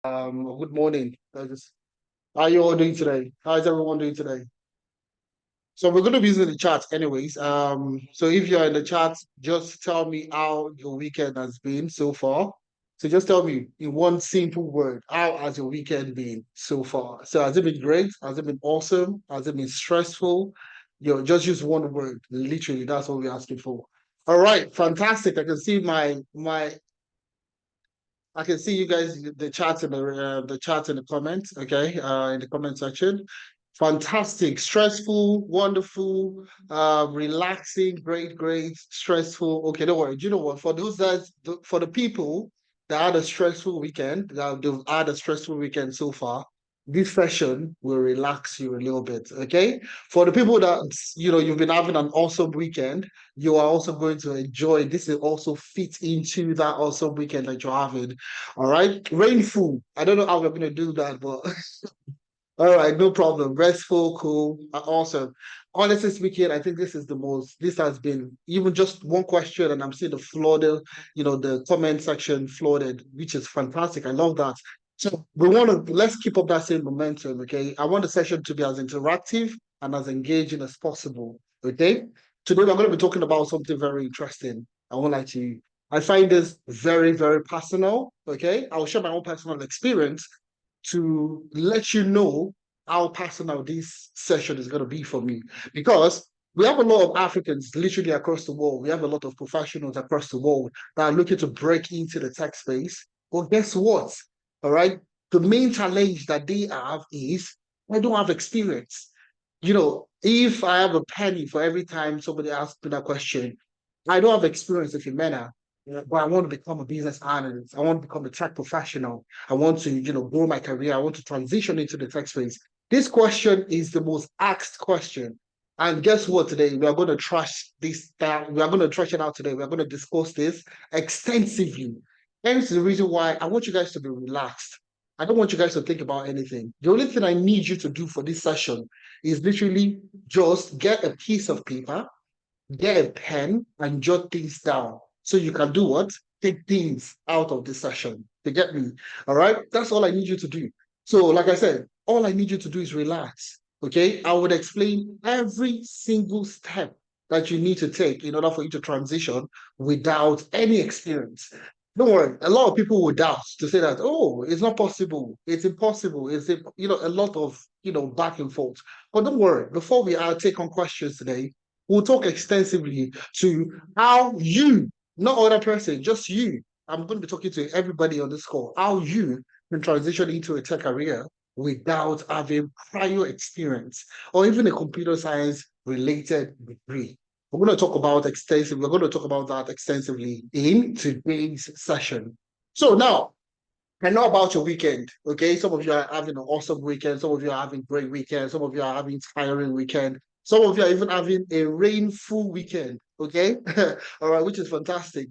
Good morning. How are you all doing today? How is everyone doing today? So we're going to be using the chat anyways. So if you're in the chat, just tell me how your weekend has been so far. So just tell me in one simple word, how has your weekend been so far? So has it been great? Has it been awesome? Has it been stressful? Just use one word. Literally, that's what we're asking for. All right, fantastic. I can see you guys the chat in the chat in the comments, okay, in the comment section. Fantastic, stressful, wonderful, relaxing, great, great, stressful. Okay, don't worry. Do you know what? For those that for the people that had a stressful weekend, that they've had a stressful weekend so far, this session will relax you a little bit. Okay. For the people that you've been having an awesome weekend, you are also going to enjoy. This will also fit into that awesome weekend that you're having. All right. Rainful. I don't know how we're going to do that, but all right, no problem. Restful, cool, awesome. Honestly speaking, I think this has been even just one question, and I'm seeing the flooded, the comment section flooded, which is fantastic. I love that. So let's keep up that same momentum, okay? I want the session to be as interactive and as engaging as possible, okay? Today we're going to be talking about something very interesting. I won't lie to you. I find this very, very personal, okay? I'll share my own personal experience to let you know how personal this session is going to be for me. Because we have a lot of Africans literally across the world. We have a lot of professionals across the world that are looking to break into the tech space. But guess what? All right. The main challenge that they have is I don't have experience. If I have a penny for every time somebody asks me that question, I don't have experience if it matter. But I want to become a business analyst. I want to become a tech professional. I want to, grow my career. I want to transition into the tech space. This question is the most asked question. And guess what? Today we are going to trash this down. We are going to trash it out today. We are going to discuss this extensively. Hence the reason why I want you guys to be relaxed. I don't want you guys to think about anything. The only thing I need you to do for this session is literally just get a piece of paper, get a pen, and jot things down so you can do what? Take things out of this session. To get me? All right. That's all I need you to do. So, like I said, all I need you to do is relax. Okay. I would explain every single step that you need to take in order for you to transition without any experience. Don't worry. A lot of people would doubt to say that, oh, it's not possible. It's impossible. A lot of, back and forth. But don't worry. Before we take on questions today, we'll talk extensively to how you, not other person, just you. I'm going to be talking to everybody on this call, how you can transition into a tech career without having prior experience or even a computer science related degree. We're going to talk about that extensively in today's session. So now I know about your weekend. Okay. Some of you are having an awesome weekend. Some of you are having great weekend. Some of you are having tiring weekend. Some of you are even having a rainful weekend. Okay. All right, which is fantastic.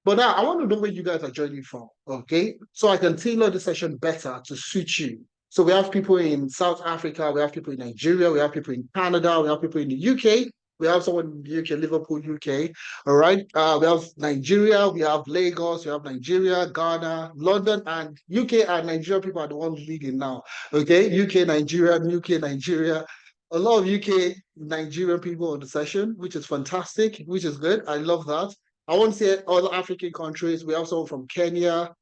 But now I want to know where you guys are joining from. Okay. So I can tailor the session better to suit you. So we have people in South Africa, we have people in Nigeria, we have people in Canada, we have people in the UK, we have someone in the UK, Liverpool, UK. All right. We have Nigeria, we have Lagos, we have Nigeria, Ghana, London, and UK and Nigeria people are the ones leading now. Okay. UK, Nigeria, UK, Nigeria. A lot of UK, Nigerian people on the session, which is fantastic, which is good. I love that. I want to say other African countries. We have someone from Kenya,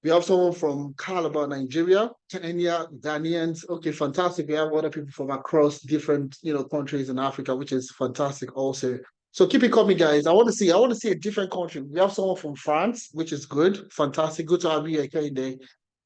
we have someone from Calabar, Nigeria, Kenya, Ghanaians. Okay, fantastic. We have other people from across different, countries in Africa, which is fantastic also. So keep it coming, guys. I want to see a different country. We have someone from France, which is good, fantastic. Good to have you here, Kende.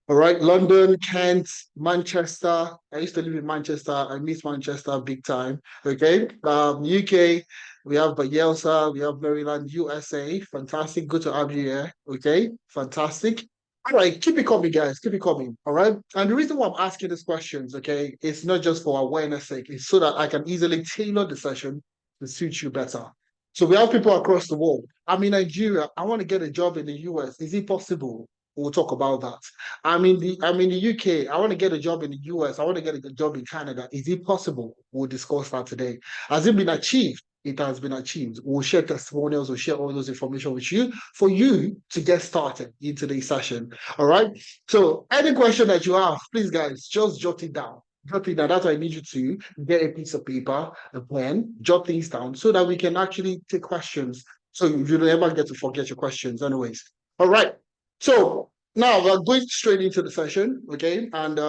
All right, London, Kent, Manchester. I used to live in Manchester. I miss Manchester big time. Okay, UK. We have Bayelsa. We have Maryland, USA. Fantastic. Good to have you here. Okay, fantastic. All right, keep it coming, guys. Keep it coming. All right. And the reason why I'm asking these questions, okay, it's not just for awareness sake. It's so that I can easily tailor the session to suit you better. So we have people across the world. I'm in Nigeria. I want to get a job in the US. Is it possible? We'll talk about that. I'm in the UK. I want to get a job in the US. I want to get a job in Canada. Is it possible? We'll discuss that today. Has it been achieved? it has been achieved. We'll share testimonials, we'll share all those information with you for you to get started in today's session. All right. So any question that you have, please guys, just jot it down. Jot it down. That's why I need you to get a piece of paper, a pen, jot things down so that we can actually take questions. So you never get to forget your questions, anyways. All right. So now we're going straight into the session, okay? And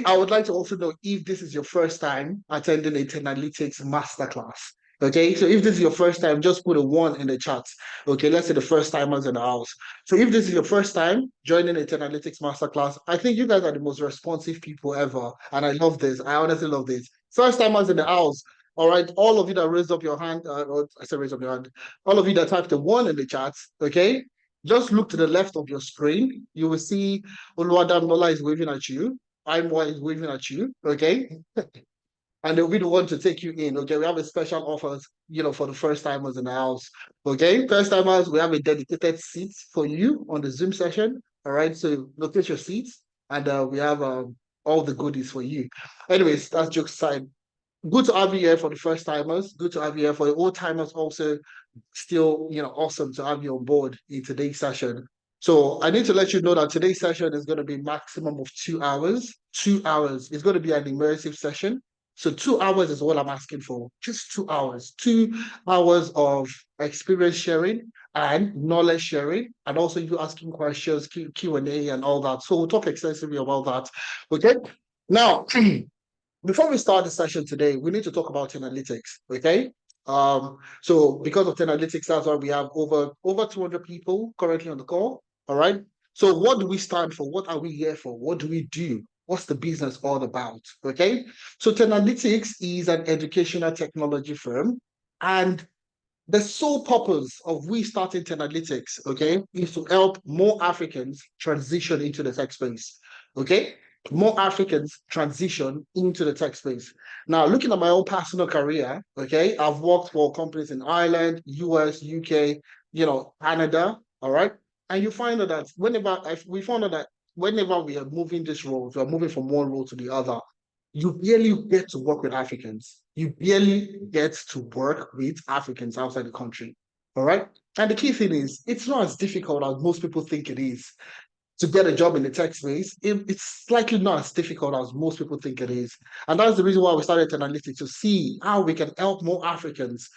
I would like to also know if this is your first time attending a Tenalytics masterclass. Okay, so if this is your first time, just put a 1 in the chat. Okay, let's say the first timers in the house. So if this is your first time joining a Tenalytics masterclass, I think you guys are the most responsive people ever. And I love this. I honestly love this. First timers in the house. All right, all of you that raised up your hand, or I said raise up your hand, all of you that typed a 1 in the chat, okay, just look to the left of your screen. You will see Oluwadamilola is waving at you. I'm waving at you, okay? And they'll be the one to take you in, okay? We have a special offers, for the first timers in the house, okay? First timers, we have a dedicated seat for you on the Zoom session, all right? So locate your seats, and we have all the goodies for you. Anyways, that's jokes aside. Good to have you here for the first timers. Good to have you here for the old timers also. Still, awesome to have you on board in today's session. So I need to let you know that today's session is going to be maximum of 2 hours. 2 hours. It's going to be an immersive session. So 2 hours is all I'm asking for. Just 2 hours. 2 hours of experience sharing and knowledge sharing, and also you asking questions, Q&A and all that. So we'll talk extensively about that. Okay. Now, before we start the session today, we need to talk about Tenalytics, okay? So because of Tenalytics, that's why we have over 200 people currently on the call, all right? So what do we stand for? What are we here for? What do we do? What's the business all about, okay? So Tenalytics is an educational technology firm, and the sole purpose of we starting Tenalytics, okay, is to help more Africans transition into the tech space, okay? More Africans transition into the tech space. Now, looking at my own personal career, okay, I've worked for companies in Ireland, US, UK, Canada, all right? And you find out that we found out that whenever we are moving this role, we are moving from one role to the other, you barely get to work with Africans. You barely get to work with Africans outside the country. All right. And the key thing is, it's not as difficult as most people think it is to get a job in the tech space. It's slightly not as difficult as most people think it is. And that's the reason why we started Tenalytics, to see how we can help more Africans,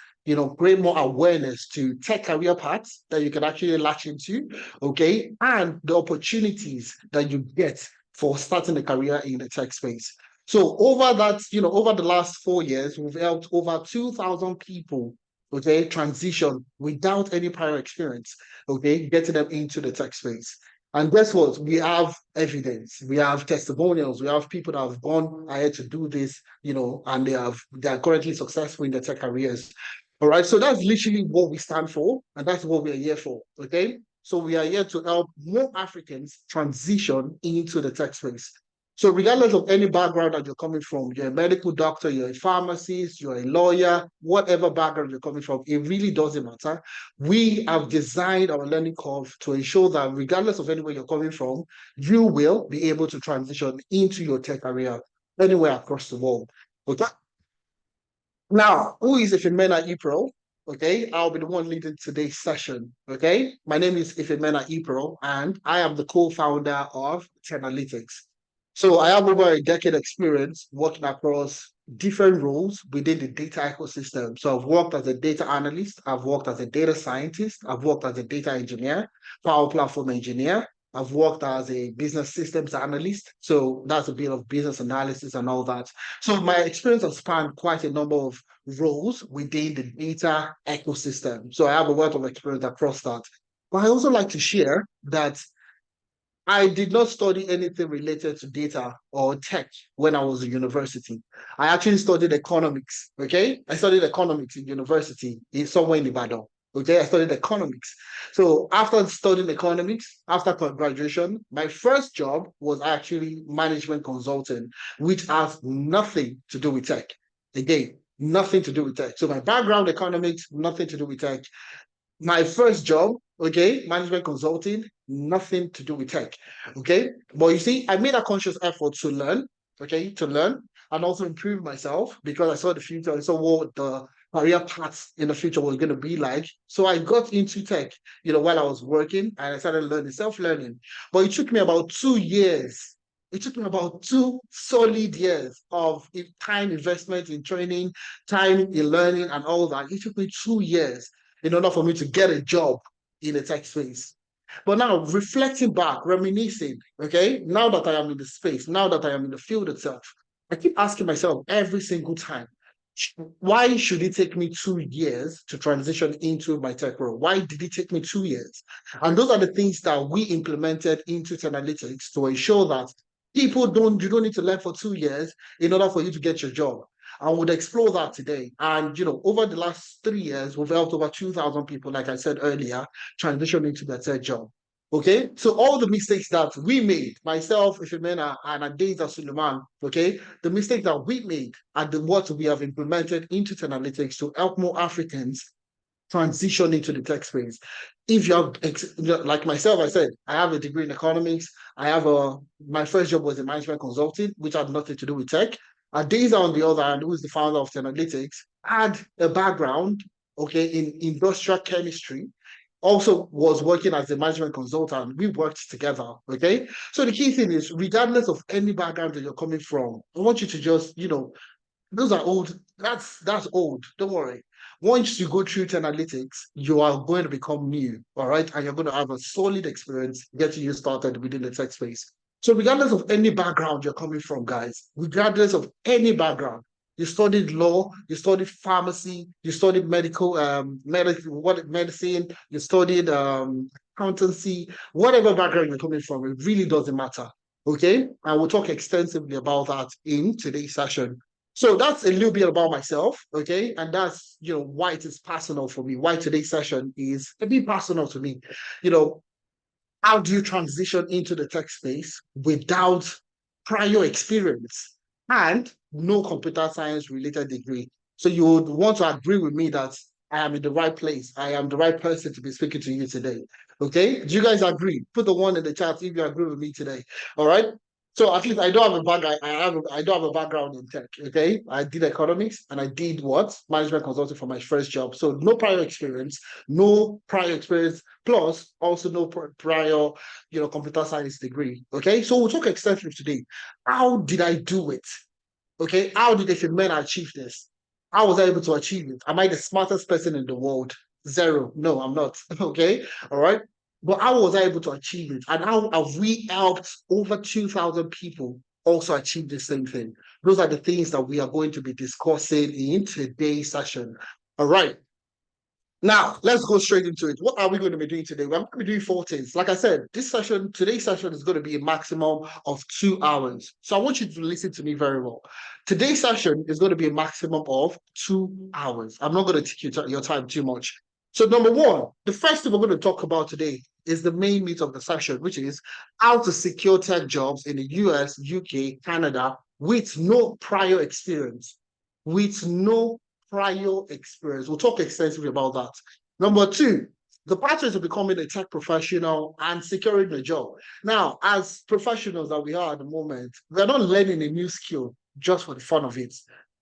create more awareness to tech career paths that you can actually latch into, okay, and the opportunities that you get for starting a career in the tech space. So over that, over the last 4 years, we've helped over 2,000 people, okay, transition without any prior experience, okay, getting them into the tech space. And guess what? We have evidence, we have testimonials, we have people that have gone ahead to do this, and they are currently successful in their tech careers. All right. So that's literally what we stand for, and that's what we are here for. Okay. So we are here to help more Africans transition into the tech space. So regardless of any background that you're coming from, you're a medical doctor, you're a pharmacist, you're a lawyer, whatever background you're coming from, it really doesn't matter. We have designed our learning curve to ensure that regardless of anywhere you're coming from, you will be able to transition into your tech career anywhere across the world. Okay. Now, who is Ifemena Ipro? Okay, I'll be the one leading today's session. Okay, my name is Ifemena Ipro, and I am the co-founder of Tenalytics. So I have over a decade experience working across different roles within the data ecosystem. So I've worked as a data analyst, I've worked as a data scientist, I've worked as a data engineer, Power Platform engineer, I've worked as a business systems analyst. So that's a bit of business analysis and all that. So my experience has spanned quite a number of roles within the data ecosystem. So I have a wealth of experience across that. But I also like to share that I did not study anything related to data or tech when I was in university. I actually studied economics. Okay, I studied economics in university somewhere in Ibadan. Okay, I studied economics. So after studying economics, after graduation, my first job was actually management consulting, which has nothing to do with tech. Again, nothing to do with tech. So my background, economics, nothing to do with tech. My first job, okay, management consulting, nothing to do with tech, okay? But you see, I made a conscious effort to learn, okay, and also improve myself because I saw the future. I saw what career paths in the future were going to be like. So I got into tech, while I was working, and I started learning, self-learning. But it took me about 2 years. It took me about 2 solid years of time investment in training, time in learning, and all that. It took me 2 years in order for me to get a job in the tech space. But now, reflecting back, reminiscing, okay, now that I am in the space, now that I am in the field itself, I keep asking myself every single time, why should it take me 2 years to transition into my tech role? Why did it take me 2 years? And those are the things that we implemented into Analytics to ensure that you don't need to learn for 2 years in order for you to get your job. And we'll explore that today. And, over the last 3 years, we've helped over 2,000 people, like I said earlier, transition into their third job. Okay, so all the mistakes that we made, myself, Ifemena, and Adeza Suleiman, okay, the mistakes that we made are what we have implemented into Analytics to help more Africans transition into the tech space. If you have, like myself, I said, I have a degree in economics. My first job was in management consulting, which had nothing to do with tech. Adeza, on the other hand, who is the founder of Analytics, had a background, okay, in industrial chemistry, also was working as a management consultant. We worked together, okay? So the key thing is, regardless of any background that you're coming from, I want you to just, those are old. That's old. Don't worry. Once you go through Analytics, you are going to become new, all right? And you're going to have a solid experience getting you started within the tech space. So regardless of any background you're coming from, guys, regardless of any background, you studied law, you studied pharmacy, you studied medicine, you studied accountancy, whatever background you're coming from, it really doesn't matter. Okay, and we'll talk extensively about that in today's session. So that's a little bit about myself, okay, and that's why it is personal for me. Why today's session is a bit personal to me. How do you transition into the tech space without prior experience and no computer science related degree? So you would want to agree with me that I am in the right place. I am the right person to be speaking to you today. Okay? Do you guys agree? Put the one in the chat if you agree with me today. All right? So at least I don't have a background. I don't have a background in tech. Okay, I did economics and I did what management consulting for my first job. So no prior experience, plus also no prior, computer science degree. Okay, so we'll talk extensively today. How did I do it? Okay, how did Ifemena achieve this? How was I able to achieve it? Am I the smartest person in the world? Zero. No, I'm not. Okay, all right. But how was I able to achieve it? And how have we helped over 2,000 people also achieve the same thing? Those are the things that we are going to be discussing in today's session. All right. Now, let's go straight into it. What are we going to be doing today? We're going to be doing 4 things. Like I said, today's session is going to be a maximum of 2 hours. So I want you to listen to me very well. Today's session is going to be a maximum of 2 hours. I'm not going to take your time too much. So number one, the first thing we're going to talk about today is the main meat of the session, which is how to secure tech jobs in the US, UK, Canada with no prior experience. With no prior experience. We'll talk extensively about that. Number two, the pathway to becoming a tech professional and securing a job. Now, as professionals that we are at the moment, we're not learning a new skill just for the fun of it.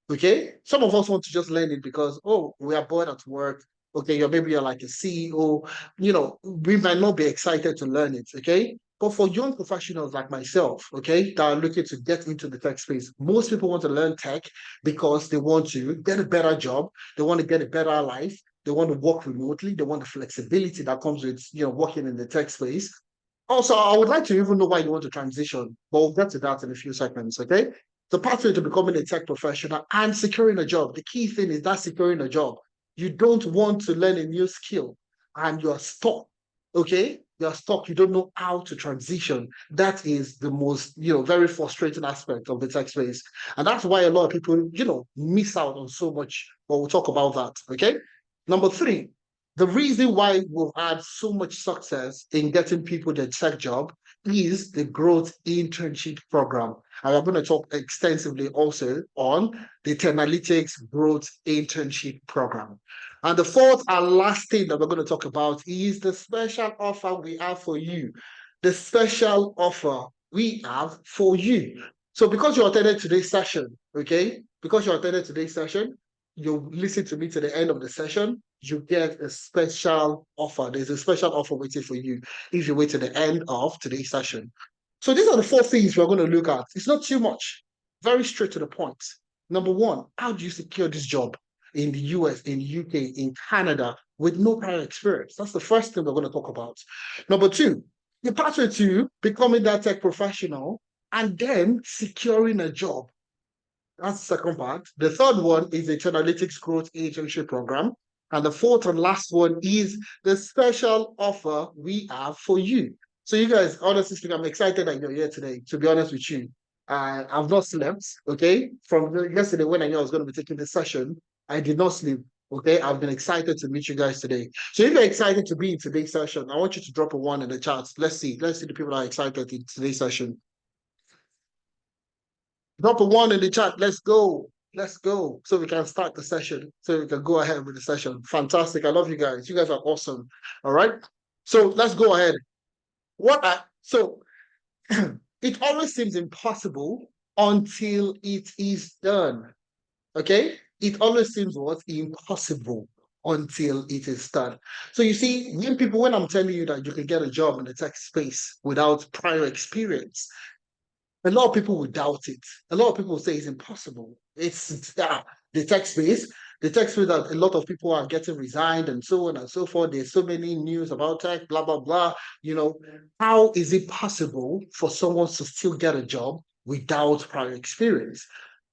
Okay? Some of us want to just learn it because, we are bored at work. Okay, maybe you're like a CEO. We might not be excited to learn it. Okay? But for young professionals like myself, okay, that are looking to get into the tech space, most people want to learn tech because they want to get a better job, they want to get a better life, they want to work remotely, they want the flexibility that comes with working in the tech space. Also, I would like to even know why you want to transition, but we'll get to that in a few seconds, okay? The pathway to becoming a tech professional and securing a job. The key thing is that securing a job. You don't want to learn a new skill and you're stuck, okay? You're stuck. You don't know how to transition. That is the most, very frustrating aspect of the tech space. And that's why a lot of people, miss out on so much. But we'll talk about that, okay? Number three, the reason why we've had so much success in getting people the tech job is the growth internship program. And I'm going to talk extensively also on the Analytics growth internship program. And the fourth and last thing that we're going to talk about is the special offer we have for you. The special offer we have for you. So because you attended today's session, okay? Because you attended today's session, you listen to me to the end of the session, you get a special offer. There's a special offer waiting for you if you wait to the end of today's session. So these are the 4 things we're going to look at. It's not too much, very straight to the point. Number one, how do you secure this job in the US, in the UK, in Canada with no prior experience? That's the first thing we're going to talk about. Number two, the pathway to becoming that tech professional and then securing a job. That's the second part. The third one is the Analytics Growth Agency Program. And the fourth and last one is the special offer we have for you. So you guys, honestly speaking, I'm excited that you're here today, to be honest with you. I've not slept, okay? From yesterday when I knew I was going to be taking this session, I did not sleep, okay? I've been excited to meet you guys today. So if you're excited to be in today's session, I want you to drop a 1 in the chat. Let's see the people that are excited in today's session. Drop a 1 in the chat. Let's go. Let's go. So we can start the session. So we can go ahead with the session. Fantastic. I love you guys. You guys are awesome. All right. So let's go ahead. So it always seems impossible until it is done. Okay? It always seems what? Impossible until it is done. So you see, when I'm telling you that you can get a job in the tech space without prior experience, a lot of people will doubt it. A lot of people will say it's impossible. It's the tech space that a lot of people are getting resigned and so on and so forth. There's so many news about tech, blah, blah, blah. You know, how is it possible for someone to still get a job without prior experience?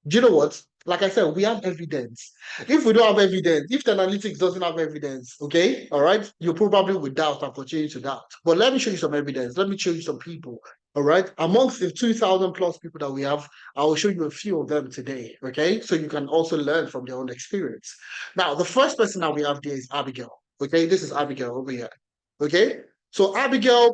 Do you know what? Like I said, we have evidence. If we don't have evidence, if the analytics doesn't have evidence, okay, all right, you probably will doubt and continue to doubt. But let me show you some evidence. Let me show you some people, all right? Amongst the 2,000 plus people that we have, I will show you a few of them today, okay? So you can also learn from their own experience. Now, the first person that we have there is Abigail, okay? This is Abigail over here, okay? So Abigail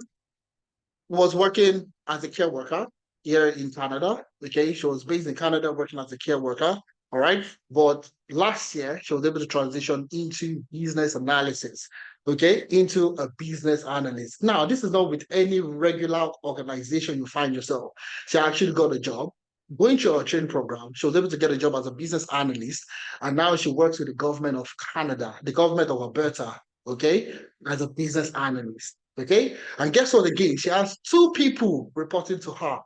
was working as a care worker here in Canada. Okay, she was based in Canada working as a care worker. All right, but last year she was able to transition into business analysis. Okay, into a business analyst. Now, this is not with any regular organization you find yourself. She actually got a job. Going through a training program, she was able to get a job as a business analyst, and now she works with the government of Canada, the government of Alberta, okay, as a business analyst. Okay. And guess what? Again, she has 2 people reporting to her,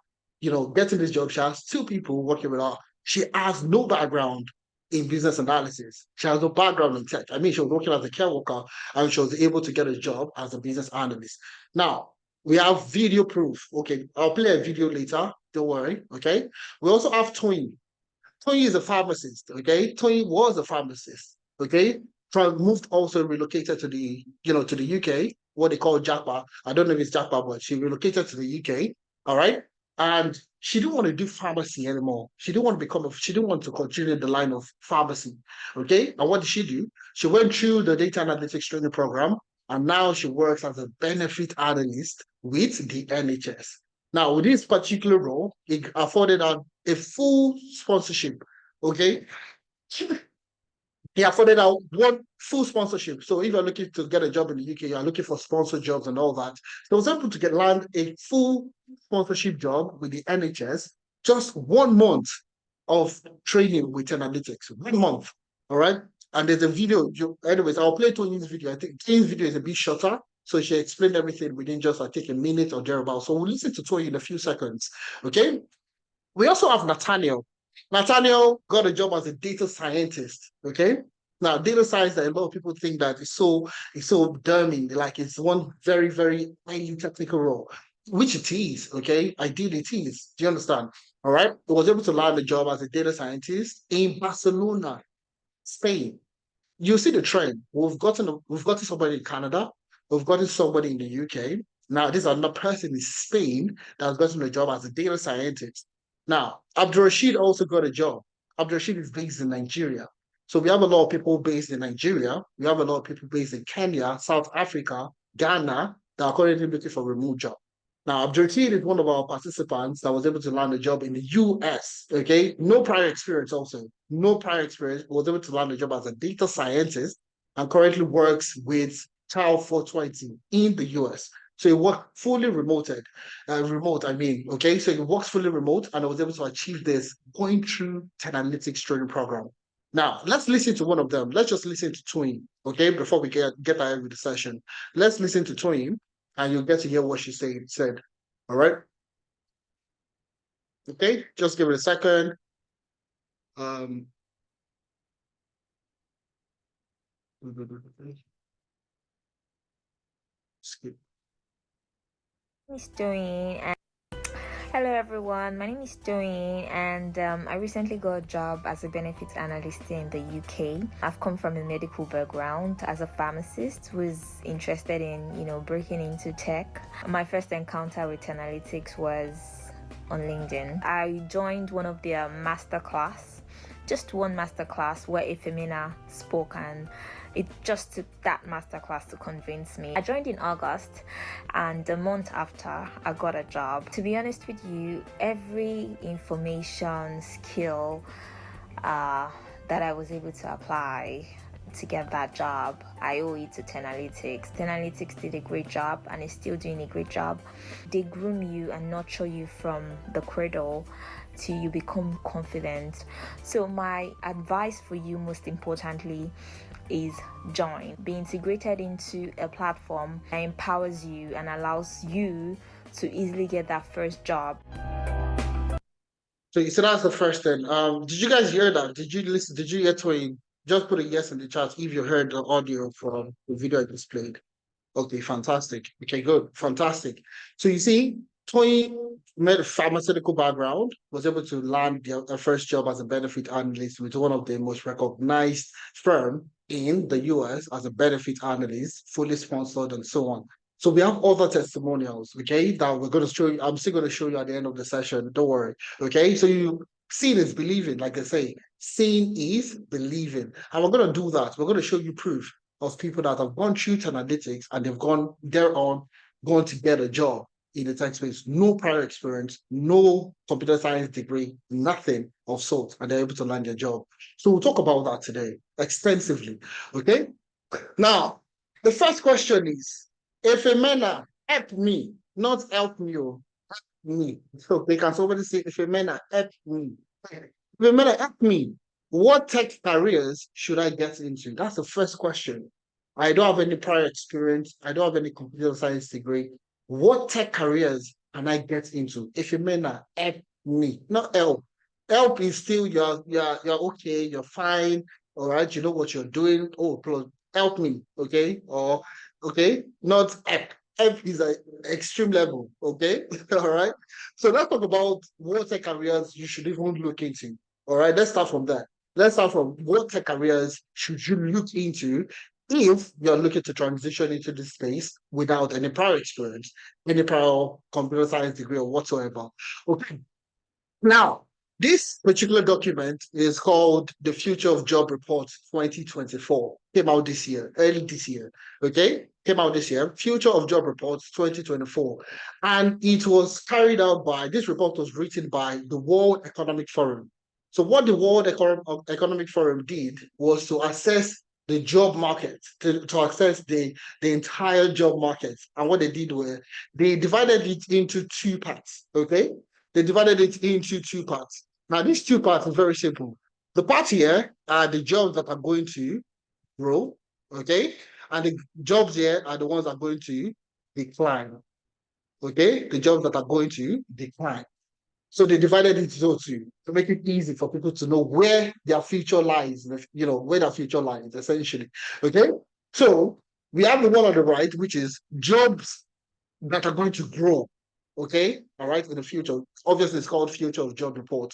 getting this job. She has 2 people working with her. She has no background in business analysis. She has no background in tech. I mean, she was working as a care worker and she was able to get a job as a business analyst. Now, we have video proof. Okay. I'll play a video later. Don't worry. Okay. We also have Tony. Tony is a pharmacist. Okay. Tony was a pharmacist. Okay. Moved also relocated to the UK, what they call Japa. I don't know if it's Japa, but she relocated to the UK. All right. And she didn't want to do pharmacy anymore. She didn't want to continue the line of pharmacy. Okay. And what did she do? She went through the data analytics training program and now she works as a benefit analyst with the NHS. Now, with this particular role, it afforded her a full sponsorship. Okay. He afforded out one full sponsorship. So if you're looking to get a job in the UK, you're looking for sponsor jobs and all that. So I was able to land a full sponsorship job with the NHS, just 1 month of training with analytics. 1 month. All right. And there's a video. Anyways, I'll play Tony's video. I think Tony's video is a bit shorter. So she explained everything within just, I think, a minute or thereabouts. So we'll listen to Tony in a few seconds. Okay. We also have Nathaniel. Nathaniel got a job as a data scientist. Okay. Now, data science that a lot of people think that it's so damning, like it's one very, very highly technical role, which it is. Okay. Ideally, it is. Do you understand? All right. I was able to land a job as a data scientist in Barcelona, Spain. You see the trend. We've gotten somebody in Canada, we've gotten somebody in the UK. Now, this another person in Spain that's gotten a job as a data scientist. Now, Abdurrashid also got a job. Abdurrashid is based in Nigeria. So we have a lot of people based in Nigeria. We have a lot of people based in Kenya, South Africa, Ghana that are currently looking for a remote job. Now, Abdurrashid is one of our participants that was able to land a job in the US. Okay, no prior experience also. No prior experience, was able to land a job as a data scientist and currently works with Child 420 in the US. So he worked fully remote, okay? So he works fully remote and I was able to achieve this going through 10 analytics training program. Now, let's listen to one of them. Let's just listen to Twin, okay, before we get ahead with the session. Let's listen to Twin, and you'll get to hear what she said. All right? Okay, just give it a second. Um, skip. Is doing and hello everyone, my name is Doing and I recently got a job as a benefits analyst in the UK. I've come from a medical background as a pharmacist, was interested in breaking into tech. My first encounter with analytics was on LinkedIn. I joined one of their masterclass, just one masterclass where Efemina spoke, and it just took that masterclass to convince me. I joined in August, and a month after, I got a job. To be honest with you, every information skill that I was able to apply to get that job, I owe it to Tenalytics. Tenalytics did a great job and is still doing a great job. They groom you and nurture you from the cradle till you become confident. So my advice for you, most importantly, is join. Be integrated into a platform that empowers you and allows you to easily get that first job. So you said that's the first thing. Did you guys hear that? Did you listen? Did you hear Twin? Just put a yes in the chat if you heard the audio from the video I displayed. Okay, fantastic. Okay, good. Fantastic. So you see, Tony made a pharmaceutical background, was able to land their first job as a benefit analyst with one of the most recognized firm in the US as a benefit analyst, fully sponsored and so on. So we have other testimonials, okay, that we're going to show you. I'm still going to show you at the end of the session. Don't worry. Okay. So you seeing is believing, like I say, seeing is believing. And we're going to do that. We're going to show you proof of people that have gone through analytics and they've gone gone to get a job in the tech space, no prior experience, no computer science degree, nothing of sort, and they're able to land their job. So we'll talk about that today extensively. Okay. Now, the first question is, if a man help me, not help me, help me. So they can somebody say, if a man help me, if a man help me, what tech careers should I get into? That's the first question. I don't have any prior experience. I don't have any computer science degree. What tech careers can I get into? If you mean help me, not help. Help is still you're okay, you're fine, all right, you know what you're doing. Oh, plus help me, okay? Or okay, not help. Help is an extreme level, okay? All right. So let's talk about what tech careers you should even look into. All right, let's start from that. Let's start from what tech careers should you look into if you're looking to transition into this space without any prior experience, any prior computer science degree or whatsoever. Okay. Now, this particular document is called the Future of Job Report 2024. Came out this year, early this year. Okay, came out this year. Future of Job Reports 2024, and it was carried out by this report was written by the World Economic Forum. So, what the World Economic Forum did was to assess the job market, to assess the entire job market, and what they did was they divided it into two parts. Okay, they divided it into two parts. Now, these two parts is very simple. The part here are the jobs that are going to grow, okay? And the jobs here are the ones that are going to decline, okay? The jobs that are going to decline. So they divided it into two to make it easy for people to know where their future lies, where their future lies, essentially, okay? So we have the one on the right, which is jobs that are going to grow. Okay, all right, in the future. Obviously, it's called Future of Job Report.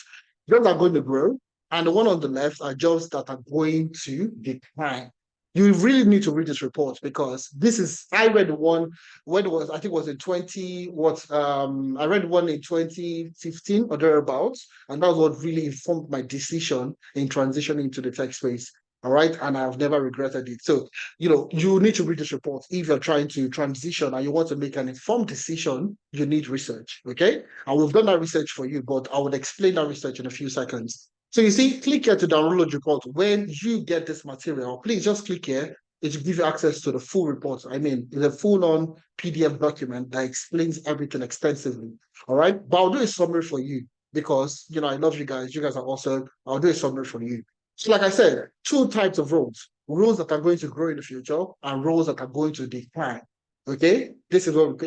Jobs are going to grow, and the one on the left are jobs that are going to decline. You really need to read this report because this is I read one when it was I think it was in 20 what I read one in 2015 or thereabouts, and that was what really informed my decision in transitioning into the tech space. All right, and I've never regretted it. So you need to read this report if you're trying to transition and you want to make an informed decision. You need research, okay? And we've done that research for you, but I will explain that research in a few seconds. So you see, click here to download the report. When you get this material, please just click here. It will give you access to the full report. I mean, it's a full-on PDF document that explains everything extensively. All right, but I'll do a summary for you because I love you guys. You guys are awesome. I'll do a summary for you. So like I said, two types of roles, roles that are going to grow in the future and roles that are going to decline. Okay, this is what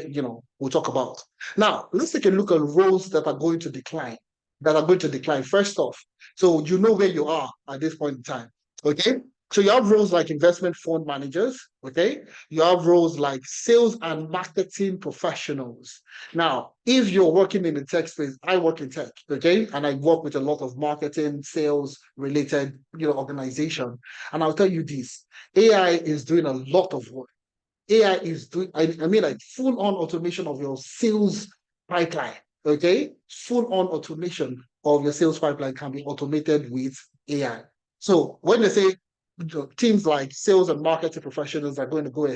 we'll talk about. Now, let's take a look at roles that are going to decline. That are going to decline. First off, so you know where you are at this point in time. Okay, so you have roles like investment fund managers. Okay, you have roles like sales and marketing professionals. Now, if you're working in the tech space, I work in tech, okay, and I work with a lot of marketing, sales related, organization. And I'll tell you this: AI is doing a lot of work. AI is doing, I mean, like full on automation of your sales pipeline. Okay, full on automation of your sales pipeline can be automated with AI. So when they say teams like sales and marketing professionals are going to go,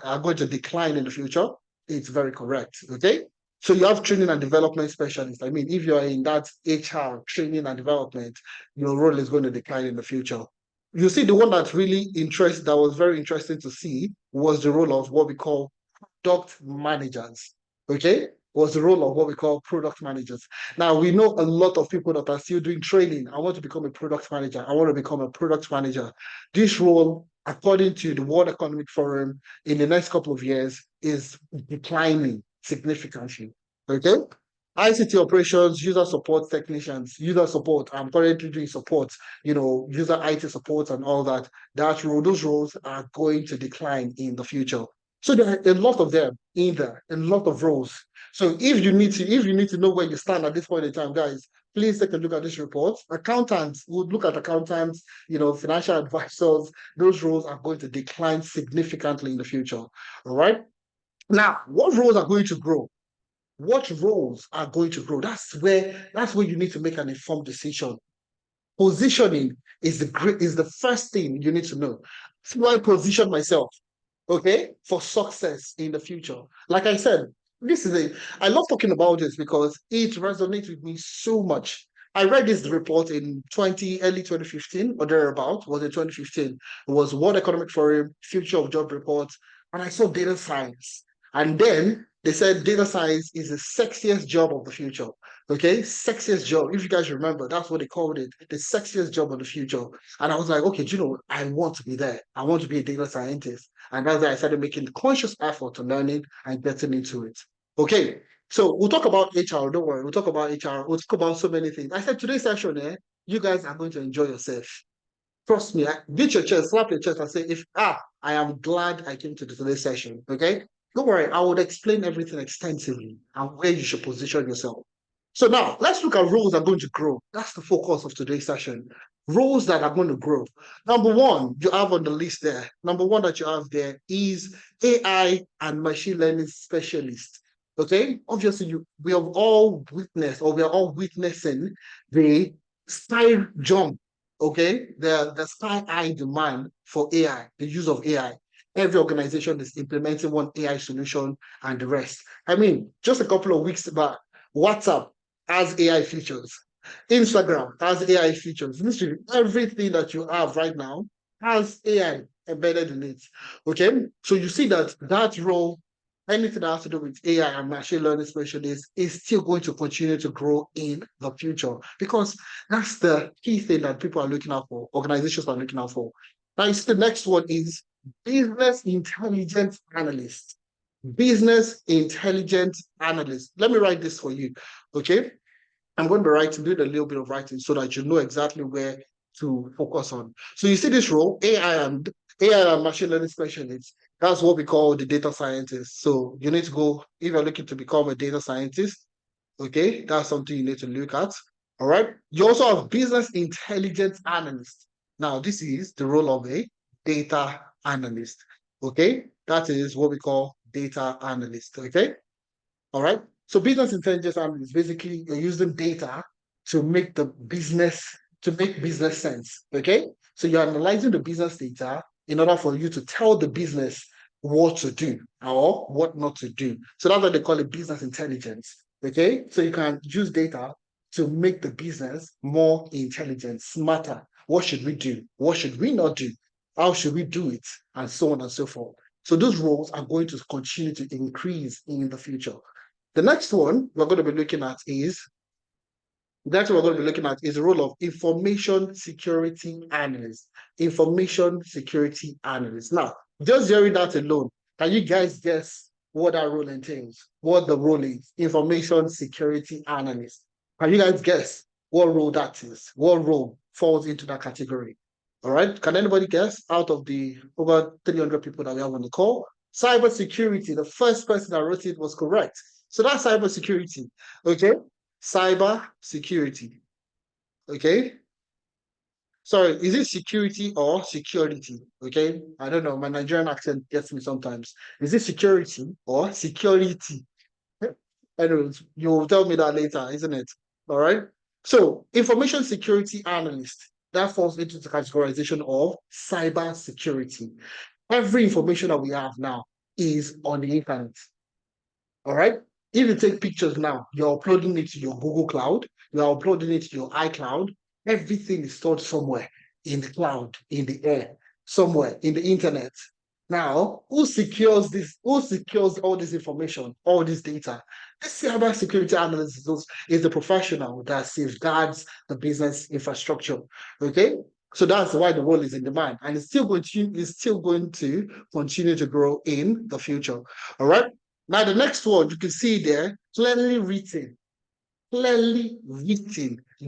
are going to decline in the future, it's very correct. Okay. So you have training and development specialists. I mean, if you're in that HR training and development, your role is going to decline in the future. You see, the one that was very interesting to see was the role of what we call product managers. Okay, was the role of what we call product managers. Now we know a lot of people that are still doing training. I want to become a product manager. I want to become a product manager. This role, according to the World Economic Forum, in the next couple of years is declining significantly. Okay. ICT operations, user support technicians, user support. I'm currently doing support, user IT support and all that. Those roles are going to decline in the future. So there are a lot of them in there, a lot of roles. So if you need to know where you stand at this point in time, guys, please take a look at this report. Accountants would look at accountants, financial advisors. Those roles are going to decline significantly in the future. All right. Now, what roles are going to grow? What roles are going to grow? That's where you need to make an informed decision. Positioning is the first thing you need to know. That's why I position myself, okay, for success in the future. Like I said, I love talking about this because it resonates with me so much. I read this report in early 2015 or thereabout, was it 2015? It was World Economic Forum, Future of Job Report, and I saw data science. And then they said data science is the sexiest job of the future. Okay, sexiest job. If you guys remember, that's what they called it, the sexiest job of the future. And I was like, okay, I want to be there. I want to be a data scientist. And that's why I started making the conscious effort to learning and getting into it. Okay, so we'll talk about HR. Don't worry, we'll talk about HR. We'll talk about so many things. I said today's session, you guys are going to enjoy yourself. Trust me, beat your chest, slap your chest, and say, I am glad I came to today's session. Okay, don't worry, I would explain everything extensively and where you should position yourself. So now let's look at roles that are going to grow. That's the focus of today's session. Roles that are going to grow. Number one, you have on the list there. Number one that you have there is AI and machine learning specialist. Okay, obviously we have all witnessed, or we are all witnessing the sky jump. Okay, the sky high demand for AI, the use of AI. Every organization is implementing one AI solution and the rest. I mean, just a couple of weeks back, WhatsApp has AI features. Instagram has AI features. Literally everything that you have right now has AI embedded in it. Okay, so you see that role, anything that has to do with AI and machine learning specialists, is still going to continue to grow in the future because that's the key thing that people are looking out for, organizations are looking out for. Now, you see the next one is business intelligence analyst. Business intelligence analyst. Let me write this for you. Okay. I'm going to be doing a little bit of writing so that you know exactly where to focus on. So you see this role, AI and machine learning specialist. That's what we call the data scientist. So you need to go, if you're looking to become a data scientist, okay, that's something you need to look at. All right. You also have business intelligence analyst. Now, this is the role of a data analyst. Okay. That is what we call data analyst. Okay. All right. So business intelligence analyst, basically you're using data to make business sense. Okay. So you're analyzing the business data in order for you to tell the business what to do or what not to do. So that's what they call it, business intelligence. Okay. So you can use data to make the business more intelligent, smarter. What should we do? What should we not do? How should we do it? And so on and so forth. So those roles are going to continue to increase in the future. The next one we're going to be looking at is That's what we're going to be looking at is the role of information security analyst. Information security analyst. Now, just hearing that alone, can you guys guess what that role entails? What the role is? Information security analyst. Can you guys guess what role that is? What role falls into that category? All right. Can anybody guess out of the over 300 people that we have on the call? Cybersecurity, the first person that wrote it was correct. So that's cybersecurity. Okay. Cyber security. Okay. Sorry, is it security or security? Okay. I don't know. My Nigerian accent gets me sometimes. Is it security or security? Anyways, you'll tell me that later, isn't it? All right. So, information security analyst, that falls into the categorization of cyber security. Every information that we have now is on the internet. All right. If you take pictures now, you're uploading it to your Google Cloud, you're uploading it to your iCloud. Everything is stored somewhere in the cloud, in the air, somewhere in the internet. Now, who secures this? Who secures all this information, all this data? This cyber security analyst is the professional that safeguards the business infrastructure. Okay. So that's why the role is in demand, and it's still going to continue to grow in the future. All right. Now, the next one you can see there, clearly written,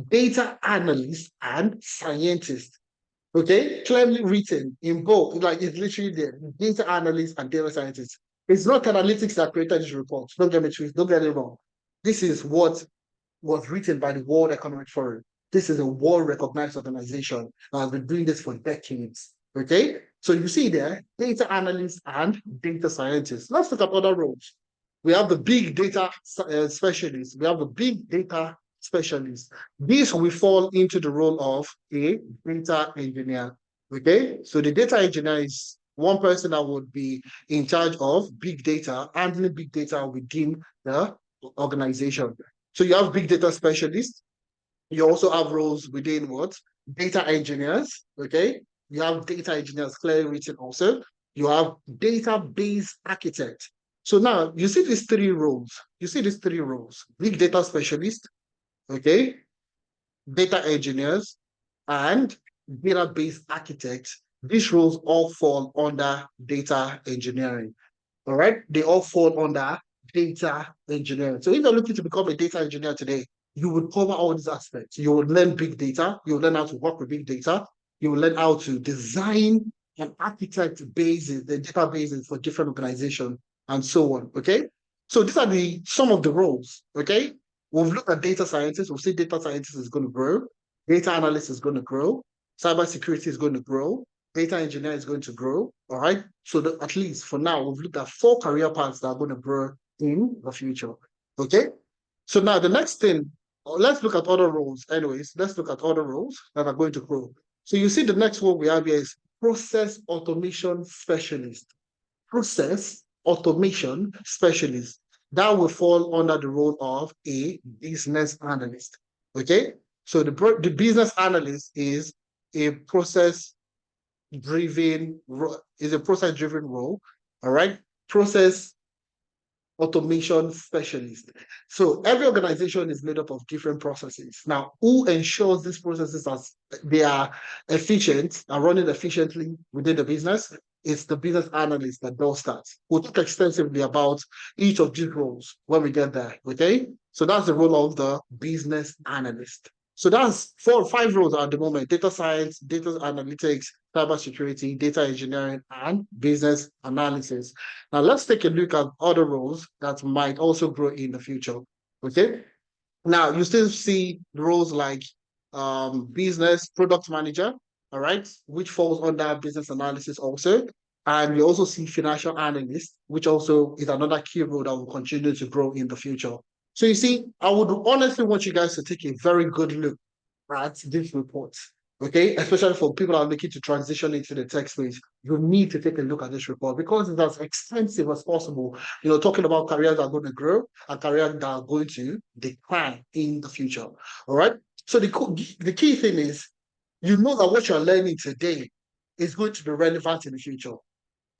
data analyst and scientist. Okay, clearly written in both, like it's literally there, data analyst and data scientist. It's not analytics that created this report. Don't get me twisted, don't get it wrong. This is what was written by the World Economic Forum. This is a world-recognized organization that has been doing this for decades. Okay, so you see there, data analyst and data scientist. Let's look at other roles. We have the big data specialist. We have the big data specialist. This will fall into the role of a data engineer. Okay, so the data engineer is one person that would be in charge of big data, handling big data within the organization. So you have big data specialists. You also have roles within what? Data engineers. Okay. You have data engineers clearly written also. You have database architect. So now you see these three roles. You see these three roles: big data specialist, okay, data engineers, and database architect. These roles all fall under data engineering. All right. They all fall under data engineering. So if you're looking to become a data engineer today, you would cover all these aspects. You would learn big data. You would learn how to work with big data. You will learn how to design and architect bases, the databases for different organizations, and so on. Okay. So these are some of the roles. Okay. We've looked at data scientists. We've seen data scientist is going to grow. Data analyst is going to grow. Cybersecurity is going to grow. Data engineer is going to grow. All right. So at least for now, we've looked at 4 career paths that are going to grow in the future. Okay. So now the next thing, let's look at other roles. Anyways, let's look at other roles that are going to grow. So you see the next one we have here is process automation specialist. Process automation specialist. That will fall under the role of a business analyst. Okay. So the business analyst is a process driven role. All right. Process automation specialist. So every organization is made up of different processes. Now, who ensures these processes as they are efficient and running efficiently within the business? It's the business analyst that does that. We'll talk extensively about each of these roles when we get there. Okay. So that's the role of the business analyst. So that's 4 or 5 roles at the moment: data science, data analytics, cybersecurity, data engineering, and business analysis. Now let's take a look at other roles that might also grow in the future. Okay. Now you still see roles like business product manager, all right, which falls under business analysis also. And you also see financial analyst, which also is another key role that will continue to grow in the future. So you see, I would honestly want you guys to take a very good look at this report. Okay, especially for people that are looking to transition into the tech space, you need to take a look at this report because it's as extensive as possible. You know, talking about careers that are going to grow and careers that are going to decline in the future. All right. So the key thing is, you know that what you're learning today is going to be relevant in the future.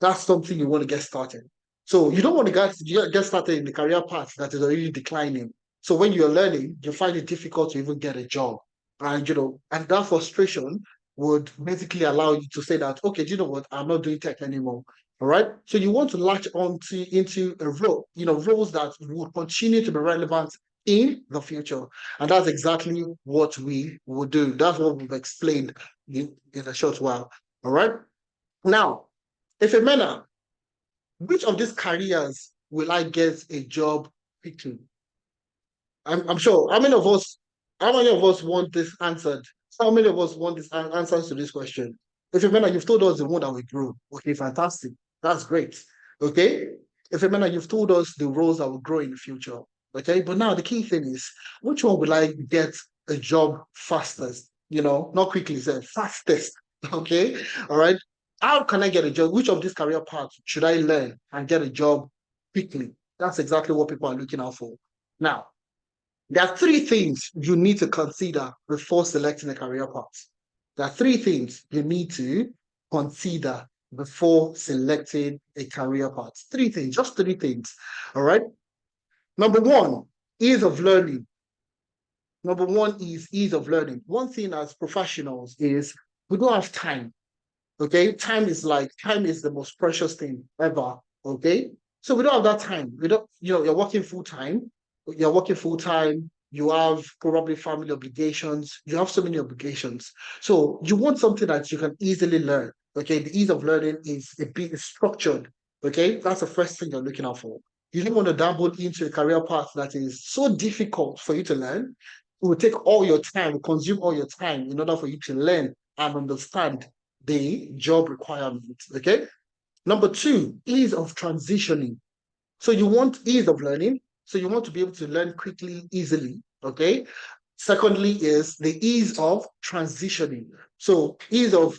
That's something you want to get started. So you don't want to get started in the career path that is already declining. So when you're learning, you find it difficult to even get a job. And and that frustration would basically allow you to say that, okay, do you know what? I'm not doing tech anymore. All right. So you want to latch on to into a role, roles that will continue to be relevant in the future. And that's exactly what we will do. That's what we've explained in a short while. All right. Now, if a man, which of these careers will I get a job quickly? I'm sure. How many of us want this answered? How many of us want this answers to this question? If you remember, you've told us the one that we grow. Okay, fantastic. That's great. Okay. If you remember, you've told us the roles that will grow in the future. Okay. But now the key thing is, which one will I get a job fastest? Not quickly, say fastest. Okay. All right. How can I get a job? Which of these career paths should I learn and get a job quickly? That's exactly what people are looking out for. Now, there are three things you need to consider before selecting a career path. There are three things you need to consider before selecting a career path. Three things, just three things. All right. Number one, ease of learning. Number one is ease of learning. One thing as professionals is we don't have time. Okay. Time is the most precious thing ever. Okay. So we don't have that time. We don't, you're working full time. You're working full time. You have probably family obligations. You have so many obligations. So you want something that you can easily learn. Okay. The ease of learning is a bit structured. Okay. That's the first thing you're looking out for. You don't want to dabble into a career path that is so difficult for you to learn. It will take all your time, consume all your time in order for you to learn and understand the job requirements. Okay. Number two, ease of transitioning. So you want ease of learning. So you want to be able to learn quickly, easily. Okay. Secondly, is the ease of transitioning. So ease of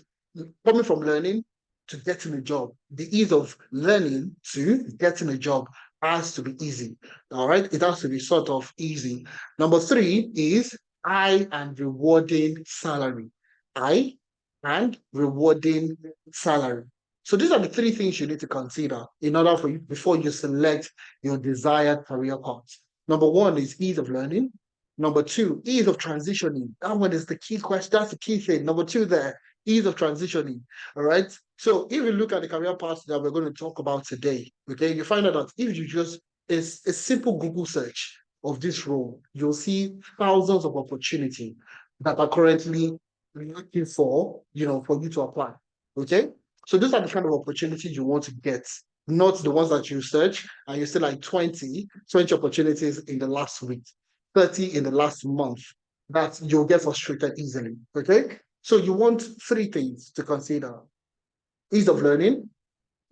coming from learning to getting a job. The ease of learning to getting a job has to be easy. All right. It has to be sort of easy. Number three is high and rewarding salary. High and rewarding salary. So these are the three things you need to consider in order for you before you select your desired career path. Number one is ease of learning. Number two, ease of transitioning. That one is the key question. That's the key thing. Number two there, ease of transitioning. All right. So if you look at the career paths that we're going to talk about today, okay, you find out that if you just it's a simple Google search of this role, you'll see thousands of opportunity that are currently looking for, for you to apply. Okay. So these are the kind of opportunities you want to get, not the ones that you search and you see like 20 opportunities in the last week, 30 in the last month, that you'll get frustrated easily. Okay. So you want three things to consider: ease of learning,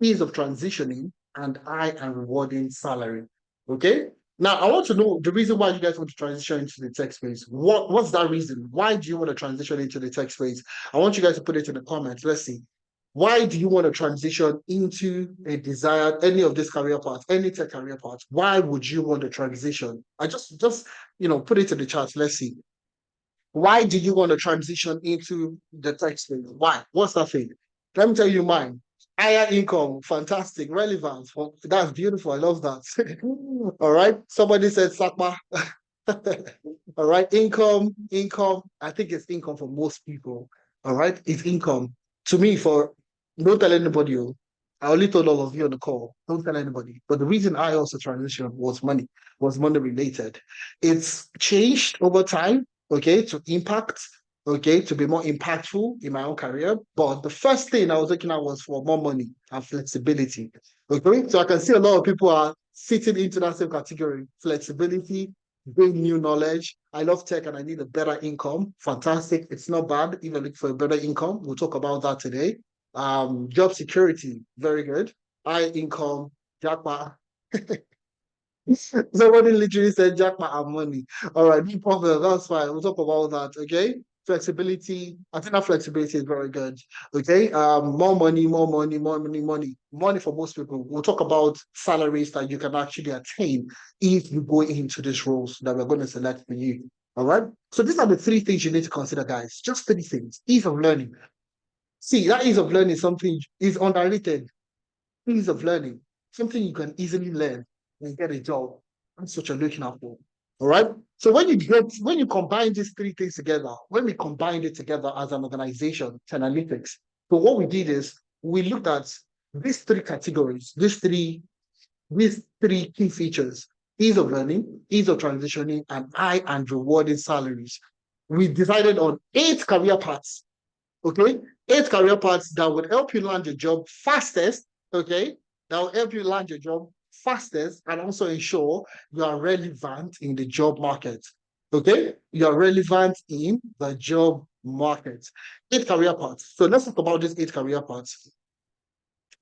ease of transitioning, and high and rewarding salary. Okay. Now, I want to know the reason why you guys want to transition into the tech space. What's that reason? Why do you want to transition into the tech space? I want you guys to put it in the comments. Let's see. Why do you want to transition into any of this career path, any tech career path? Why would you want to transition? I just put it in the chat. Let's see. Why do you want to transition into the tech space? Why? What's that thing? Let me tell you mine. Higher income, fantastic, relevant. Well, that's beautiful. I love that. All right. Somebody said Sakma. All right. Income. I think it's income for most people. All right. It's income. To me, don't tell anybody. I only told all of you on the call. Don't tell anybody. But the reason I also transitioned was money related. It's changed over time, okay, to impact, okay, to be more impactful in my own career. But the first thing I was looking at was for more money and flexibility. Okay, so I can see a lot of people are fitting into that same category: flexibility, bring new knowledge. I love tech and I need a better income. Fantastic. It's not bad if you look for a better income. We'll talk about that today. Job security, very good. High income, jackpot. Somebody literally said jackpot and money. All right, no problem. That's fine. We'll talk about that. Okay. Flexibility. I think that flexibility is very good. Okay. More money, more money, more money, money. Money for most people. We'll talk about salaries that you can actually attain if you go into these roles that we're going to select for you. All right. So these are the three things you need to consider, guys. Just three things. Ease of learning. See, that ease of learning something is underrated. Ease of learning, something you can easily learn and get a job. That's what you're looking out for. All right. So when you combine these three things together, when we combined it together as an organization, Analytics. So what we did is we looked at these three categories, these three key features: ease of learning, ease of transitioning, and high and rewarding salaries. We decided on 8 career paths. Okay, 8 career paths that would help you land your job fastest. Okay, that will help you land your job fastest and also ensure you are relevant in the job market. Okay, you are relevant in the job market. 8 career paths. So let's talk about these 8 career paths.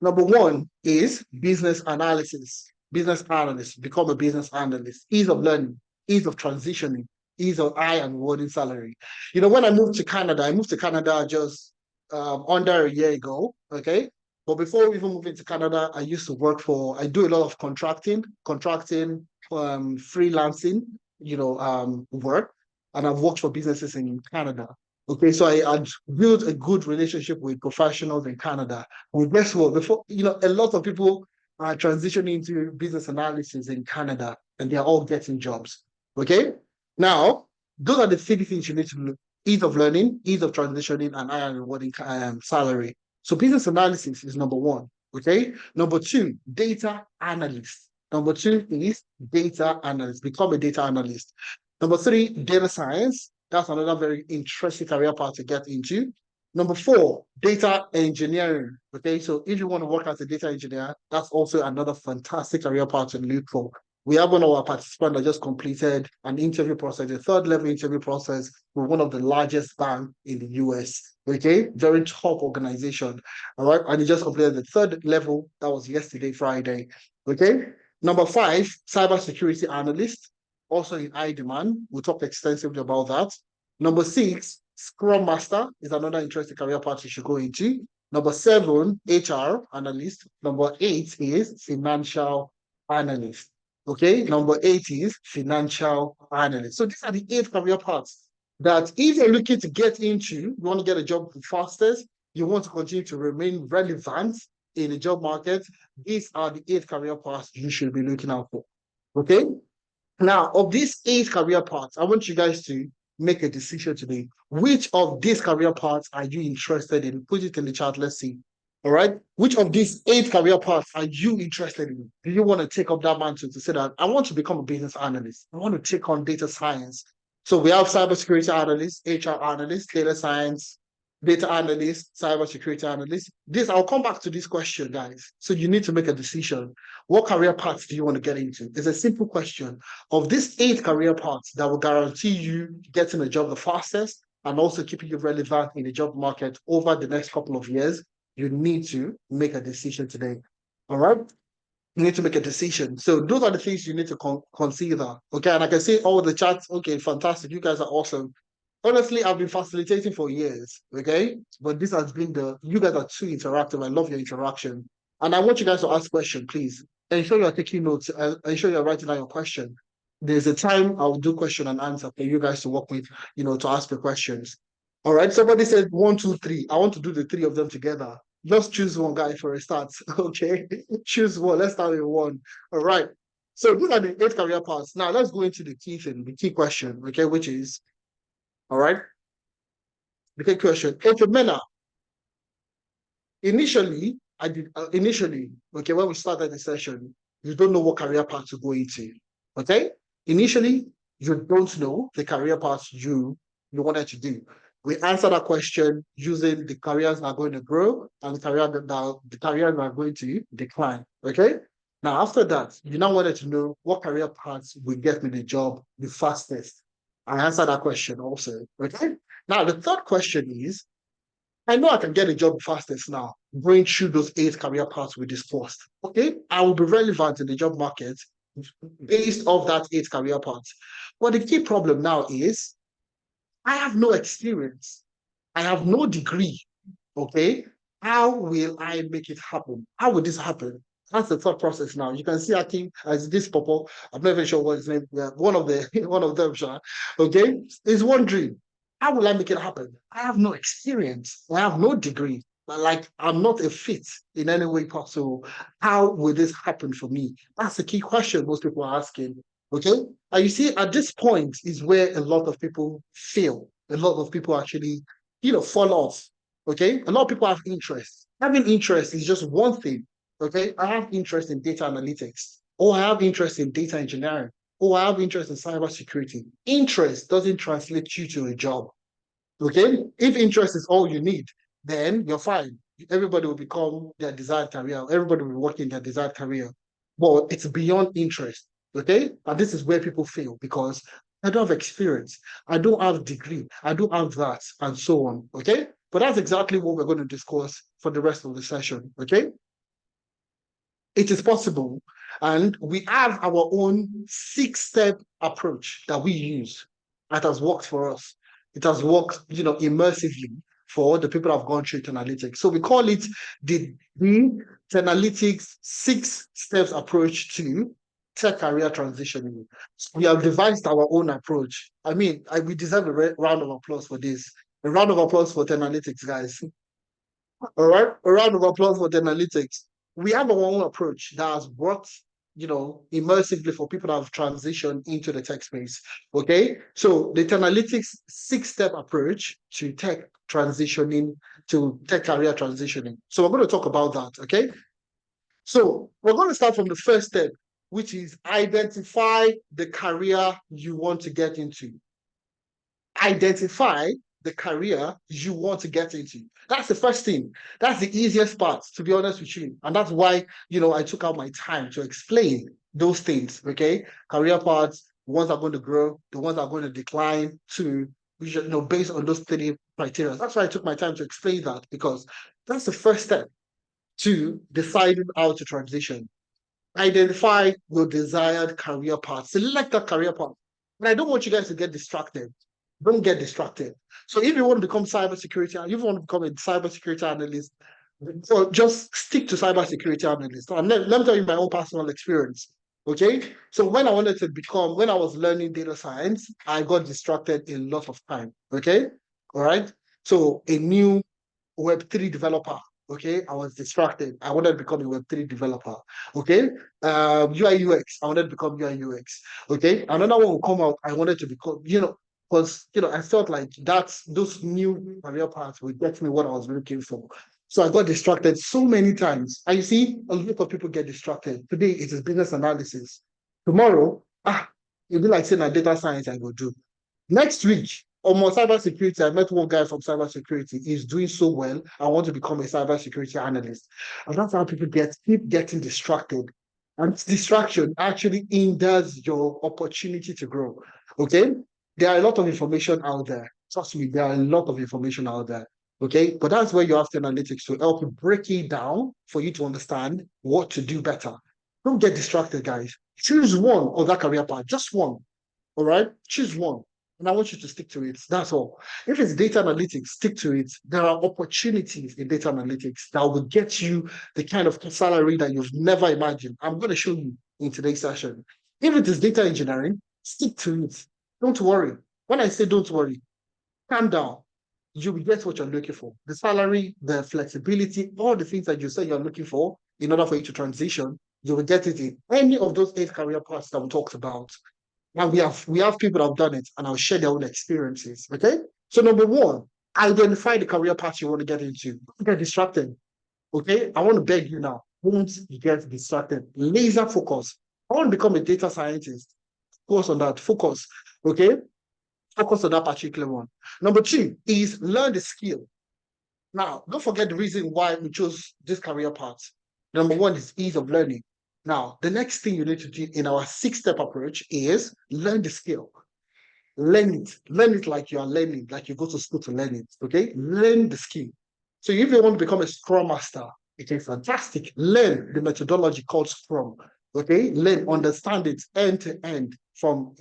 Number one is business analysis. Business analyst, become a business analyst. Ease of learning, ease of transitioning, ease of high and rewarding salary. You know, when I moved to Canada, I moved to Canada just under a year ago. Okay. But before even moving to Canada, I used to I do a lot of freelancing, work. And I've worked for businesses in Canada. Okay. So I had built a good relationship with professionals in Canada. Well, guess what? A lot of people are transitioning into business analysis in Canada, and they're all getting jobs. Okay. Now, those are the three things you need to look: ease of learning, ease of transitioning, and high and rewarding salary. So, business analysis is number one. Okay. Number two, data analyst. Number two is data analyst. Become a data analyst. Number three, data science. That's another very interesting career path to get into. Number four, data engineering. Okay, so if you want to work as a data engineer, that's also another fantastic career path to look for. We have one of our participants that just completed an interview process, a third level interview process with one of the largest banks in the US. Okay, very top organization. All right, and he just completed the third level. That was yesterday, Friday. Okay, number five, cybersecurity analyst, also in high demand. We'll talk extensively about that. Number six, Scrum Master is another interesting career path you should go into. Number seven, HR analyst. Number eight is financial analyst. Okay, number eight is financial analyst. So these are the 8 career paths that if you're looking to get into, you want to get a job fastest, you want to continue to remain relevant in the job market, these are the 8 career paths you should be looking out for. Okay, now of these 8 career paths, I want you guys to make a decision today. Which of these career paths are you interested in? Put it in the chat. Let's see. All right. Which of these 8 career paths are you interested in? Do you want to take up that mantle to say that I want to become a business analyst? I want to take on data science. So we have cybersecurity analyst, HR analyst, data science, data analyst, cybersecurity analyst. I'll come back to this question, guys. So you need to make a decision. What career paths do you want to get into? It's a simple question. Of these 8 career paths that will guarantee you getting a job the fastest and also keeping you relevant in the job market over the next couple of years, you need to make a decision today. All right? You need to make a decision. So those are the things you need to consider. Okay, and I can see all the chats. Okay, fantastic. You guys are awesome. Honestly, I've been facilitating for years, okay? But this has been you guys are too interactive. I love your interaction. And I want you guys to ask questions, please. Ensure you're taking notes. Ensure you're writing down your question. There's a time I'll do question and answer for you guys to work with, to ask the questions. All right, somebody said 1, 2, 3. I want to do the 3 of them together. Just choose one guy for a start, okay? Choose one. Let's start with 1. All right. So these are the 8 career paths. Now let's go into the key thing, the key question, okay, which is, all right. The key question. Okay, Mena. Initially, okay, when we started the session, you don't know what career path to go into. Okay? Initially, you don't know the career path you wanted to do. We answer that question using the careers that are going to grow and the careers that are going to decline. Okay? Now, after that, you now wanted to know what career paths will get me the job the fastest. I answered that question also. Okay? Now, the third question is, I know I can get a job fastest now, going through those 8 career paths we discussed. Okay? I will be relevant in the job market based off that 8 career paths. But the key problem now is I have no experience. I have no degree. Okay? How will I make it happen? How will this happen? That's the thought process now. You can see Akim as this purple. I'm not even sure what his name. One of them, okay, is wondering, how will I make it happen? I have no experience. I have no degree. Like I'm not a fit in any way possible. How will this happen for me? That's the key question most people are asking. Okay. And you see, at this point is where a lot of people fail. A lot of people actually, fall off. Okay. A lot of people have interest. Having interest is just one thing. Okay. I have interest in data analytics, or I have interest in data engineering, or I have interest in cybersecurity. Interest doesn't translate you to a job. Okay. If interest is all you need, then you're fine. Everybody will become their desired career. Everybody will be working their desired career. But it's beyond interest. Okay. And this is where people fail because I don't have experience. I don't have degree. I don't have that, and so on. Okay. But that's exactly what we're going to discuss for the rest of the session. Okay. It is possible. And we have our own 6-step approach that we use that has worked for us. It has worked, immersively for the people that have gone through analytics. So we call it the analytics 6 steps approach to tech career transitioning. We have devised our own approach. I mean, we deserve a round of applause for this. A round of applause for analytics, guys. All right, a round of applause for analytics. We have our own approach that has worked, immersively for people that have transitioned into the tech space. Okay, so the analytics 6-step approach to tech transitioning, to tech career transitioning. So we're going to talk about that. Okay, so we're going to start from the first step, which is identify the career you want to get into. Identify the career you want to get into. That's the first thing. That's the easiest part, to be honest with you. And that's why, I took out my time to explain those things, okay? Career paths, the ones that are going to grow, the ones that are going to decline, to, based on those 3 criteria. That's why I took my time to explain that, because that's the first step to deciding how to transition. Identify your desired career path. Select that career path. And I don't want you guys to get distracted. Don't get distracted. So if you want to become cybersecurity, if you want to become a cybersecurity analyst, so just stick to cybersecurity analyst. And let me tell you my own personal experience. Okay. So when I was learning data science, I got distracted a lot of time. Okay. All right. So a new Web3 developer. Okay, I was distracted. I wanted to become a Web3 developer. Okay, UI UX. I wanted to become UI UX. Okay, another one will come out. I wanted to become, because I felt like those new career paths would get me what I was looking for. So I got distracted so many times. And you see, a lot of people get distracted. Today it is business analysis. Tomorrow, it'll be like saying a data science I go do. Next week, on my cybersecurity, I met one guy from cybersecurity. He's doing so well. I want to become a cybersecurity analyst. And that's how people keep getting distracted. And this distraction actually hinders your opportunity to grow. Okay? There are a lot of information out there. Trust me, there are a lot of information out there. Okay? But that's where you have to analytics to help you break it down for you to understand what to do better. Don't get distracted, guys. Choose one of that career path, just one. All right? Choose one. And I want you to stick to it. That's all. If it's data analytics, stick to it. There are opportunities in data analytics that will get you the kind of salary that you've never imagined. I'm going to show you in today's session. If it is data engineering, stick to it. Don't worry. When I say don't worry, calm down. You will get what you're looking for. The salary, the flexibility, all the things that you say you're looking for in order for you to transition, you will get it in any of those 8 career paths that we talked about. And we have people that have done it, and I'll share their own experiences. Okay. So number one, identify the career path you want to get into. Don't get distracted. Okay. I want to beg you now. Don't get distracted. Laser focus. I want to become a data scientist. Focus on that. Focus. Okay. Focus on that particular one. Number 2 is learn the skill. Now, don't forget the reason why we chose this career path. Number 1 is ease of learning. Now, the next thing you need to do in our 6-step approach is learn the skill. Learn it. Learn it like you are learning, like you go to school to learn it. Okay? Learn the skill. So if you want to become a Scrum Master, it is fantastic. Learn the methodology called Scrum. Okay? Learn, understand it end to end, from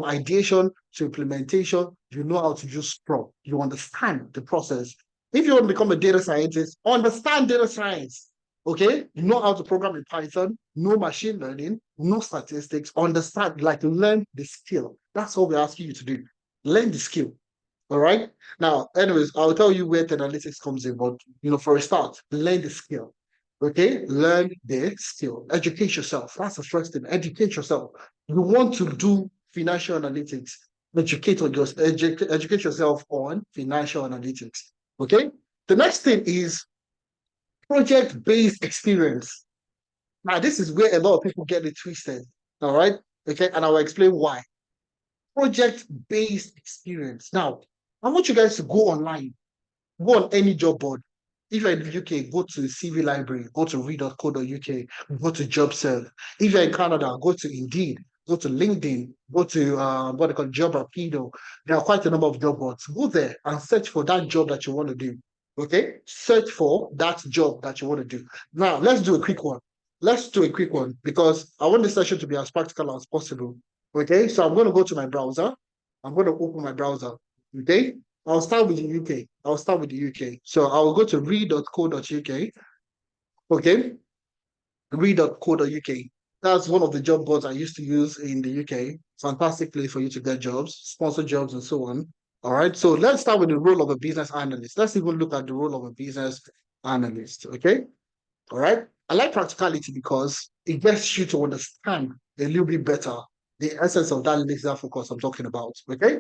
ideation to implementation. You know how to use Scrum. You understand the process. If you want to become a data scientist, understand data science. Okay, you know how to program in Python, no machine learning, no statistics, understand, like learn the skill. That's all we're asking you to do. Learn the skill. All right. Now, anyways, I'll tell you where analytics comes in, but for a start, learn the skill. Okay, learn the skill, educate yourself. That's the first thing. Educate yourself. You want to do financial analytics, educate yourself on financial analytics. Okay. The next thing is project-based experience. Now, this is where a lot of people get it twisted. All right. Okay, and I'll explain why. Project-based experience. Now, I want you guys to go online, go on any job board. If you're in the UK, go to CV Library, go to read.co.uk, go to JobServe. If you're in Canada, go to Indeed, go to LinkedIn, go to what they call Job Rapido. There are quite a number of job boards. Go there and search for that job that you want to do. Okay? Search for that job that you want to do. Now, let's do a quick one. Let's do a quick one because I want this session to be as practical as possible. Okay? So I'm going to go to my browser. I'm going to open my browser. Okay? I'll start with the UK. I'll start with the UK. So I'll go to read.co.uk. Okay. Read.co.uk. That's one of the job boards I used to use in the UK. Fantastic place for you to get jobs, sponsor jobs, and so on. All right. So let's start with the role of a business analyst. Let's even look at the role of a business analyst. Okay. All right. I like practicality because it gets you to understand a little bit better the essence of that laser focus I'm talking about. Okay.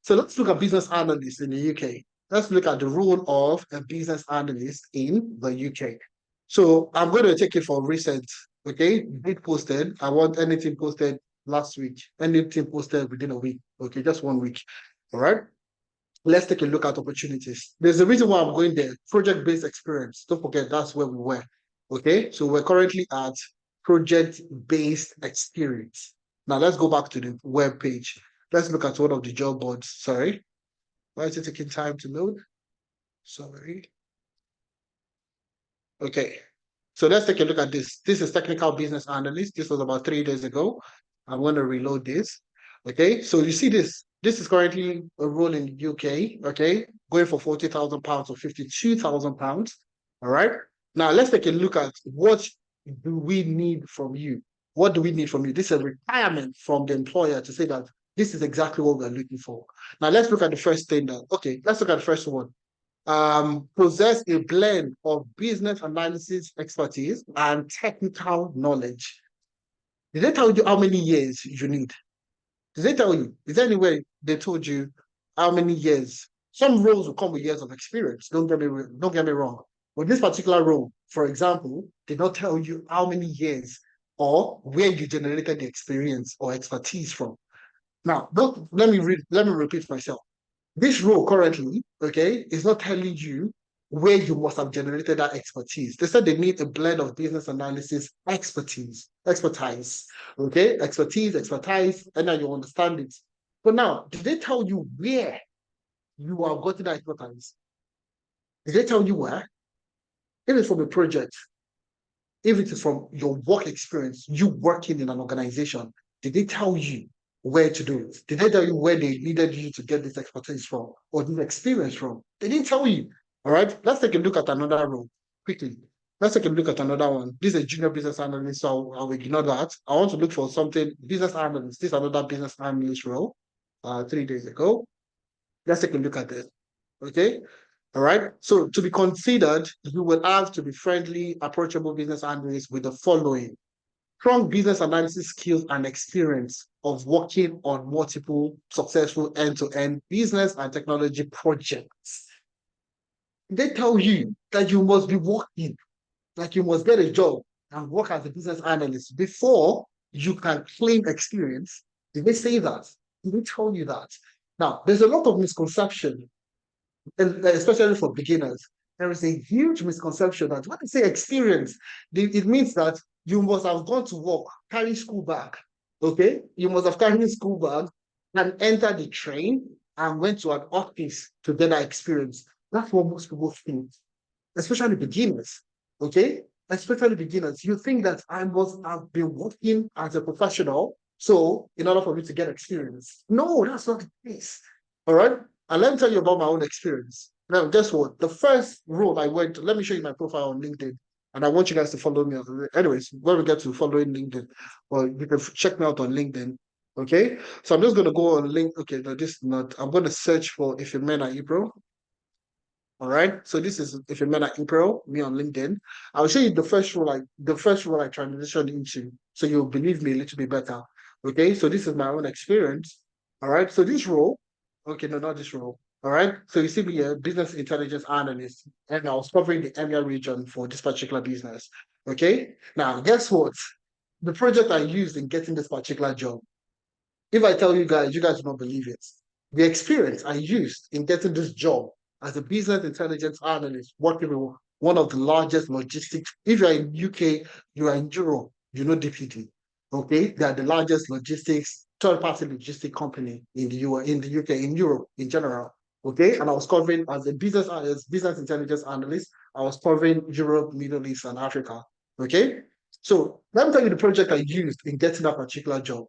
So let's look at business analysts in the UK. Let's look at the role of a business analyst in the UK. So I'm going to take it for recent. Okay. Date posted. I want anything posted last week, anything posted within a week. Okay. Just 1 week. All right. Let's take a look at opportunities. There's a reason why I'm going there. Project-based experience. Don't forget, that's where we were. Okay, so we're currently at project-based experience. Now let's go back to the web page. Let's look at one of the job boards. Sorry. Why is it taking time to load? Sorry. Okay. So let's take a look at this. This is technical business analyst. This was about 3 days ago. I'm going to reload this. Okay. So you see this. This is currently a role in the UK. Okay. Going for £40,000 or £52,000. All right. Now let's take a look at what do we need from you? What do we need from you? This is a requirement from the employer to say that this is exactly what we're looking for. Now let's look at the first thing. Okay, let's look at the first one. Possess a blend of business analysis expertise and technical knowledge. Did they tell you how many years you need? Did they tell you? Is there any way they told you how many years? Some roles will come with years of experience. Don't get me wrong. But this particular role, for example, did not tell you how many years or where you generated the experience or expertise from. Now, let me repeat myself. This role currently, okay, is not telling you where you must have generated that expertise. They said they need a blend of business analysis expertise, okay, expertise, and then you understand it. But now, did they tell you where you have gotten that expertise? Did they tell you where? If it's from a project, if it is from your work experience, you working in an organization, did they tell you where to do it? Did they tell you where they needed you to get this expertise from or this experience from? They didn't tell you. All right, let's take a look at another role quickly. Let's take a look at another one. This is a junior business analyst, so I'll ignore that. I want to look for something business analyst. This is another business analyst role 3 days ago. Let's take a look at this. Okay. All right. So to be considered, you will have to be friendly, approachable business analyst with the following: strong business analysis skills and experience of working on multiple successful end-to-end business and technology projects. They tell you that you must be working, like you must get a job and work as a business analyst before you can claim experience. Did they say that? Did they tell you that? Now, there's a lot of misconception, especially for beginners. There is a huge misconception that when they say experience, it means that you must have gone to work, carry school bag. Okay, you must have carried school bag and entered the train and went to an office to get that experience. That's what most people think, especially beginners. Okay, especially beginners. You think that I must have been working as a professional, so in order for me to get experience. No, that's not the case. All right. And let me tell you about my own experience. Now, guess what? The first role I went to, let me show you my profile on LinkedIn. And I want you guys to follow me. Anyways, when we get to following LinkedIn, or you can check me out on LinkedIn. Okay. So I'm just going to go on link. Okay, no, this is not. I'm going to search for Ifemena Ibro. All right. So this is if you met at April, me on LinkedIn. I'll show you the first role I transitioned into. So you'll believe me a little bit better. Okay. So this is my own experience. All right. So this role, okay, no, not this role. All right. So you see me a business intelligence analyst, and I was covering the EMEA region for this particular business. Okay. Now, guess what? The project I used in getting this particular job, if I tell you guys will not believe it. The experience I used in getting this job as a business intelligence analyst, working with one of the largest logistics. If you're in UK, you are in Europe, you know DPD. Okay, they are the largest logistics, third-party logistic company in the in the UK, in Europe in general. Okay, and I was covering as business intelligence analyst, I was covering Europe, Middle East, and Africa. Okay, so let me tell you the project I used in getting that particular job.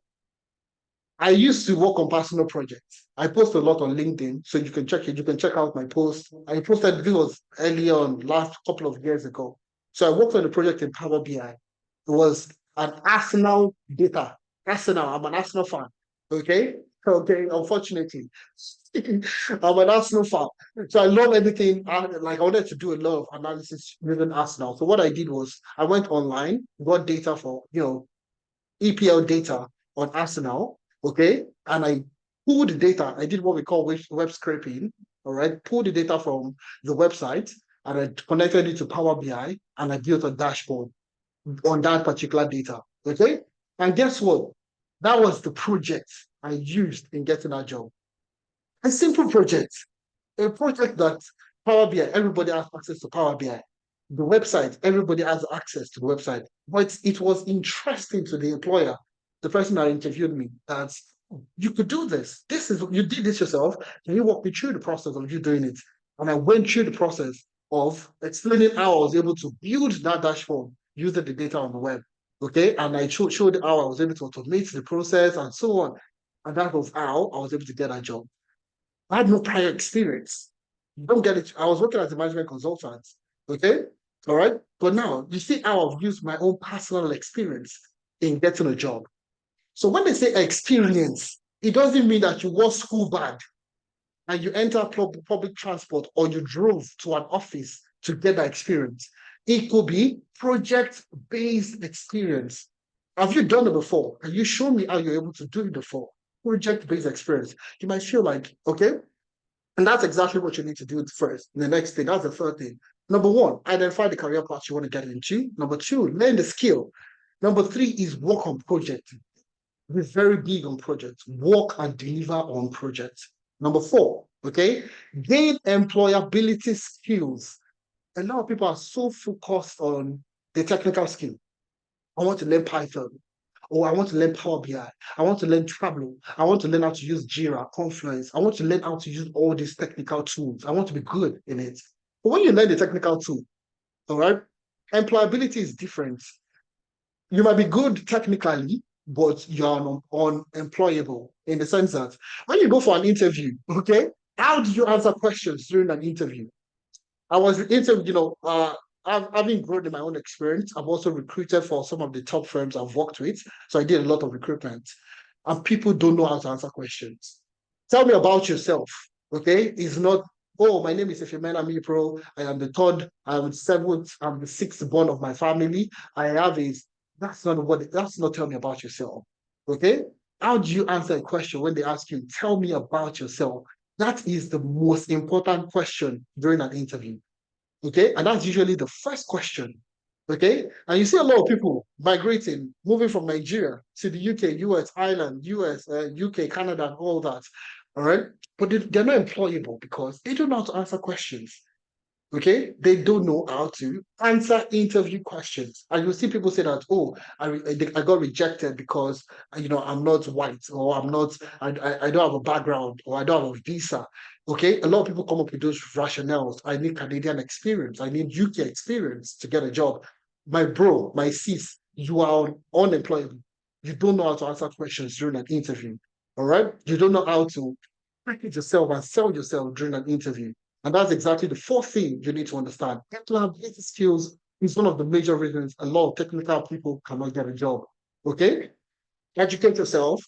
I used to work on personal projects. I post a lot on LinkedIn, so you can check it. You can check out my post. I posted this was early on, last couple of years ago. So I worked on a project in Power BI. It was an Arsenal data. Arsenal. I'm an Arsenal fan. Okay. Okay. Unfortunately, I'm an Arsenal fan. So I love everything. Like I wanted to do a lot of analysis within Arsenal. So what I did was I went online, got data for EPL data on Arsenal, okay? And I pulled the data. I did what we call web scraping, all right? Pulled the data from the website and I connected it to Power BI and I built a dashboard on that particular data, okay? And guess what? That was the project I used in getting that job. A simple project, a project that Power BI, everybody has access to Power BI. The website, everybody has access to the website. But it was interesting to the employer, the person that interviewed me, that you could do this. You did this yourself. Can you walk me through the process of you doing it? And I went through the process of explaining how I was able to build that dashboard using the data on the web. Okay. And I showed how I was able to automate the process and so on. And that was how I was able to get that job. I had no prior experience. You don't get it. I was working as a management consultant. Okay. All right. But now you see how I've used my own personal experience in getting a job. So when they say experience, it doesn't mean that you wore school bag and you enter public transport or you drove to an office to get that experience. It could be project-based experience. Have you done it before? Can you show me how you're able to do it before? Project-based experience. You might feel like, okay, and that's exactly what you need to do first. The next thing, that's the third thing. Number one, identify the career path you want to get into. Number two, learn the skill. Number three is work on project. Be very big on projects. Work and deliver on projects. Number four, okay, gain employability skills. A lot of people are so focused on the technical skill. I want to learn Python. Or I want to learn Power BI. I want to learn Tableau. I want to learn how to use Jira, Confluence. I want to learn how to use all these technical tools. I want to be good in it. But when you learn the technical tool, all right, employability is different. You might be good technically, but you're unemployable in the sense that when you go for an interview, okay, how do you answer questions during an interview? I was interviewed, having grown in my own experience, I've also recruited for some of the top firms I've worked with. So I did a lot of recruitment. And people don't know how to answer questions. Tell me about yourself. Okay. It's not, oh, my name is Ifemena Mipro. I am the third, I'm the seventh, I'm the sixth born of my family. I have a that's not tell me about yourself. Okay. How do you answer a question when they ask you, tell me about yourself? That is the most important question during an interview. Okay. And that's usually the first question. Okay. And you see a lot of people migrating, moving from Nigeria to the UK, US, Ireland, US, UK, Canada, and all that. All right. But they're not employable because they don't know how to answer questions. Okay, they don't know how to answer interview questions, and you see people say that, oh, I got rejected because I'm not white, or I don't have a background, or I don't have a visa. Okay, a lot of people come up with those rationales. I need Canadian experience, I need UK experience to get a job. My bro, my sis, you are unemployable. You don't know how to answer questions during an interview. All right, you don't know how to package yourself and sell yourself during an interview. And that's exactly the fourth thing you need to understand. Employability skills is one of the major reasons a lot of technical people cannot get a job. Okay? Educate yourself,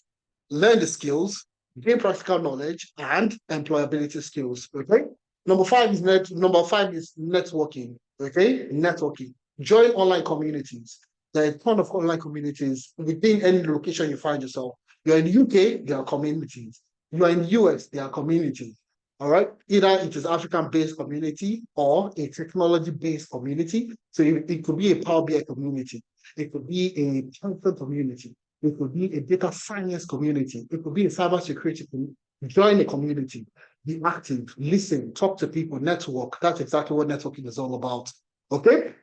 learn the skills, gain practical knowledge, and employability skills. Okay? Number five is networking. Okay, networking. Join online communities. There are a ton of online communities within any location you find yourself. You're in the UK, there are communities. You are in the US, there are communities. All right. Either it is African-based community or a technology-based community. So it could be a Power BI community. It could be a Python community. It could be a data science community. It could be a cybersecurity community. Join a community, be active, listen, talk to people, network. That's exactly what networking is all about. Okay.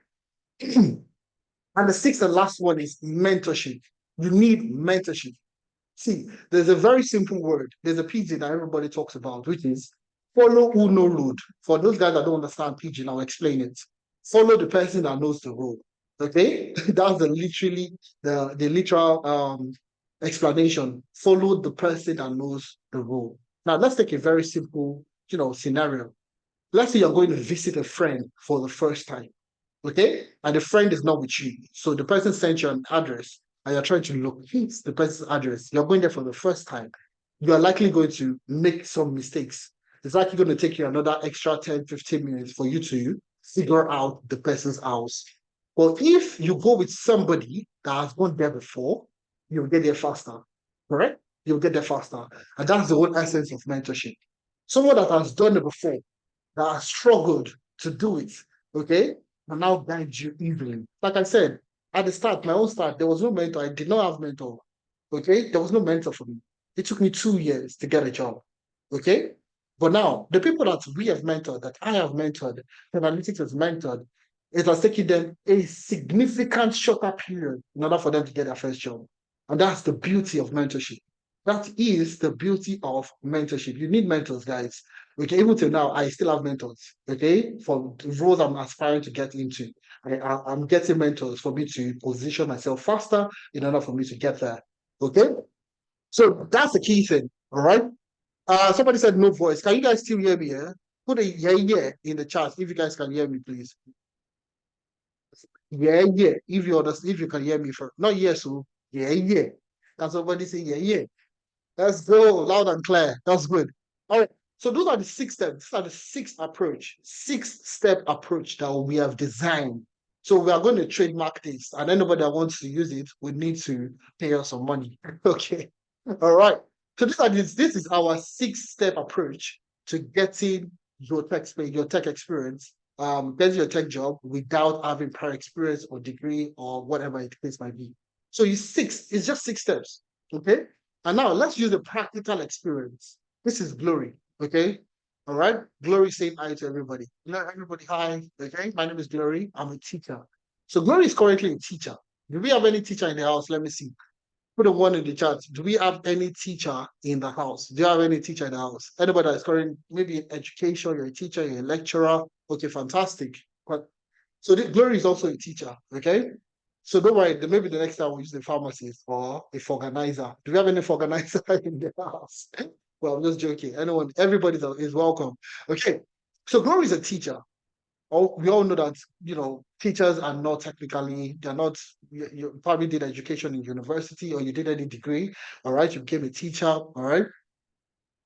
And the sixth and last one is mentorship. You need mentorship. See, there's a very simple word. There's a pidgin that everybody talks about, which is follow who know road. For those guys that don't understand pidgin, I'll explain it. Follow the person that knows the road. Okay, that's the literal explanation. Follow the person that knows the road. Now let's take a very simple, scenario. Let's say you're going to visit a friend for the first time. Okay, and the friend is not with you. So the person sent you an address and you're trying to locate the person's address. You're going there for the first time. You are likely going to make some mistakes. It's likely going to take you another extra 10, 15 minutes for you to figure out the person's house. But if you go with somebody that has gone there before, you'll get there faster. Correct? You'll get there faster. And that's the whole essence of mentorship. Someone that has done it before, that has struggled to do it, okay, and now guide you easily. Like I said, at the start, my own start, there was no mentor. I did not have mentor. Okay, there was no mentor for me. It took me 2 years to get a job. Okay, but now the people that we have mentored, that I have mentored, analytics has mentored, it has taken them a significant shorter period in order for them to get their first job. And that's the beauty of mentorship. That is the beauty of mentorship. You need mentors, guys. Okay, even till now, I still have mentors. Okay, for the roles I'm aspiring to get into, I'm getting mentors for me to position myself faster in order for me to get there. Okay, so that's the key thing. All right. Somebody said no voice. Can you guys still hear me? Yeah? Put a yeah in the chat if you guys can hear me, please. Yeah. If you understand, if you can hear me for not yes, so yeah. Can somebody say yeah? Let's go loud and clear. That's good. All right. So those are the 6 steps. These are the six-step approach that we have designed. So we are going to trademark this, and anybody that wants to use it would need to pay us some money. Okay. All right. So this is our 6-step approach to getting your tech experience, getting your tech job without having prior experience or degree or whatever the case might be. So it's just 6 steps. Okay. And now let's use the practical experience. This is Glory, okay? All right. Glory saying hi to everybody. Everybody, hi. Okay. My name is Glory. I'm a teacher. So Glory is currently a teacher. Do we have any teacher in the house? Let me see. Put a one in the chat. Do we have any teacher in the house? Do you have any teacher in the house? Anybody that's currently maybe in education, you're a teacher, you're a lecturer. Okay, fantastic. But so Glory is also a teacher, okay? So don't worry, maybe the next time we'll use the pharmacist or a organizer. Do we have any organizer in the house? Well, I'm just joking. Everybody is welcome. Okay. So Glory is a teacher. We all know that, teachers are not technically, they're not, you probably did education in university or you did any degree, all right? You became a teacher, all right?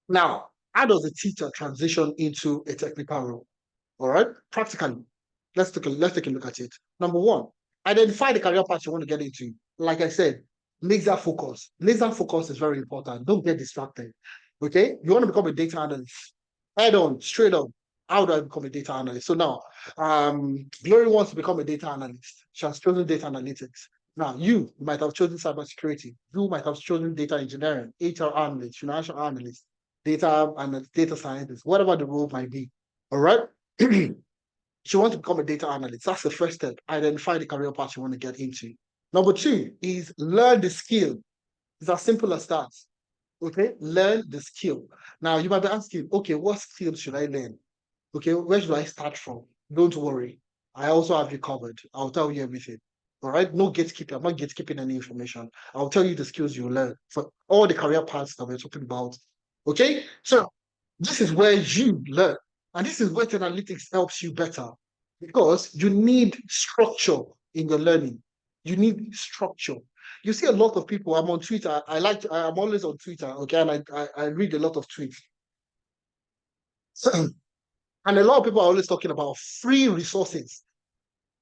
Now, how does a teacher transition into a technical role? All right, practically, let's take a look at it. Number one, identify the career path you want to get into. Like I said, laser focus. Laser focus is very important. Don't get distracted. Okay, you want to become a data analyst. Head on, straight up. How do I become a data analyst? So now, Glory wants to become a data analyst. She has chosen data analytics. Now, you might have chosen cybersecurity. You might have chosen data engineering, HR analyst, financial analyst, data scientist, whatever the role might be. All right. She wants to become a data analyst. That's the first step. Identify the career path you want to get into. Number 2 is learn the skill. It's as simple as that. Okay, learn the skill. Now you might be asking, okay, what skills should I learn? Okay, where should I start from? Don't worry. I also have you covered. I'll tell you everything. All right, no gatekeeping. I'm not gatekeeping any information. I'll tell you the skills you learn for all the career paths that we're talking about. Okay, so this is where you learn. And this is where analytics helps you better because you need structure in your learning. You need structure. You see a lot of people. I'm on Twitter. I'm always on Twitter. Okay, and I read a lot of tweets. And a lot of people are always talking about free resources.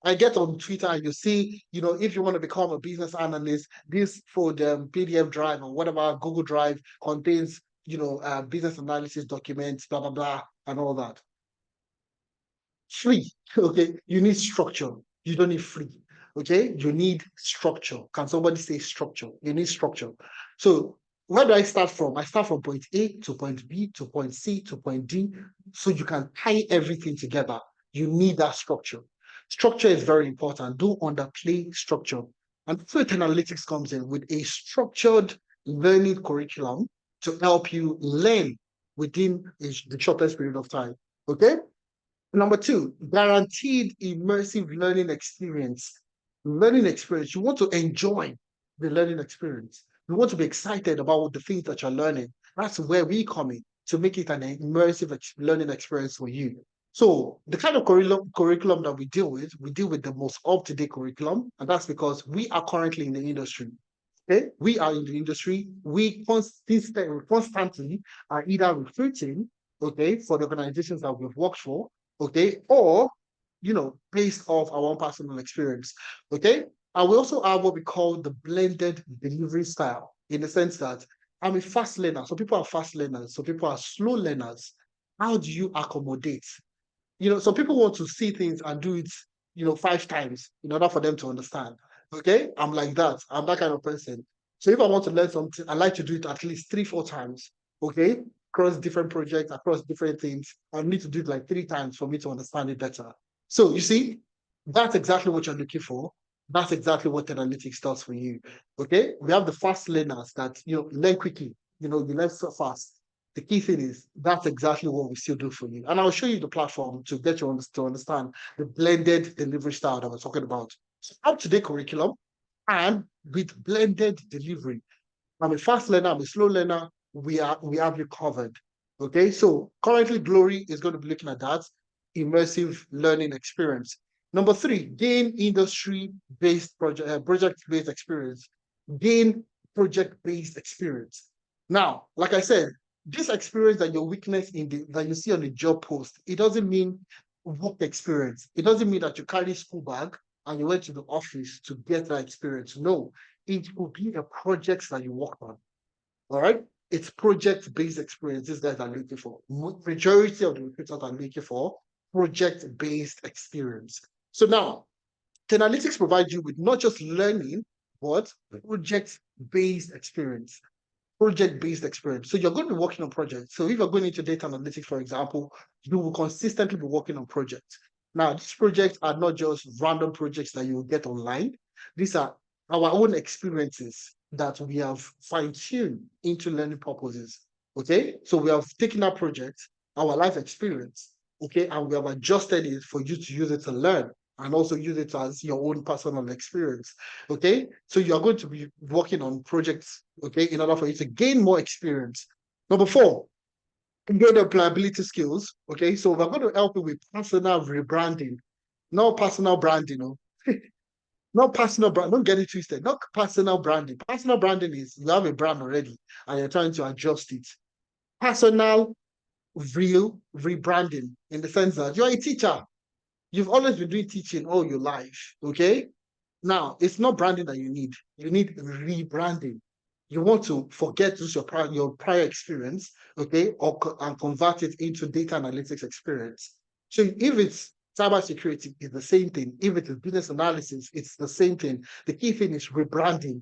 I get on Twitter and you see, if you want to become a business analyst, this for the PDF drive or whatever Google Drive contains, business analysis documents, blah, blah, blah, and all that. Free, okay? You need structure. You don't need free, okay? You need structure. Can somebody say structure? You need structure. So where do I start from? I start from point A to point B to point C to point D, so you can tie everything together. You need that structure. Structure is very important. Don't underplay structure. And that's where analytics comes in with a structured learning curriculum to help you learn within the shortest period of time. Okay? Number two, guaranteed immersive learning experience. Learning experience. You want to enjoy the learning experience. You want to be excited about the things that you're learning. That's where we come in to make it an immersive learning experience for you. So the kind of curriculum that we deal with the most up-to-date curriculum, and that's because we are currently in the industry. Okay, we are in the industry. We constantly are either recruiting, okay, for the organizations that we've worked for, okay, or based off our own personal experience, okay. And we also have what we call the blended delivery style, in the sense that I'm a fast learner. So people are fast learners. So people are slow learners. How do you accommodate? So people want to see things and do it, 5 times in order for them to understand. Okay, I'm like that. I'm that kind of person. So if I want to learn something, I like to do it at least 3-4 times. Okay, across different projects, across different things. I need to do it like 3 times for me to understand it better. So you see, that's exactly what you're looking for. That's exactly what analytics does for you. Okay, we have the fast learners that learn quickly. You learn so fast. The key thing is that's exactly what we still do for you. And I'll show you the platform to get you to understand the blended delivery style that we're talking about. So up-to-date curriculum and with blended delivery. I'm a fast learner, I'm a slow learner. We have you covered. Okay, so currently Glory is going to be looking at that immersive learning experience. Number three, gain industry-based project-based experience. Gain project-based experience. Now, like I said, this experience that you're witnessing that you see on the job post, it doesn't mean work experience. It doesn't mean that you carry school bag and you went to the office to get that experience. No, it could be a project that you work on. All right. It's project-based experience these guys are looking for. Majority of the recruiters are looking for project-based experience. So now, analytics provides you with not just learning, but project-based experience. Project-based experience. So you're going to be working on projects. So if you're going into data analytics, for example, you will consistently be working on projects. Now, these projects are not just random projects that you will get online. These are our own experiences that we have fine-tuned into learning purposes. Okay, so we have taken our project, our life experience, okay, and we have adjusted it for you to use it to learn and also use it as your own personal experience. Okay, so you're going to be working on projects, okay, in order for you to gain more experience. Number four, get employability skills. Okay, so we're going to help you with personal rebranding, not personal branding, not personal brand, don't get it twisted, not personal branding. Personal branding is you have a brand already and you're trying to adjust it. Personal rebranding, in the sense that you're a teacher. You've always been doing teaching all your life, okay? Now, it's not branding that you need. You need rebranding. You want to forget just your prior experience, okay, and convert it into data analytics experience. So if it's cybersecurity, it's the same thing. If it is business analysis, it's the same thing. The key thing is rebranding.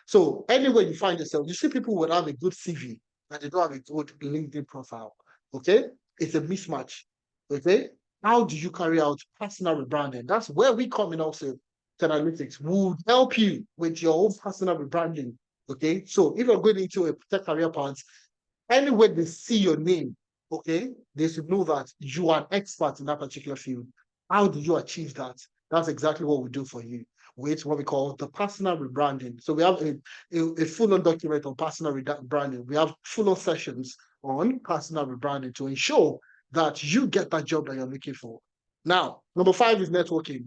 So anywhere you find yourself, you see people would have a good CV, but they don't have a good LinkedIn profile, okay? It's a mismatch, okay? How do you carry out personal rebranding? That's where we come in also. Analytics will help you with your own personal rebranding. Okay, so if you're going into a tech career path, anywhere they see your name, okay, they should know that you are an expert in that particular field. How do you achieve that? That's exactly what we do for you with what we call the personal rebranding. So we have a full-on document on personal rebranding. We have full-on sessions on personal rebranding to ensure that you get that job that you're looking for. Now, number five is networking.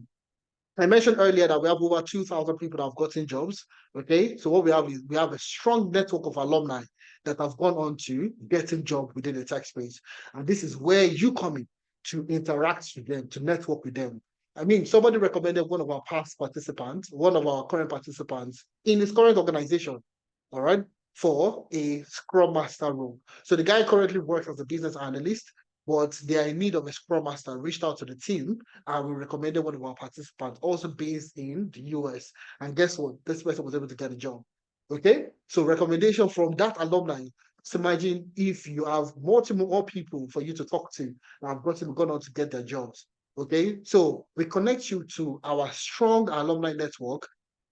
I mentioned earlier that we have over 2,000 people that have gotten jobs. Okay, so what we have is we have a strong network of alumni that have gone on to getting job within the tech space, and this is where you come in to interact with them, to network with them. I mean, somebody recommended one of our past participants, one of our current participants in his current organization, all right, for a Scrum Master role. So the guy currently works as a business analyst, but they are in need of a Scrum Master, reached out to the team, and we recommended one of our participants, also based in the US. And guess what? This person was able to get a job. Okay, so recommendation from that alumni. Just imagine if you have multiple more people for you to talk to and have gone on to get their jobs. Okay, so we connect you to our strong alumni network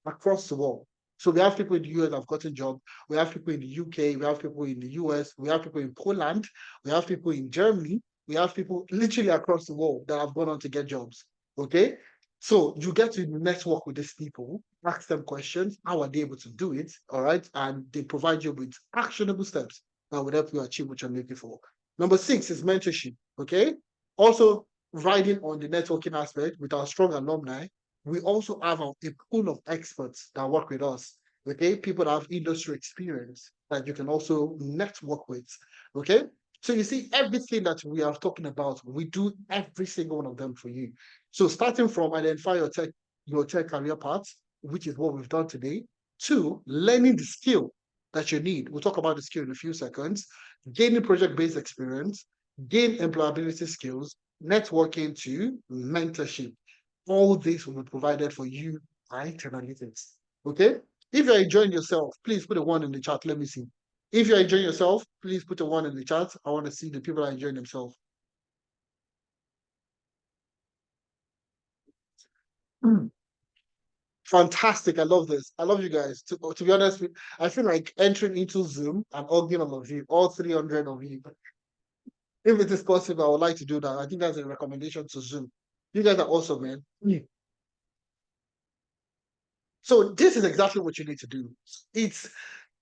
across the world. So we have people in the US that have gotten jobs. We have people in the UK. We have people in the US. We have people in Poland. We have people in Germany. We have people literally across the world that have gone on to get jobs. Okay, so you get to network with these people, ask them questions. How are they able to do it? All right, and they provide you with actionable steps that will help you achieve what you're looking for. Number 6 is mentorship. Okay, also riding on the networking aspect with our strong alumni, we also have a pool of experts that work with us. Okay, people that have industry experience that you can also network with. Okay, so you see, everything that we are talking about, we do every single one of them for you. So starting from identify your tech career path, which is what we've done today, to learning the skill that you need. We'll talk about the skill in a few seconds. Gaining project-based experience, gain employability skills, networking to mentorship. All this will be provided for you by Analytics. Okay? If you're enjoying yourself, please put a 1 in the chat. Let me see. If you're enjoying yourself, please put a 1 in the chat. I want to see the people that are enjoying themselves. Fantastic. I love this. I love you guys. To be honest, I feel like entering into Zoom and hugging all of you, all 300 of you. If it is possible, I would like to do that. I think that's a recommendation to Zoom. You guys are awesome, man. So this is exactly what you need to do. It's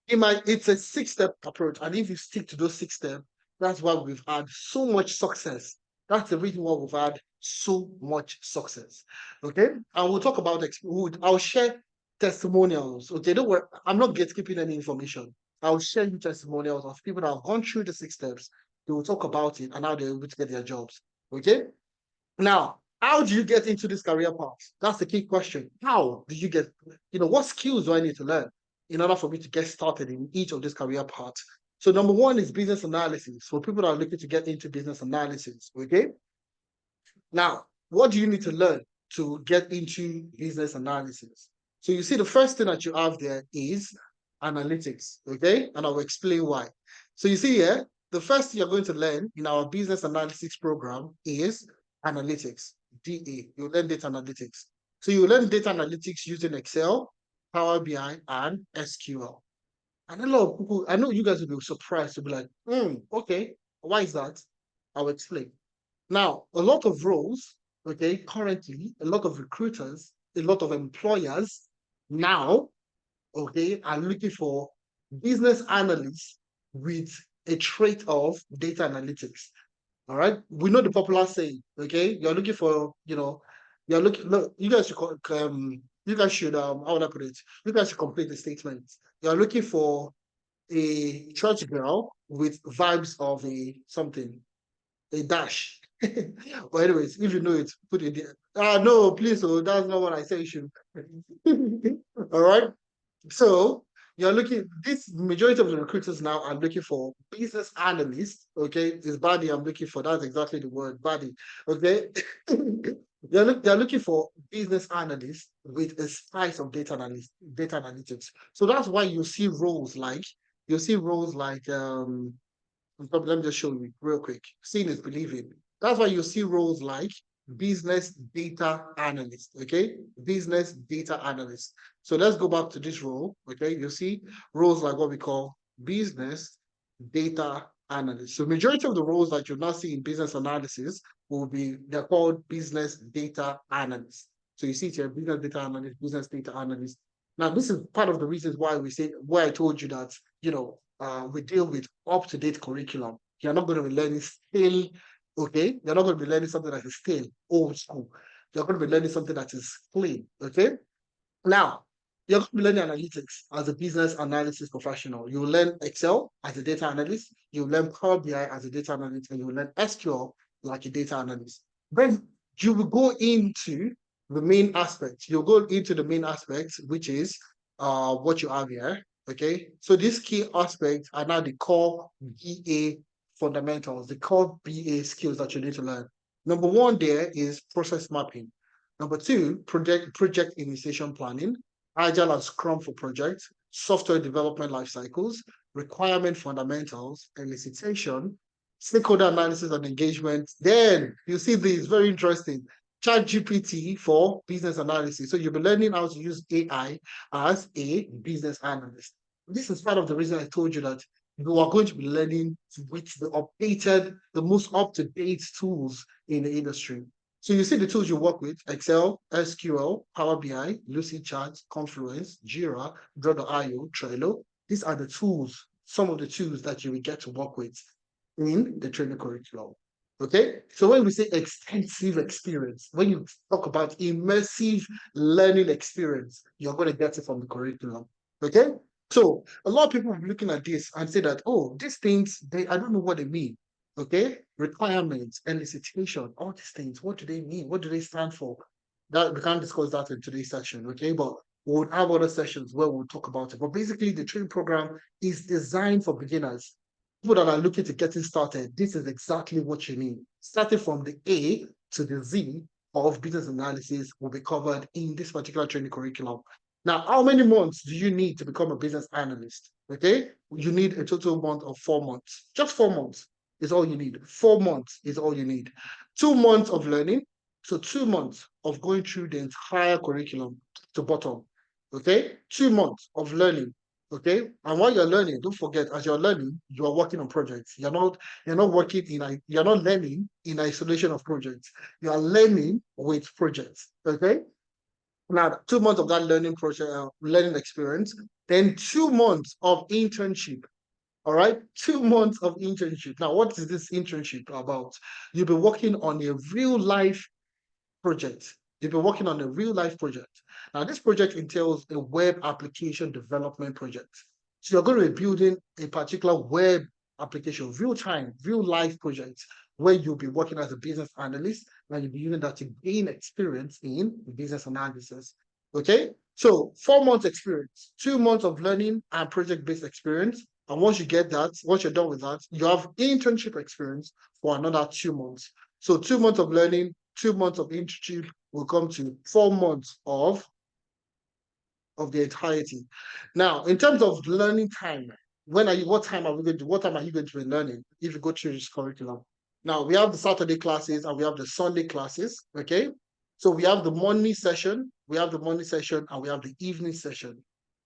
it's a 6-step approach, and if you stick to those 6 steps, that's why we've had so much success. That's the reason why we've had so much success. Okay, and we'll talk about I'll share testimonials. Okay, don't worry, I'm not gatekeeping any information. I'll share you testimonials of people that have gone through the 6 steps. They will talk about it and how they're able to get their jobs. Okay, now, how do you get into this career path? That's the key question. How do you get, what skills do I need to learn in order for me to get started in each of these career paths? So number 1 is business analysis for people that are looking to get into business analysis. Okay. Now, what do you need to learn to get into business analysis? So you see, the first thing that you have there is analytics. Okay. And I'll explain why. So you see here, the first thing you're going to learn in our business analytics program is analytics, DA. You learn data analytics. So you learn data analytics using Excel, Power BI, and SQL. And a lot of people, I know you guys will be surprised to be like, okay, why is that? I'll explain. Now, a lot of roles, okay, currently, a lot of recruiters, a lot of employers now, okay, are looking for business analysts with a trait of data analytics. All right. We know the popular saying, okay? You're looking for, you're looking, look, you guys should, how would I put it? You guys should complete the statement. You're looking for a church girl with vibes of a dash. But anyways, if you know it, put it there. No, please, that's not what I say you should. All right. So you're looking, this majority of the recruiters now are looking for business analysts. Okay, it's Buddy I'm looking for. That's exactly the word, Buddy. Okay. They're looking for business analysts with a spice of data analytics. So that's why you see roles like let me just show you real quick. Seeing is believing. That's why you see roles like business data analyst. Okay, business data analyst. So let's go back to this role. Okay, you see roles like what we call business data analyst. So majority of the roles that you're not seeing in business analysis they're called business data analyst. So you see it here, business data analyst, business data analyst. Now, this is part of the reasons why I told you that, we deal with up-to-date curriculum. You're not going to be learning stale, okay? You're not going to be learning something that is stale, old school. You're going to be learning something that is clean, okay? Now, you're going to be learning analytics as a business analysis professional. You will learn Excel as a data analyst. You will learn Power BI as a data analyst, and you will learn SQL like a data analyst. Then you will go into the main aspect. You'll go into the main aspect, which is what you have here. Okay, so these key aspects are now the core BA fundamentals, the core BA skills that you need to learn. Number one there is process mapping. Number two, project initiation planning, agile and scrum for projects, software development life cycles, requirement fundamentals, elicitation, stakeholder analysis and engagement. Then you see this very interesting. ChatGPT for business analysis. So you'll be learning how to use AI as a business analyst. This is part of the reason I told you that you are going to be learning with the updated, the most up-to-date tools in the industry. So you see the tools you work with: Excel, SQL, Power BI, Lucidchart, Confluence, Jira, Draw.io, Trello. These are the tools, some of the tools that you will get to work with in the training curriculum. Okay, so when we say extensive experience, when you talk about immersive learning experience, you're going to get it from the curriculum. Okay, so a lot of people will be looking at this and say that, oh, these things, I don't know what they mean. Okay, requirements, elicitation, all these things, what do they mean? What do they stand for? That we can't discuss that in today's session. Okay, but we'll have other sessions where we'll talk about it. But basically, the training program is designed for beginners, people that are looking to getting started. This is exactly what you need. Starting from the A to the Z of business analysis will be covered in this particular training curriculum. Now, how many months do you need to become a business analyst? Okay, you need a total month of 4 months. Just 4 months is all you need. 4 months is all you need. 2 months of learning. So 2 months of going through the entire curriculum to bottom. Okay, 2 months of learning. Okay, and while you're learning, don't forget, as you're learning, you are working on projects. You're not working you're not learning in isolation of projects. You are learning with projects. Okay. Now, 2 months of that learning project, learning experience, then 2 months of internship. All right, 2 months of internship. Now, what is this internship about? You'll be working on a real life project. You'll be working on a real life project. Now, this project entails a web application development project. So you're going to be building a particular web application, real time, real life project, where you'll be working as a business analyst, and you'll be using that to gain experience in business analysis. Okay, so 4 months experience, 2 months of learning and project-based experience. And once you get that, once you're done with that, you have internship experience for another 2 months. So 2 months of learning, 2 months of internship will come to 4 months of the entirety. Now, in terms of learning time, what time are you going to be learning if you go through this curriculum? Now, we have the Saturday classes and we have the Sunday classes, okay? So we have the morning session, and we have the evening session,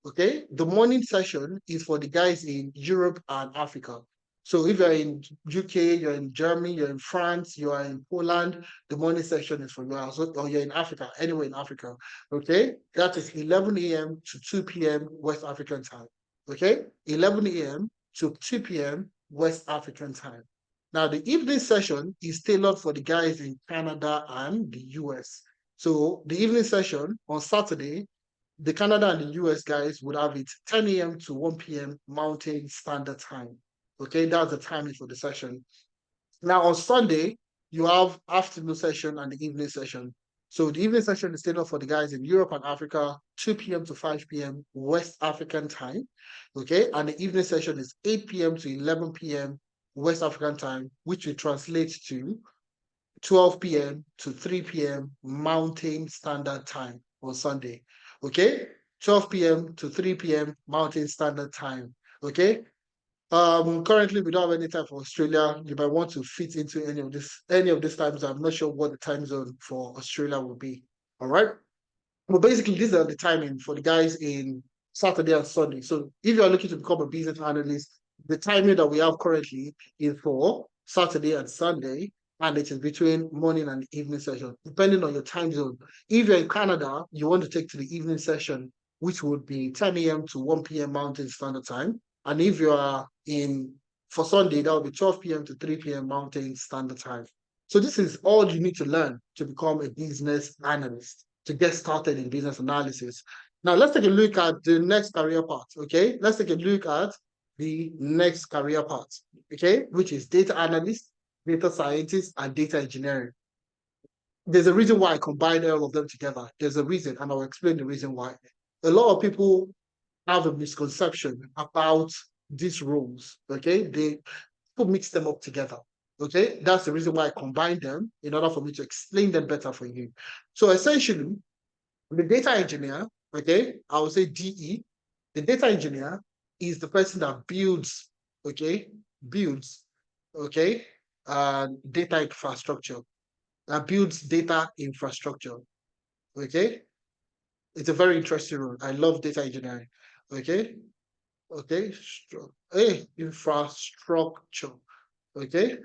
okay? The morning session is for the guys in Europe and Africa. So if you're in UK, you're in Germany, you're in France, you are in Poland, the morning session is for you, or you're in Africa, anywhere in Africa, okay? That is 11 a.m. to 2 p.m. West African time, okay? 11 a.m. to 2 p.m. West African time. Now, the evening session is tailored for the guys in Canada and the US. So the evening session on Saturday, the Canada and the US guys would have it 10 a.m. to 1 p.m. Mountain Standard Time. Okay, that's the timing for the session. Now, on Sunday, you have afternoon session and the evening session. So the evening session is tailored for the guys in Europe and Africa, 2 p.m. to 5 p.m. West African time. Okay, and the evening session is 8 p.m. to 11 p.m. West African time, which will translate to 12 p.m. to 3 p.m. Mountain Standard Time on Sunday. Okay, 12 p.m. to 3 p.m. Mountain Standard Time. Okay. Currently we don't have any time for Australia. You might want to fit into any of these times. I'm not sure what the time zone for Australia will be. All right. Well, basically, these are the timing for the guys in Saturday and Sunday. So if you are looking to become a business analyst, the timing that we have currently is for Saturday and Sunday, and it is between morning and evening session, depending on your time zone. If you're in Canada, you want to take to the evening session, which would be 10 a.m. to 1 p.m. Mountain Standard Time. And if you are for Sunday, that will be 12 p.m. to 3 p.m. Mountain Standard Time. So this is all you need to learn to become a business analyst, to get started in business analysis. Now, let's take a look at the next career path, okay? Let's take a look at the next career path, okay? Which is data analyst, data scientists, and data engineering. There's a reason why I combine all of them together. There's a reason, and I'll explain the reason why. A lot of people have a misconception about these roles. Okay, people mix them up together. Okay, that's the reason why I combine them in order for me to explain them better for you. So essentially, the data engineer, okay, I would say DE, the data engineer is the person that builds, okay, builds, okay, data infrastructure, that builds data infrastructure, okay. It's a very interesting role. I love data engineering, okay, okay, infrastructure, okay.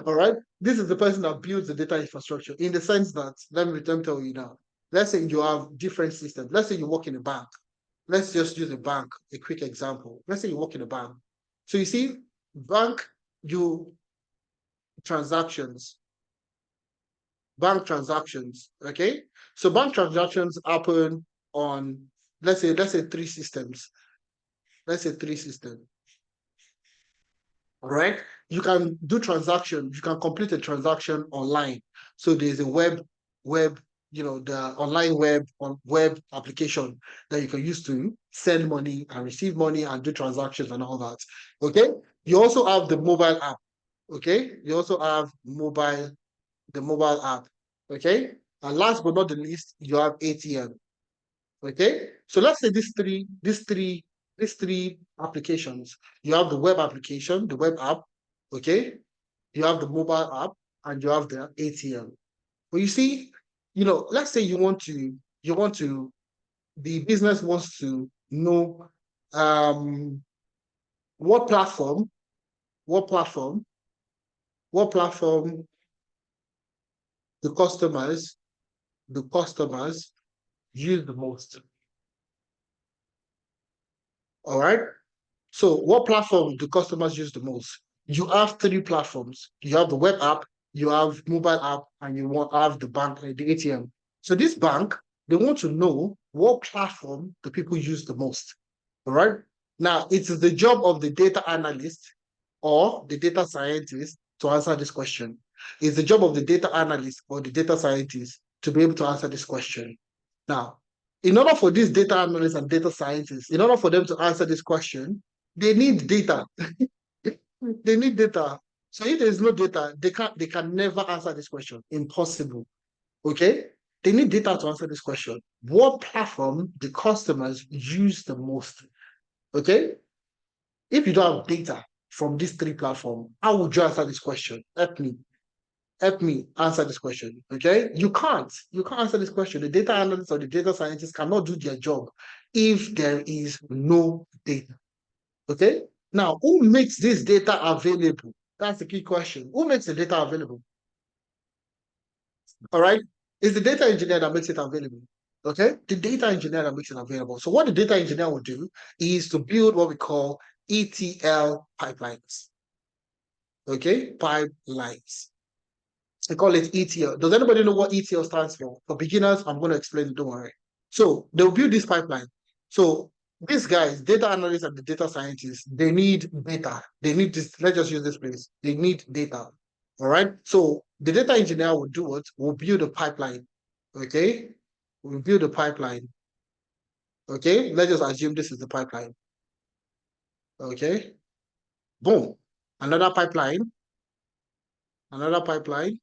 All right, this is the person that builds the data infrastructure in the sense that, let me tell you now, let's say you have different systems. Let's say you work in a bank. Let's just use a bank, a quick example. Let's say you work in a bank. So you see, bank, you transactions, bank transactions, okay? So bank transactions happen on, let's say three systems. Let's say three systems. All right, you can do transaction, you can complete a transaction online. So there's a web, the online web application that you can use to send money and receive money and do transactions and all that. Okay, you also have the mobile app. Okay, you also have the mobile app. Okay, and last but not the least, you have ATM. Okay, so let's say these three applications. You have the web application, the web app, okay? You have the mobile app, and you have the ATM. But you see, let's say the business wants to know what platform, what platform, what platform the customers use the most. All right. So what platform do customers use the most? You have three platforms. You have the web app, you have mobile app, and you have the bank, the ATM. So this bank, they want to know what platform the people use the most. All right. Now, it is the job of the data analyst or the data scientist to answer this question. It's the job of the data analyst or the data scientist to be able to answer this question. Now, in order for these data analysts and data scientists, in order for them to answer this question, they need data. They need data. So if there's no data, they can never answer this question. Impossible. Okay? They need data to answer this question. What platform do customers use the most? Okay? If you don't have data from these three platforms, how would you answer this question? Help me answer this question. Okay, you can't answer this question. The data analyst or the data scientist cannot do their job if there is no data. Okay, now who makes this data available? That's the key question. Who makes the data available? All right, it's the data engineer that makes it available. Okay, the data engineer that makes it available. So what the data engineer will do is to build what we call ETL pipelines. Okay, pipelines. I call it ETL. Does anybody know what ETL stands for? For beginners, I'm going to explain it, don't worry. So they'll build this pipeline. So these guys, data analysts and the data scientists, they need data. They need this, let's just use this place. They need data. All right. So the data engineer will do what? Will build a pipeline. Okay. We'll build a pipeline. Okay. Let's just assume this is the pipeline. Okay. Boom. Another pipeline. Another pipeline.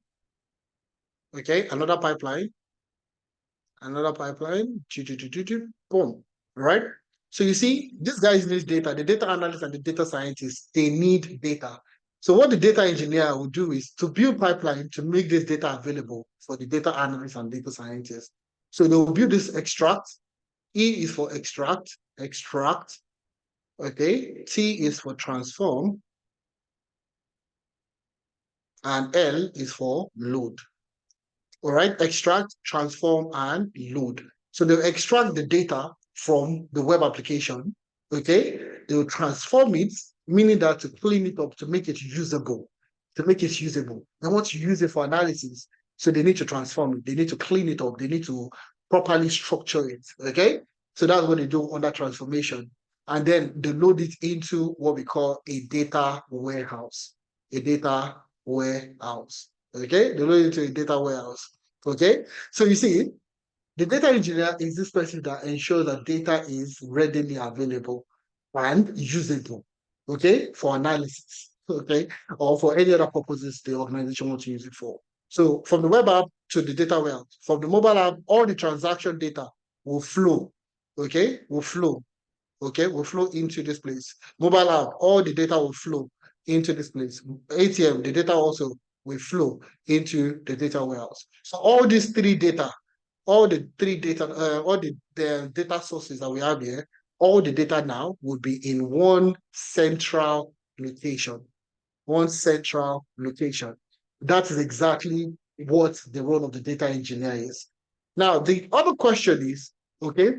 Okay. Another pipeline. Boom. Right? So you see, these guys need data. The data analysts and the data scientists, they need data. So what the data engineer will do is to build pipeline to make this data available for the data analysts and data scientists. So they will build this extract. E is for extract. Okay. T is for transform. And L is for load. All right, extract, transform, and load. So they'll extract the data from the web application, okay? They'll transform it, meaning that to clean it up, to make it usable, They want to use it for analysis. So they need to transform it. They need to clean it up. They need to properly structure it, okay? So that's what they do under transformation. And then they load it into what we call a data warehouse, a data warehouse. Okay, they load it into a data warehouse. Okay, so you see, the data engineer is this person that ensures that data is readily available and usable, okay, for analysis, okay, or for any other purposes the organization wants to use it for. So from the web app to the data warehouse, from the mobile app, all the transaction data will flow, okay, will flow into this place. Mobile app, all the data will flow into this place. ATM, the data also will flow into the data warehouse. So all these three data, all the data sources that we have here, all the data now would be in one central location. One central location. That is exactly what the role of the data engineer is. Now, the other question is, okay,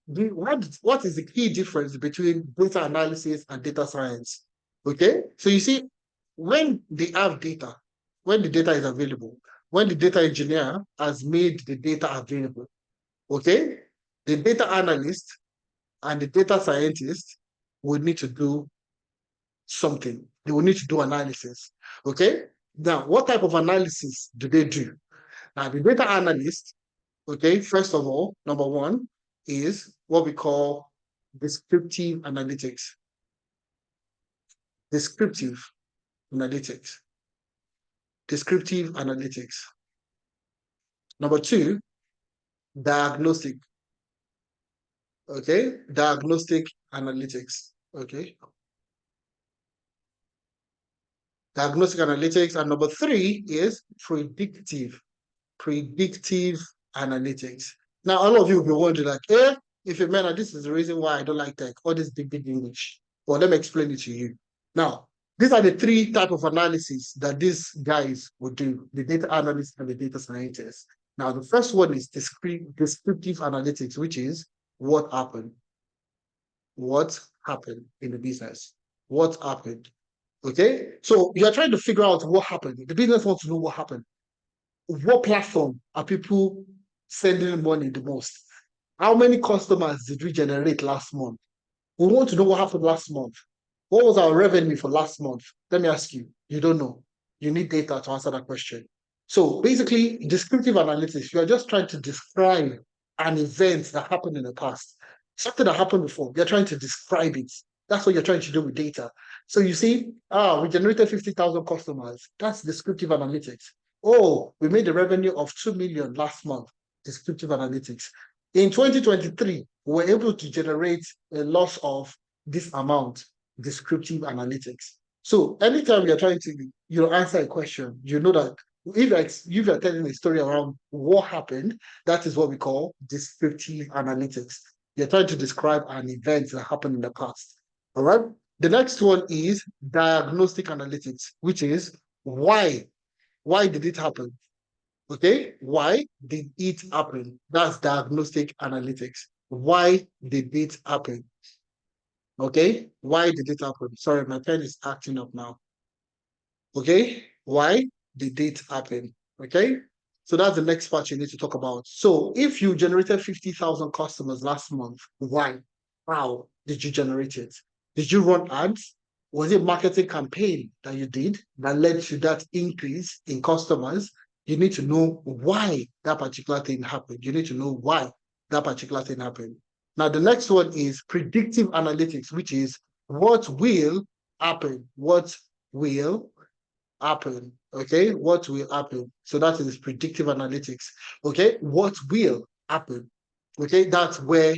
what is the key difference between data analysis and data science? Okay, so you see, when they have data, when the data is available, when the data engineer has made the data available, okay, the data analyst and the data scientist will need to do something. They will need to do analysis. Okay. Now, what type of analysis do they do? Now, the data analyst, okay, first of all, number one is what we call descriptive analytics. Descriptive analytics. Descriptive analytics. Number two, diagnostic. Okay, diagnostic analytics. Okay, diagnostic analytics. And number three is predictive analytics. Now, all of you will be wondering, like, if you man, this is the reason why I don't like tech, all this big English. Well, let me explain it to you. Now, these are the three type of analysis that these guys would do, the data analyst and the data scientist. Now, the first one is descriptive analytics, which is what happened. What happened in the business? What happened? Okay, so you're trying to figure out what happened. The business wants to know what happened. What platform are people sending money the most? How many customers did we generate last month? We want to know what happened last month. What was our revenue for last month? Let me ask you. You don't know. You need data to answer that question. So basically, descriptive analytics, you are just trying to describe an event that happened in the past, something that happened before. You're trying to describe it. That's what you're trying to do with data. So you see, we generated 50,000 customers. That's descriptive analytics. Oh, we made a revenue of 2 million last month. Descriptive analytics. In 2023, we were able to generate a loss of this amount. Descriptive analytics. So anytime you're trying to answer a question, you know that if you're telling a story around what happened, that is what we call descriptive analytics. You're trying to describe an event that happened in the past. All right. The next one is diagnostic analytics, which is why. Why did it happen? Okay. Why did it happen? That's diagnostic analytics. Why did it happen? Okay. Why did it happen? Sorry, my pen is acting up now. Okay. Why did it happen? Okay. So that's the next part you need to talk about. So if you generated 50,000 customers last month, why? How did you generate it? Did you run ads? Was it marketing campaign that you did that led to that increase in customers? You need to know why that particular thing happened. You need to know why that particular thing happened. Now, the next one is predictive analytics, which is what will happen? What will happen? Okay, what will happen? So that is predictive analytics. Okay, what will happen? Okay, that's where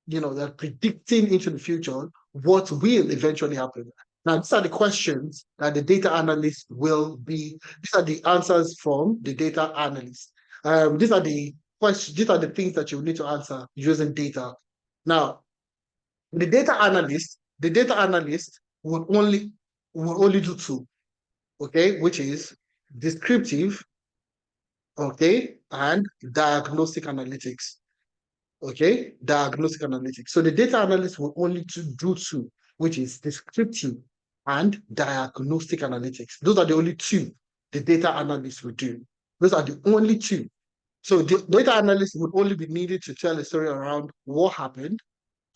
they're predicting into the future what will eventually happen. Now, these are the questions that the data analyst will be. These are the answers from the data analyst. These are the questions. These are the things that you need to answer using data. Now, the data analyst will only do two. Okay, which is descriptive, okay, and diagnostic analytics. Okay, diagnostic analytics. So the data analyst will only do two, which is descriptive and diagnostic analytics. Those are the only two the data analyst will do. Those are the only two. So the data analyst would only be needed to tell a story around what happened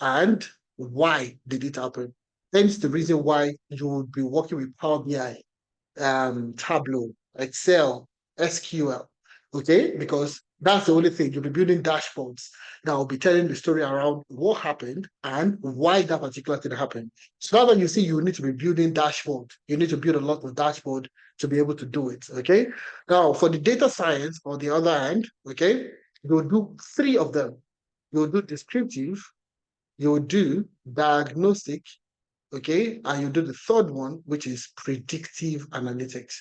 and why did it happen. Hence the reason why you would be working with Power BI. Tableau, Excel, SQL, okay? Because that's the only thing. You'll be building dashboards that will be telling the story around what happened and why that particular thing happened. So now that you see, you need to be building dashboard. You need to build a lot of dashboard to be able to do it, okay? Now, for the data science, on the other hand, okay, you'll do three of them. You'll do descriptive, you'll do diagnostic, okay, and you do the third one, which is predictive analytics.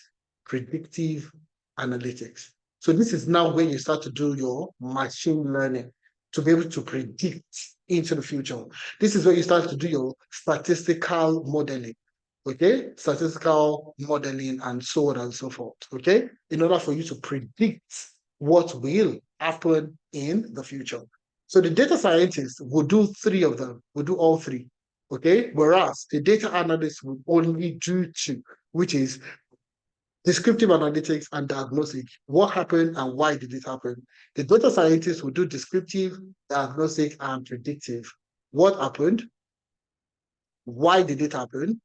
Predictive analytics. So this is now when you start to do your machine learning to be able to predict into the future. This is where you start to do your statistical modeling, okay, statistical modeling and so on and so forth, okay, in order for you to predict what will happen in the future. So the data scientists will do three of them, will do all three. Okay, whereas the data analyst will only do two, which is descriptive analytics and diagnostic. What happened and why did it happen? The data scientist will do descriptive, diagnostic, and predictive. What happened? Why did it happen?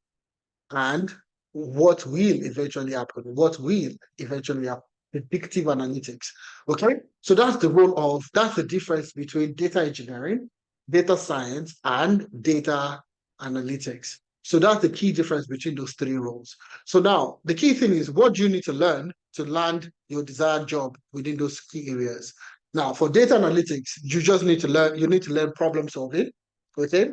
And what will eventually happen? What will eventually happen? Predictive analytics. Okay, so that's that's the difference between data engineering, data science, and data analytics. So that's the key difference between those three roles. So now the key thing is, what do you need to learn to land your desired job within those key areas? Now, for data analytics, you just need to learn problem solving. Okay,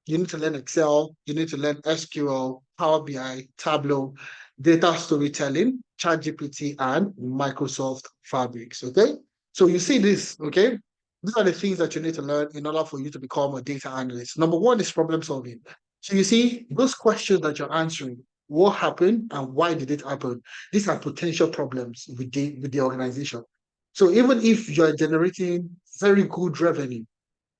you need to learn Excel, you need to learn SQL, Power BI, Tableau, data storytelling, ChatGPT, and Microsoft Fabrics. Okay, so you see this. Okay, these are the things that you need to learn in order for you to become a data analyst. Number one is problem solving. So you see those questions that you're answering. What happened and why did it happen? These are potential problems with the organization. So even if you're generating very good revenue,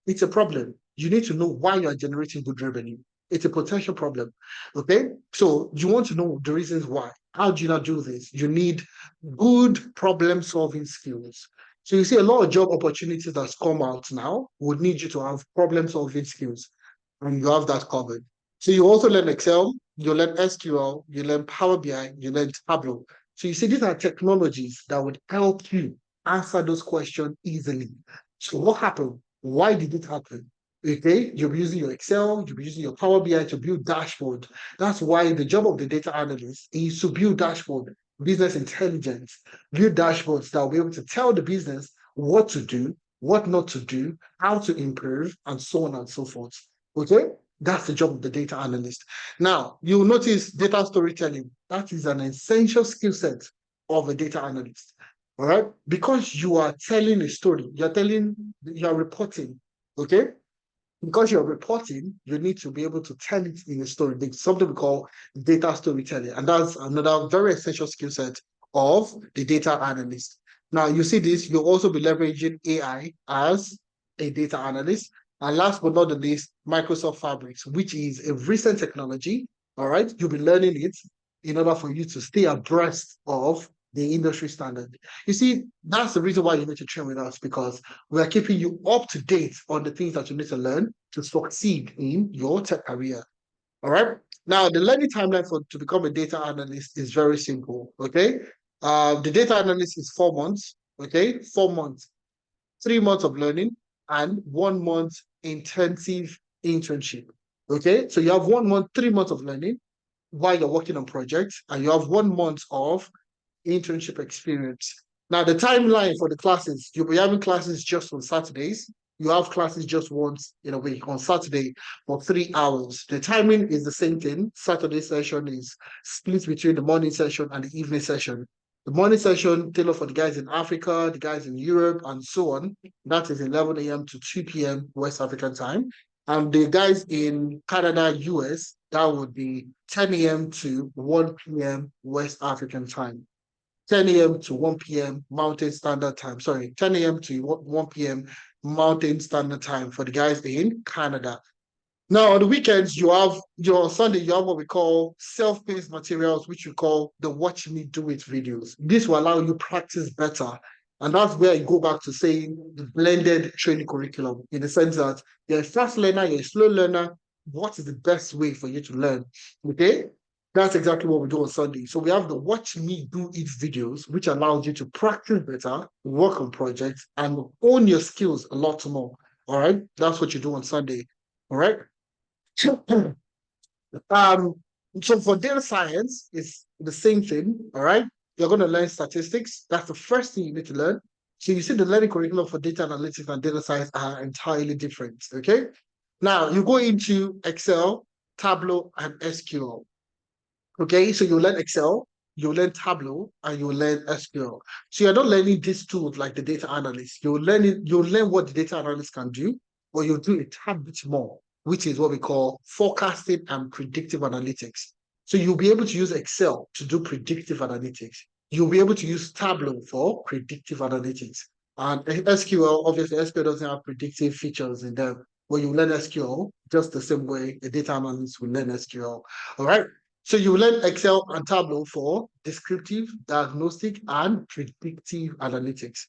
it's a problem. You need to know why you are generating good revenue. It's a potential problem. Okay. So you want to know the reasons why. How do you not do this? You need good problem solving skills. So you see a lot of job opportunities that's come out now would need you to have problem solving skills, and you have that covered. So you also learn Excel, you learn SQL, you learn Power BI, you learn Tableau. So you see these are technologies that would help you answer those questions easily. So what happened? Why did it happen? Okay, you'll be using your Excel, you'll be using your Power BI to build dashboard. That's why the job of the data analyst is to build dashboard, business intelligence, build dashboards that will be able to tell the business what to do, what not to do, how to improve, and so on and so forth. Okay, that's the job of the data analyst. Now, you'll notice data storytelling. That is an essential skill set of a data analyst. All right, because you are telling a story, you're reporting. Okay, because you're reporting, you need to be able to tell it in a story. There's something we call data storytelling, and that's another very essential skill set of the data analyst. Now, you see this, you'll also be leveraging AI as a data analyst. And last but not the least, Microsoft Fabrics, which is a recent technology. All right, you'll be learning it in order for you to stay abreast of the industry standard. You see, that's the reason why you need to train with us, because we are keeping you up to date on the things that you need to learn to succeed in your tech career. All right. Now, the learning timeline to become a data analyst is very simple. Okay. The data analyst is 4 months. Okay. 4 months, 3 months of learning, and 1 month intensive internship. Okay. So you have 1 month, 3 months of learning while you're working on projects, and you have 1 month of internship experience. Now, the timeline for the classes, you'll be having classes just on Saturdays. You have classes just once in a week on Saturday for 3 hours. The timing is the same thing. Saturday session is split between the morning session and the evening session. The morning session tailored for the guys in Africa, the guys in Europe, and so on. That is 11 a.m. to 2 p.m. West African time. And the guys in Canada, US, that would be 10 a.m. to 1 p.m. West African time. 10 a.m. to 1 p.m. Mountain Standard Time. Sorry, 10 a.m. to 1 p.m. Mountain Standard Time for the guys in Canada. Now, on the weekends, you have your Sunday, you have what we call self-paced materials, which we call the Watch Me Do It videos. This will allow you practice better. And that's where you go back to saying the blended training curriculum, in the sense that you're a fast learner, you're a slow learner. What is the best way for you to learn? Okay. That's exactly what we do on Sunday. So we have the Watch Me Do It videos, which allows you to practice better, work on projects, and own your skills a lot more. All right. That's what you do on Sunday. All right. Um, so for data science, it's the same thing. All right. You're going to learn statistics. That's the first thing you need to learn. So you see the learning curriculum for data analytics and data science are entirely different. Okay. Now you go into Excel, Tableau, and SQL. Okay, so you learn Excel, you learn Tableau, and you learn SQL. So you're not learning these tools like the data analyst. You learn what the data analyst can do, but you do a tad bit more, which is what we call forecasting and predictive analytics. So you'll be able to use Excel to do predictive analytics. You'll be able to use Tableau for predictive analytics. And SQL, obviously, SQL doesn't have predictive features in them. When you learn SQL, just the same way a data analyst will learn SQL. All right. So you learn Excel and Tableau for descriptive, diagnostic, and predictive analytics.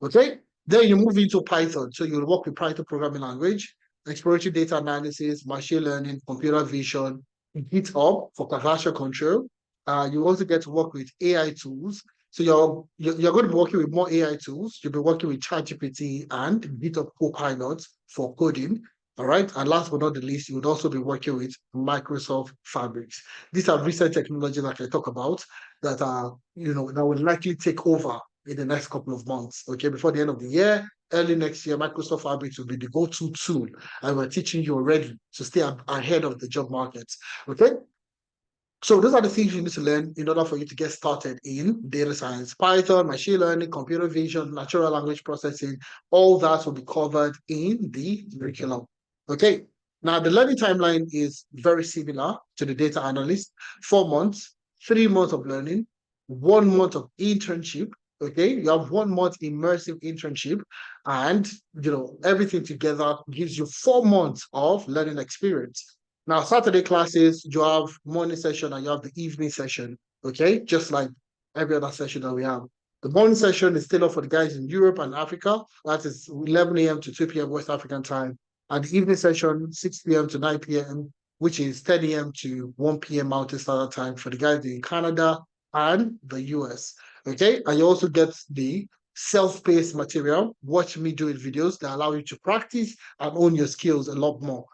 Okay? Then you move into Python. So you'll work with Python programming language, exploratory data analysis, machine learning, computer vision, GitHub for version control. You also get to work with AI tools. So you're going to be working with more AI tools. You'll be working with ChatGPT and GitHub Copilot for coding. All right. And last but not the least, you would also be working with Microsoft Fabrics. These are recent technologies that I talk about that are, that will likely take over in the next couple of months. Okay. Before the end of the year, early next year, Microsoft Fabrics will be the go-to tool. And we're teaching you already to stay ahead of the job market. Okay. So those are the things you need to learn in order for you to get started in data science. Python, machine learning, computer vision, natural language processing, all that will be covered in the curriculum. Okay, now the learning timeline is very similar to the data analyst. 4 months, 3 months of learning, 1 month of internship. Okay, you have 1 month immersive internship, and everything together gives you 4 months of learning experience. Now, Saturday classes, you have morning session and you have the evening session, okay? Just like every other session that we have. The morning session is tailored for the guys in Europe and Africa. That is 11 a.m. to 2 p.m. West African time. And the evening session, 6 p.m. to 9 p.m., which is 10 a.m. to 1 p.m. Mountain Standard Time for the guys in Canada and the US, okay? And you also get the self-paced material, watch me do it videos that allow you to practice and own your skills a lot more.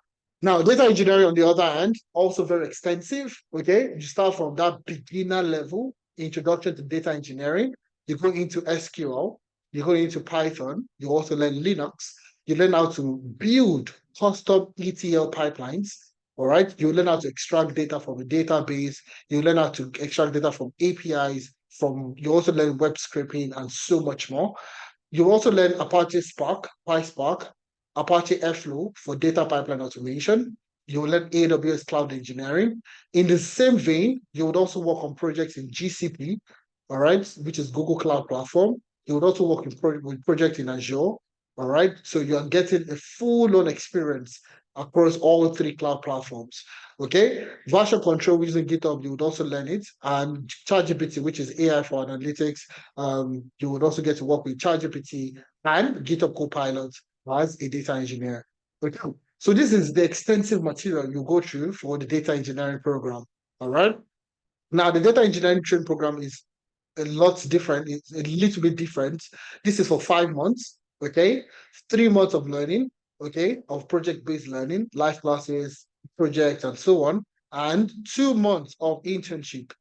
Now, data engineering, on the other hand, also very extensive. Okay, you start from that beginner level, introduction to data engineering. You go into SQL, you go into Python, you also learn Linux, you learn how to build custom ETL pipelines. All right, you learn how to extract data from a database, you learn how to extract data from APIs, you also learn web scraping and so much more. You also learn Apache Spark, PySpark, Apache Airflow for data pipeline automation. You will learn AWS cloud engineering. In the same vein, you would also work on projects in GCP, all right, which is Google Cloud Platform. You would also work with projects in Azure, all right? So you are getting a full-on experience across all 3 cloud platforms, okay? Version control using GitHub, you would also learn it. And ChatGPT, which is AI for analytics, you would also get to work with ChatGPT and GitHub Copilot as a data engineer. Okay. So this is the extensive material you go through for the data engineering program. All right. Now, the data engineering training program is a lot different. It's a little bit different. This is for 5 months. Okay. 3 months of learning. Okay. Of project-based learning, live classes, projects, and so on. And 2 months of internship.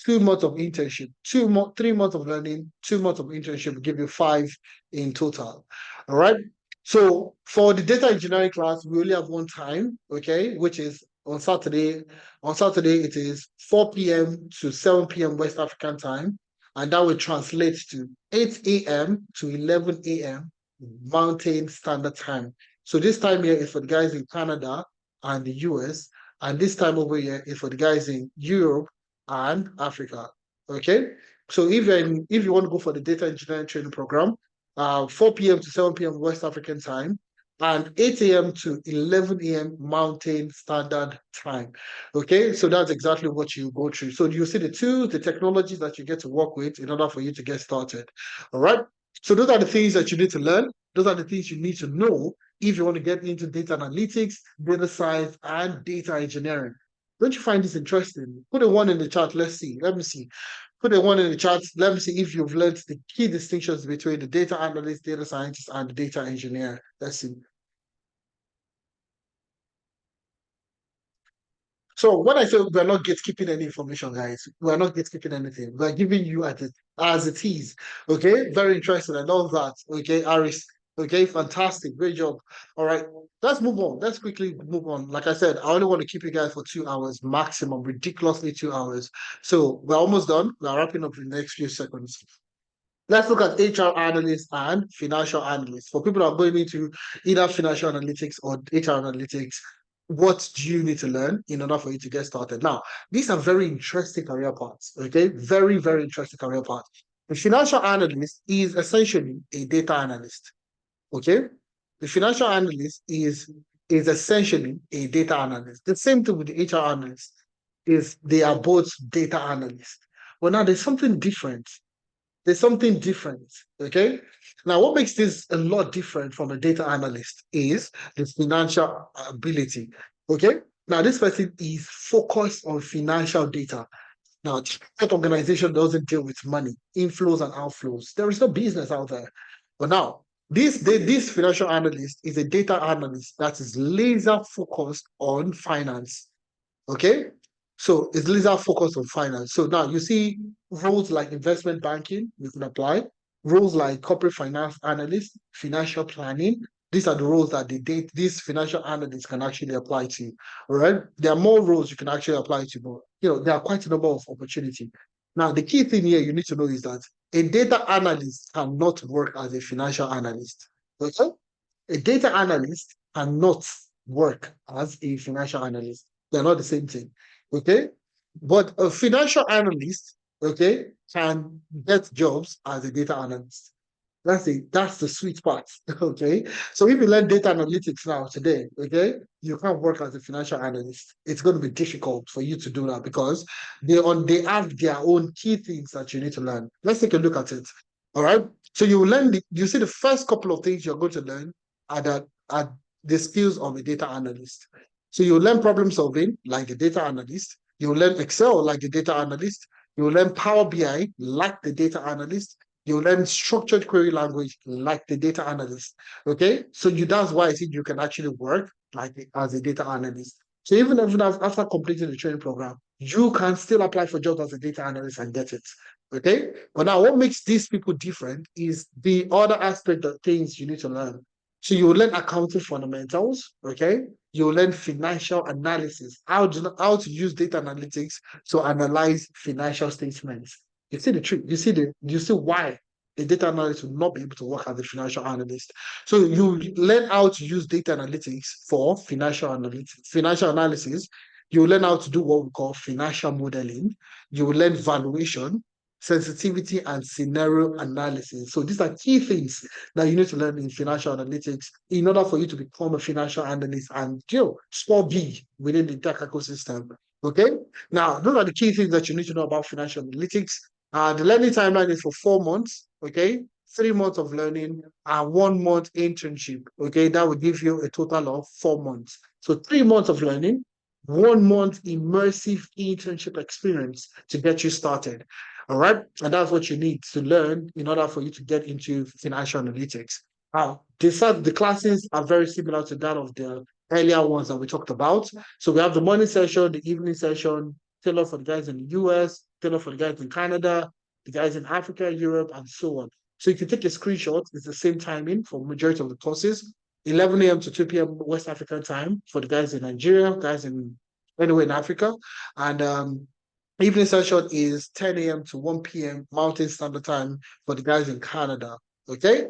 2 months of internship, 3 months of learning, 2 months of internship will give you 5 in total. All right. So for the data engineering class, we only have one time, okay, which is on Saturday. On Saturday, it is 4 p.m. to 7 p.m. West African time, and that will translate to 8 a.m. to 11 a.m. Mountain Standard Time. So this time here is for the guys in Canada and the US, and this time over here is for the guys in Europe and Africa. Okay. So if you want to go for the data engineering training program, 4 p.m. to 7 p.m. West African time, and 8 a.m. to 11 a.m. Mountain Standard Time. Okay, so that's exactly what you go through. So you see the tools, the technologies that you get to work with in order for you to get started. All right. So those are the things that you need to learn. Those are the things you need to know if you want to get into data analytics, data science, and data engineering. Don't you find this interesting? Put a one in the chat. Let's see. Let me see. Put a one in the chat. Let me see if you've learned the key distinctions between the data analyst, data scientist, and the data engineer. Let's see. So when I say we're not gatekeeping any information, guys, we're not gatekeeping anything. We're giving you as it is. Okay, very interesting. I love that. Okay, Aris. Okay, fantastic. Great job. All right, let's move on. Let's quickly move on. Like I said, I only want to keep you guys for 2 hours maximum, ridiculously 2 hours. So we're almost done. We're wrapping up in the next few seconds. Let's look at HR analysts and financial analysts. For people that are going into either financial analytics or HR analytics, what do you need to learn in order for you to get started? Now, these are very interesting career paths, okay? Very, very interesting career paths. The financial analyst is essentially a data analyst, okay? The financial analyst is essentially a data analyst. The same thing with the HR analyst is they are both data analysts. Well, now there's something different. There's something different, okay? Now, what makes this a lot different from a data analyst is the financial ability, okay? Now, this person is focused on financial data. Now, that organization doesn't deal with money, inflows and outflows. There is no business out there. But now, this financial analyst is a data analyst that is laser focused on finance, okay? So it's laser focused on finance. So now you see roles like investment banking, you can apply. Roles like corporate finance analyst, financial planning. These are the roles that these financial analysts can actually apply to. All right. There are more roles you can actually apply to, but there are quite a number of opportunity. Now, the key thing here you need to know is that a data analyst cannot work as a financial analyst. Okay? A data analyst cannot work as a financial analyst. They're not the same thing. Okay. But a financial analyst, okay, can get jobs as a data analyst. That's the sweet part. Okay. So if you learn data analytics now today, okay, you can't work as a financial analyst. It's going to be difficult for you to do that because they have their own key things that you need to learn. Let's take a look at it. All right. So you learn you see the first couple of things you're going to learn are the skills of a data analyst. So you learn problem solving like the data analyst. You learn Excel like the data analyst. You learn Power BI like the data analyst. You learn structured query language like the data analyst. Okay, so that's why I think you can actually work as a data analyst. So even after completing the training program, you can still apply for jobs as a data analyst and get it. Okay, but now what makes these people different is the other aspect of things you need to learn. So you learn accounting fundamentals, okay? You learn financial analysis, how to use data analytics to analyze financial statements. You see the trick, you see why a data analyst will not be able to work as a financial analyst. So you learn how to use data analytics for financial analysis. You learn how to do what we call financial modeling. You will learn valuation, sensitivity, and scenario analysis. So these are key things that you need to learn in financial analytics in order for you to become a financial analyst and score big within the tech ecosystem. Okay. Now, those are the key things that you need to know about financial analytics. The learning timeline is for 4 months. Okay. 3 months of learning and 1 month internship. Okay. That will give you a total of 4 months. So 3 months of learning, 1 month immersive internship experience to get you started. All right. And that's what you need to learn in order for you to get into financial analytics. Now, the classes are very similar to that of the earlier ones that we talked about. So we have the morning session, the evening session, tailored for the guys in the US, tailored for the guys in Canada, the guys in Africa, Europe, and so on. So you can take a screenshot. It's the same timing for majority of the courses. 11 a.m. to 2 p.m. West African time for the guys in Nigeria, guys anywhere in Africa. And evening session is 10 a.m. to 1 p.m. Mountain Standard Time for the guys in Canada. Okay.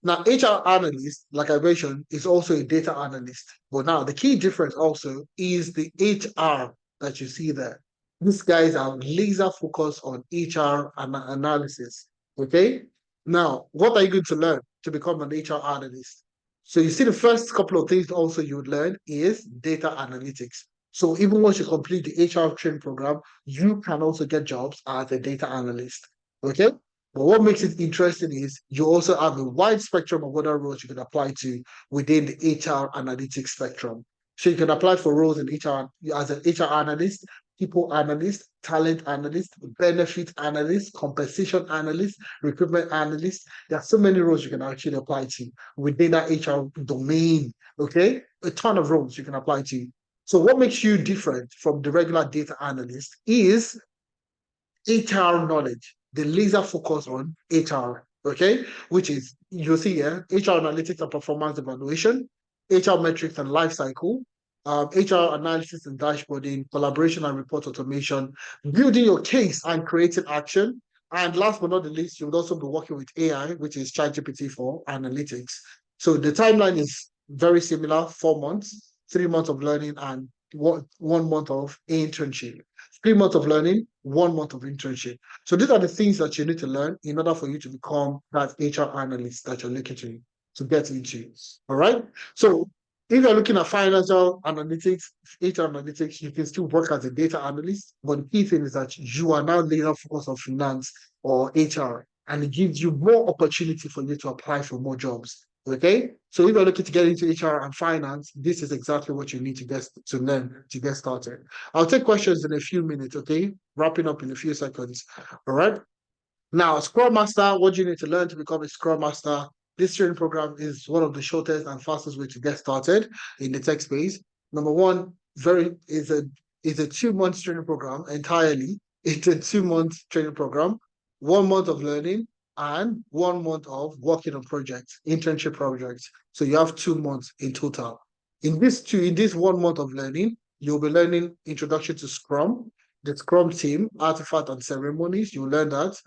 Now, HR analyst, like I mentioned, is also a data analyst. But now the key difference also is the HR that you see there. These guys are laser focused on HR analysis. Okay. Now, what are you going to learn to become an HR analyst? So you see the first couple of things also you would learn is data analytics. So even once you complete the HR training program, you can also get jobs as a data analyst. Okay. But what makes it interesting is you also have a wide spectrum of other roles you can apply to within the HR analytics spectrum. So you can apply for roles in HR as an HR analyst, people analyst, talent analyst, benefit analyst, compensation analyst, recruitment analyst. There are so many roles you can actually apply to within that HR domain. Okay, a ton of roles you can apply to. So what makes you different from the regular data analyst is HR knowledge, the laser focus on HR, okay? Which is, you'll see here, HR analytics and performance evaluation, HR metrics and life cycle, HR analysis and dashboarding, collaboration and report automation, building your case and creating action. And last but not the least, you'll also be working with AI, which is ChatGPT for analytics. So the timeline is very similar, 4 months, 3 months of learning and 1 month of internship. 3 months of learning, 1 month of internship. So these are the things that you need to learn in order for you to become that HR analyst that you're looking to get into. All right. So if you're looking at financial analytics, HR analytics, you can still work as a data analyst. But the key thing is that you are now laser focused on finance or HR, and it gives you more opportunity for you to apply for more jobs. Okay, so if you're looking to get into HR and finance, this is exactly what you need to get to learn to get started. I'll take questions in a few minutes, okay? Wrapping up in a few seconds. All right. Now, Scrum Master, what you need to learn to become a Scrum Master. This training program is one of the shortest and fastest way to get started in the tech space. Number one, is a 2 month training program entirely. It's a 2 month training program, 1 month of learning, and 1 month of working on projects, internship projects. So you have 2 months in total. In this 1 month of learning, you'll be learning introduction to Scrum, the Scrum team, artifact and ceremonies. You'll learn that.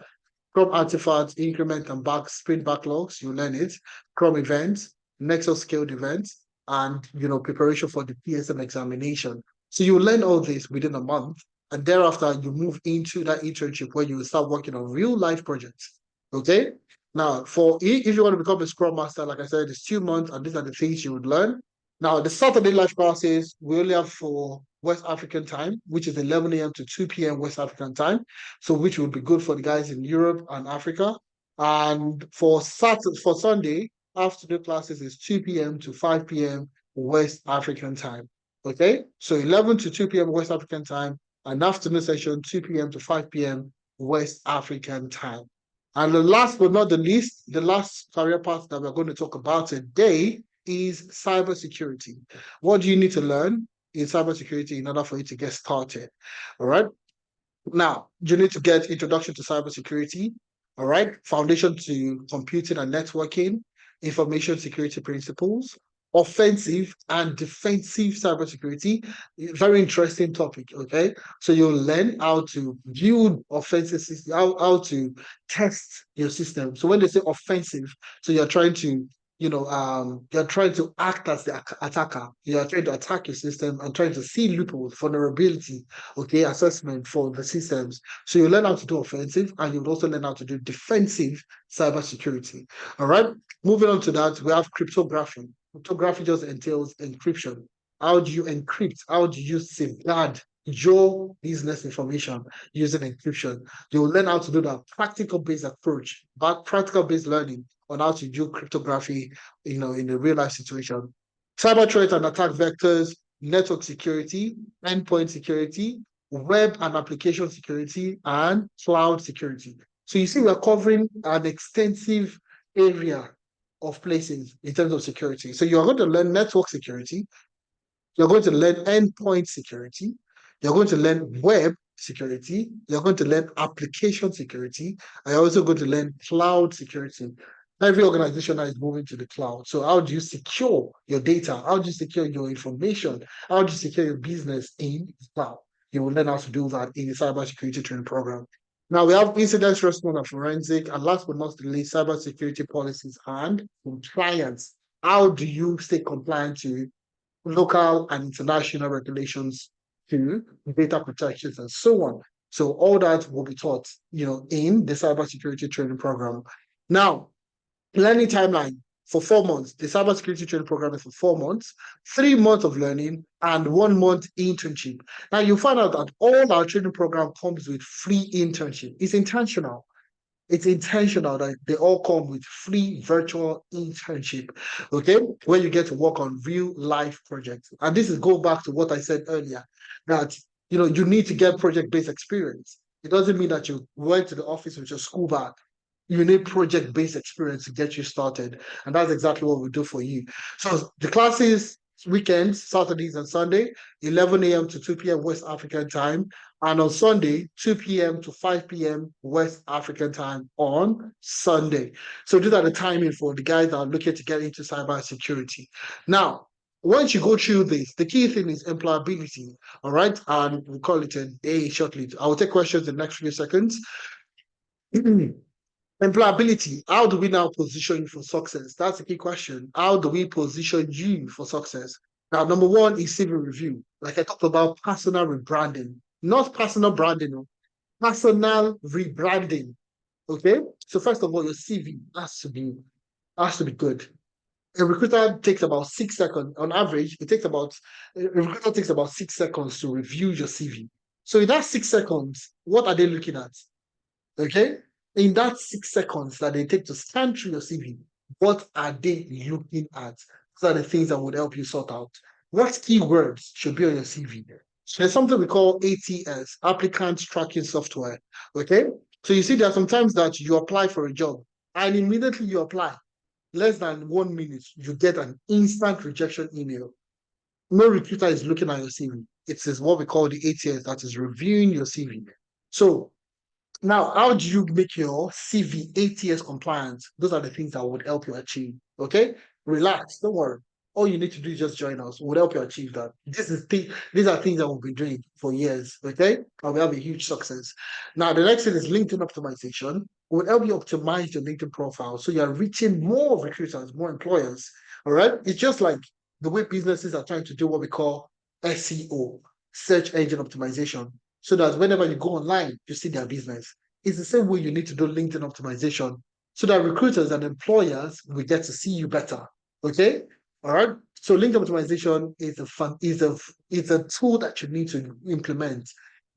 Scrum artifacts, increment and sprint backlogs. You learn it. Scrum events, Nexus scaled events, and preparation for the PSM examination. So you learn all this within a month, and thereafter you move into that internship where you will start working on real life projects. Okay. Now, if you want to become a Scrum Master, like I said, it's 2 months, and these are the things you would learn. Now, the Saturday live classes we only have for West African time, which is 11 a.m. to 2 p.m. West African time, so which would be good for the guys in Europe and Africa. And for Sunday, afternoon classes is 2 p.m. to 5 p.m. West African time. Okay, so 11 to 2 p.m. West African time, and afternoon session 2 p.m. to 5 p.m. West African time. And the last but not the least, the last career path that we're going to talk about today is cybersecurity. What do you need to learn in cybersecurity in order for you to get started? All right. Now, you need to get introduction to cybersecurity. All right. Foundation to computing and networking, information security principles, offensive and defensive cybersecurity. Very interesting topic. Okay. So you'll learn how to build offensive systems, how to test your system. So when they say offensive, so you're trying to you're trying to act as the attacker. You are trying to attack your system and trying to see loopholes, vulnerability, okay, assessment for the systems. So you learn how to do offensive, and you also learn how to do defensive cybersecurity. All right. Moving on to that, we have cryptography. Cryptography just entails encryption. How do you encrypt? How do you safeguard your business information using encryption? You'll learn how to do that practical-based approach, but practical-based learning on how to do cryptography, in a real life situation. Cyber threat and attack vectors, network security, endpoint security, web and application security, and cloud security. So you see, we're covering an extensive area of places in terms of security. So you're going to learn network security, you're going to learn endpoint security, you're going to learn web security, you're going to learn application security, and you're also going to learn cloud security. Every organization is moving to the cloud. So how do you secure your data? How do you secure your information? How do you secure your business in the cloud? You will learn how to do that in the cybersecurity training program. Now we have incident response and forensic, and last but not least, cybersecurity policies and compliance. How do you stay compliant to local and international regulations, to data protections, and so on? So all that will be taught, in the cybersecurity training program. Now, learning timeline for 4 months. The cybersecurity training program is for 4 months, 3 months of learning, and 1 month internship. Now you find out that all our training program comes with free internship. It's intentional. It's intentional that they all come with free virtual internship, okay, where you get to work on real life projects. And this is go back to what I said earlier, that you need to get project-based experience. It doesn't mean that you went to the office with your school bag. You need project-based experience to get you started. And that's exactly what we do for you. So the classes weekends, Saturdays and Sunday, 11 a.m. to 2 p.m. West African time. And on Sunday, 2 p.m. to 5 p.m. West African time on Sunday. So these are the timing for the guys that are looking to get into cybersecurity. Now, once you go through this, the key thing is employability. All right. And we'll call it a day shortly. I will take questions in the next few seconds. Employability. How do we now position you for success? That's the key question. How do we position you for success? Now, number one is CV review. Like I talked about personal rebranding, not personal branding, personal rebranding. Okay. So first of all, your CV has to be good. A recruiter takes about 6 seconds on average. A recruiter takes about 6 seconds to review your CV. So in that 6 seconds, what are they looking at? Okay. In that 6 seconds that they take to scan through your CV, what are they looking at? Those are the things that would help you sort out. What keywords should be on your CV? So there's something we call ATS, applicant tracking software. Okay. So you see, there are sometimes that you apply for a job and immediately you apply, less than 1 minute, you get an instant rejection email. No recruiter is looking at your CV. It is what we call the ATS, that is reviewing your CV. So now, how do you make your CV ATS compliant? Those are the things that would help you achieve. Okay, relax, don't worry. All you need to do is just join us. We'll help you achieve that. These are things that we've been doing for years. Okay, and we have a huge success. Now, the next thing is LinkedIn optimization. We'll help you optimize your LinkedIn profile so you're reaching more recruiters, more employers. All right, it's just like the way businesses are trying to do what we call SEO, search engine optimization, so that whenever you go online, you see their business. It's the same way you need to do LinkedIn optimization so that recruiters and employers will get to see you better. Okay. All right. So LinkedIn optimization is a tool that you need to implement.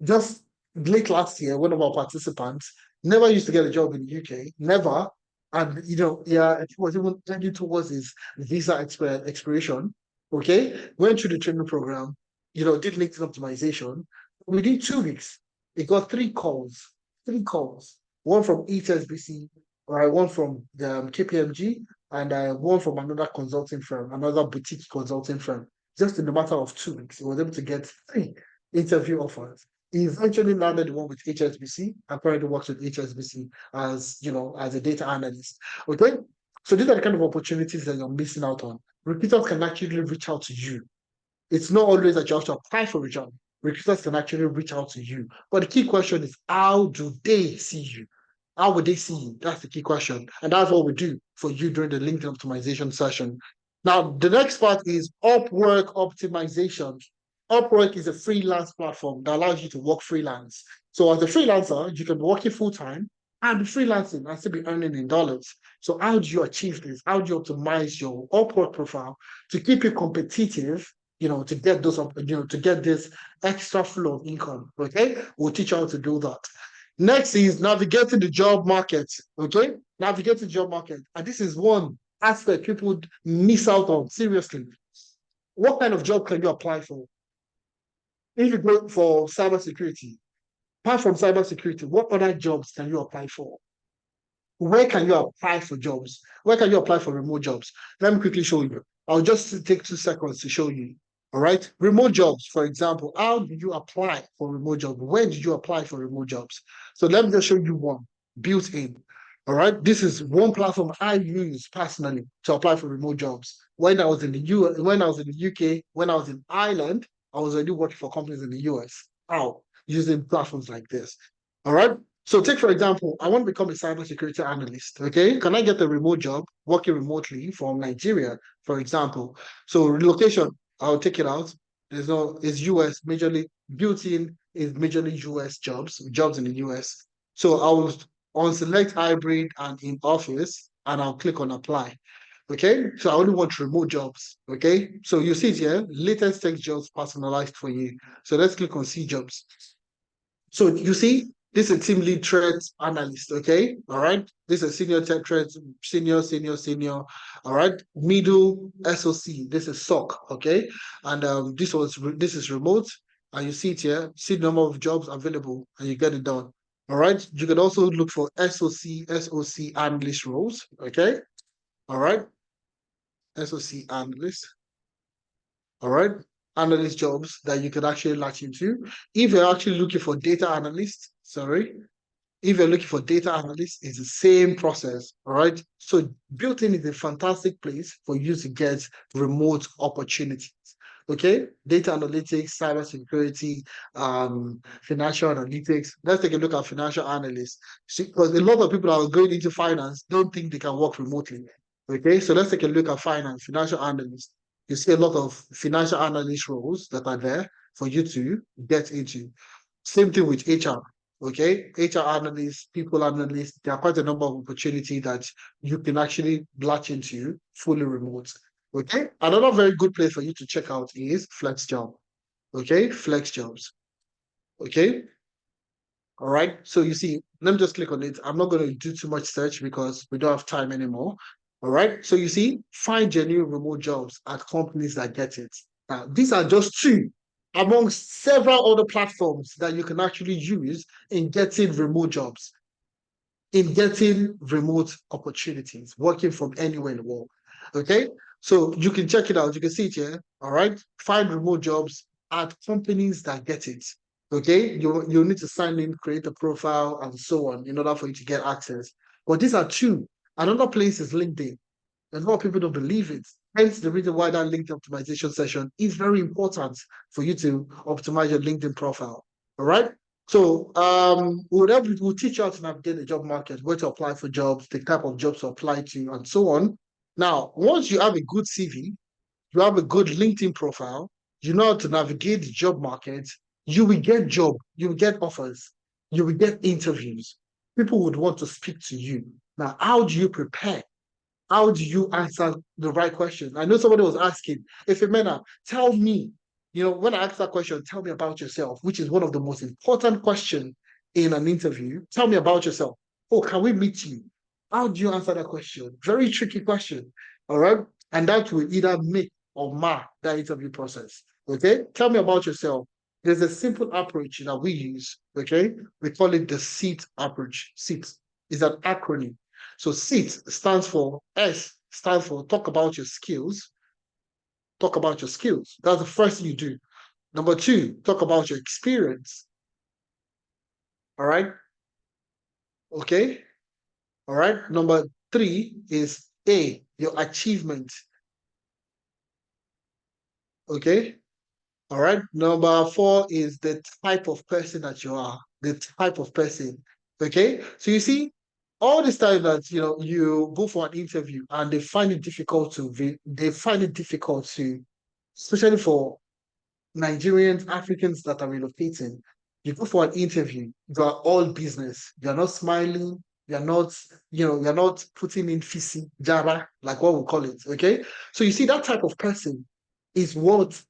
Just late last year, one of our participants never used to get a job in the UK, never. And yeah, it was even heading towards his visa expiration. Okay. Went through the training program, did LinkedIn optimization. Within 2 weeks, he got three calls, one from HSBC, right, one from KPMG, and one from another consulting firm, another boutique consulting firm. Just in the matter of 2 weeks, he was able to get 3 interview offers. He eventually landed the one with HSBC and currently works with HSBC as a data analyst. Okay, so these are the kind of opportunities that you're missing out on. Recruiters can actually reach out to you. It's not always that you have to apply for a job. Recruiters can actually reach out to you. But the key question is, how do they see you? How would they see you? That's the key question. And that's what we do for you during the LinkedIn optimization session. Now, the next part is Upwork optimization. Upwork is a freelance platform that allows you to work freelance. So as a freelancer, you can be working full-time and be freelancing and still be earning in dollars. So how do you achieve this? How do you optimize your Upwork profile to keep you competitive, to get to get this extra flow of income? Okay, we'll teach you how to do that. Next is navigating the job market. Okay, navigating the job market, and this is one aspect people miss out on. Seriously, what kind of job can you apply for? If you go for cybersecurity, apart from cybersecurity, what other jobs can you apply for? Where can you apply for jobs? Where can you apply for remote jobs? Let me quickly show you. I'll just take 2 seconds to show you. All right. Remote jobs, for example, how do you apply for remote jobs? Where did you apply for remote jobs? So let me just show you one built in. All right. This is one platform I use personally to apply for remote jobs. When I was in the when I was in the UK, when I was in Ireland, I was already working for companies in the US. How? Using platforms like this. All right. So take, for example, I want to become a cybersecurity analyst. Okay. Can I get a remote job working remotely from Nigeria, for example? So relocation, I'll take it out. It's US, majorly built in is majorly US jobs in the US. So I'll on select hybrid and in office, and I'll click on apply. Okay, so I only want remote jobs. Okay, so you see it here, latest tech jobs personalized for you. So let's click on see jobs. So you see, This is a team lead threat analyst, okay? All right. This is a senior tech threat, senior. All right. Middle SOC. This is SOC, okay? And this is remote, and you see it here. See the number of jobs available, and you get it done. All right. You can also look for SOC analyst roles, okay? All right. SOC analyst. All right. Analyst jobs that you can actually latch into. If you're actually looking for data analyst, if you're looking for data analysts, it's the same process, all right? So built-in is a fantastic place for you to get remote opportunities, okay? Data analytics, cybersecurity, financial analytics. Let's take a look at financial analysts. Because a lot of people that are going into finance don't think they can work remotely, okay? So let's take a look at financial analysts. You see a lot of financial analyst roles that are there for you to get into. Same thing with HR. Okay, HR analysts, people analysts, there are quite a number of opportunities that you can actually latch into fully remote. Okay, another very good place for you to check out is FlexJob. Okay, FlexJobs. Okay, all right. So you see, let me just click on it. I'm not going to do too much search because we don't have time anymore. All right. So you see, find genuine remote jobs at companies that get it. Now, these are just two among several other platforms that you can actually use in getting remote jobs, in getting remote opportunities, working from anywhere in the world. Okay. So you can check it out. You can see it here. All right. Find remote jobs at companies that get it. Okay. You need to sign in, create a profile, and so on in order for you to get access. But these are two. Another place is LinkedIn. A lot of people don't believe it. Hence the reason why that LinkedIn optimization session is very important for you to optimize your LinkedIn profile. All right. So we'll teach you how to navigate the job market, where to apply for jobs, the type of jobs to apply to, and so on. Now, once you have a good CV, you have a good LinkedIn profile, you know how to navigate the job market, you will get job, you will get offers, you will get interviews. People would want to speak to you. Now, how do you prepare? How do you answer the right question? I know somebody was asking, if Ifemena, tell me, when I ask that question, tell me about yourself, which is one of the most important questions in an interview. Tell me about yourself. Oh, can we meet you? How do you answer that question? Very tricky question. All right. And that will either make or mar that interview process. Okay. Tell me about yourself. There's a simple approach that we use. Okay. We call it the SEAT approach. SEAT is an acronym. So SEAT stands for talk about your skills. Talk about your skills. That's the first thing you do. Number two, talk about your experience. All right. Okay. All right. Number three is your achievement. Okay. All right. Number four is the type of person that you are, the type of person. Okay. So you see, all this time that you go for an interview and they find it difficult to, especially for Nigerians, Africans that are relocating, you go for an interview, you are all business. You're not smiling, you're not putting in fisi, jara, like what we call it. Okay. So you see that type of person is what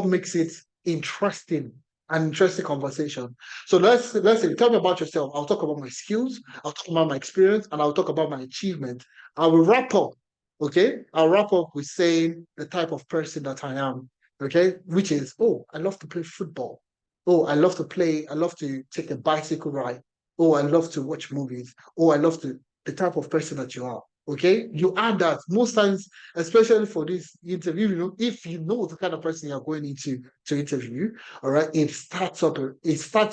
makes it interesting, an interesting conversation. So let's say, tell me about yourself. I'll talk about my skills, I'll talk about my experience, and I'll talk about my achievement. I will wrap up. Okay. I'll wrap up with saying the type of person that I am. Okay, which is, oh, I love to play football. Oh, I love to take a bicycle ride. Oh, I love to watch movies. Oh, the type of person that you are. Okay, you add that most times, especially for this interview, if you know the kind of person you're going into to interview, all right, it starts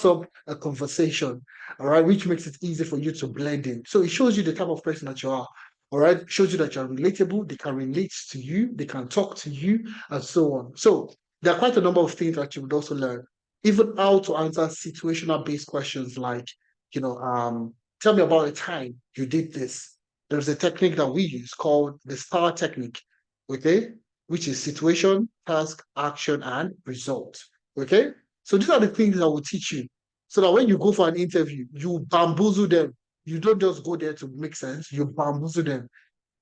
up a conversation, all right, which makes it easy for you to blend in. So it shows you the type of person that you are. All right, it shows you that you're relatable, they can relate to you, they can talk to you, and so on. So there are quite a number of things that you would also learn, even how to answer situational based questions like, tell me about a time you did this. There's a technique that we use called the STAR technique, okay, which is situation, task, action, and result. Okay, so these are the things that will teach you, so that when you go for an interview, you bamboozle them. You don't just go there to make sense, you bamboozle them.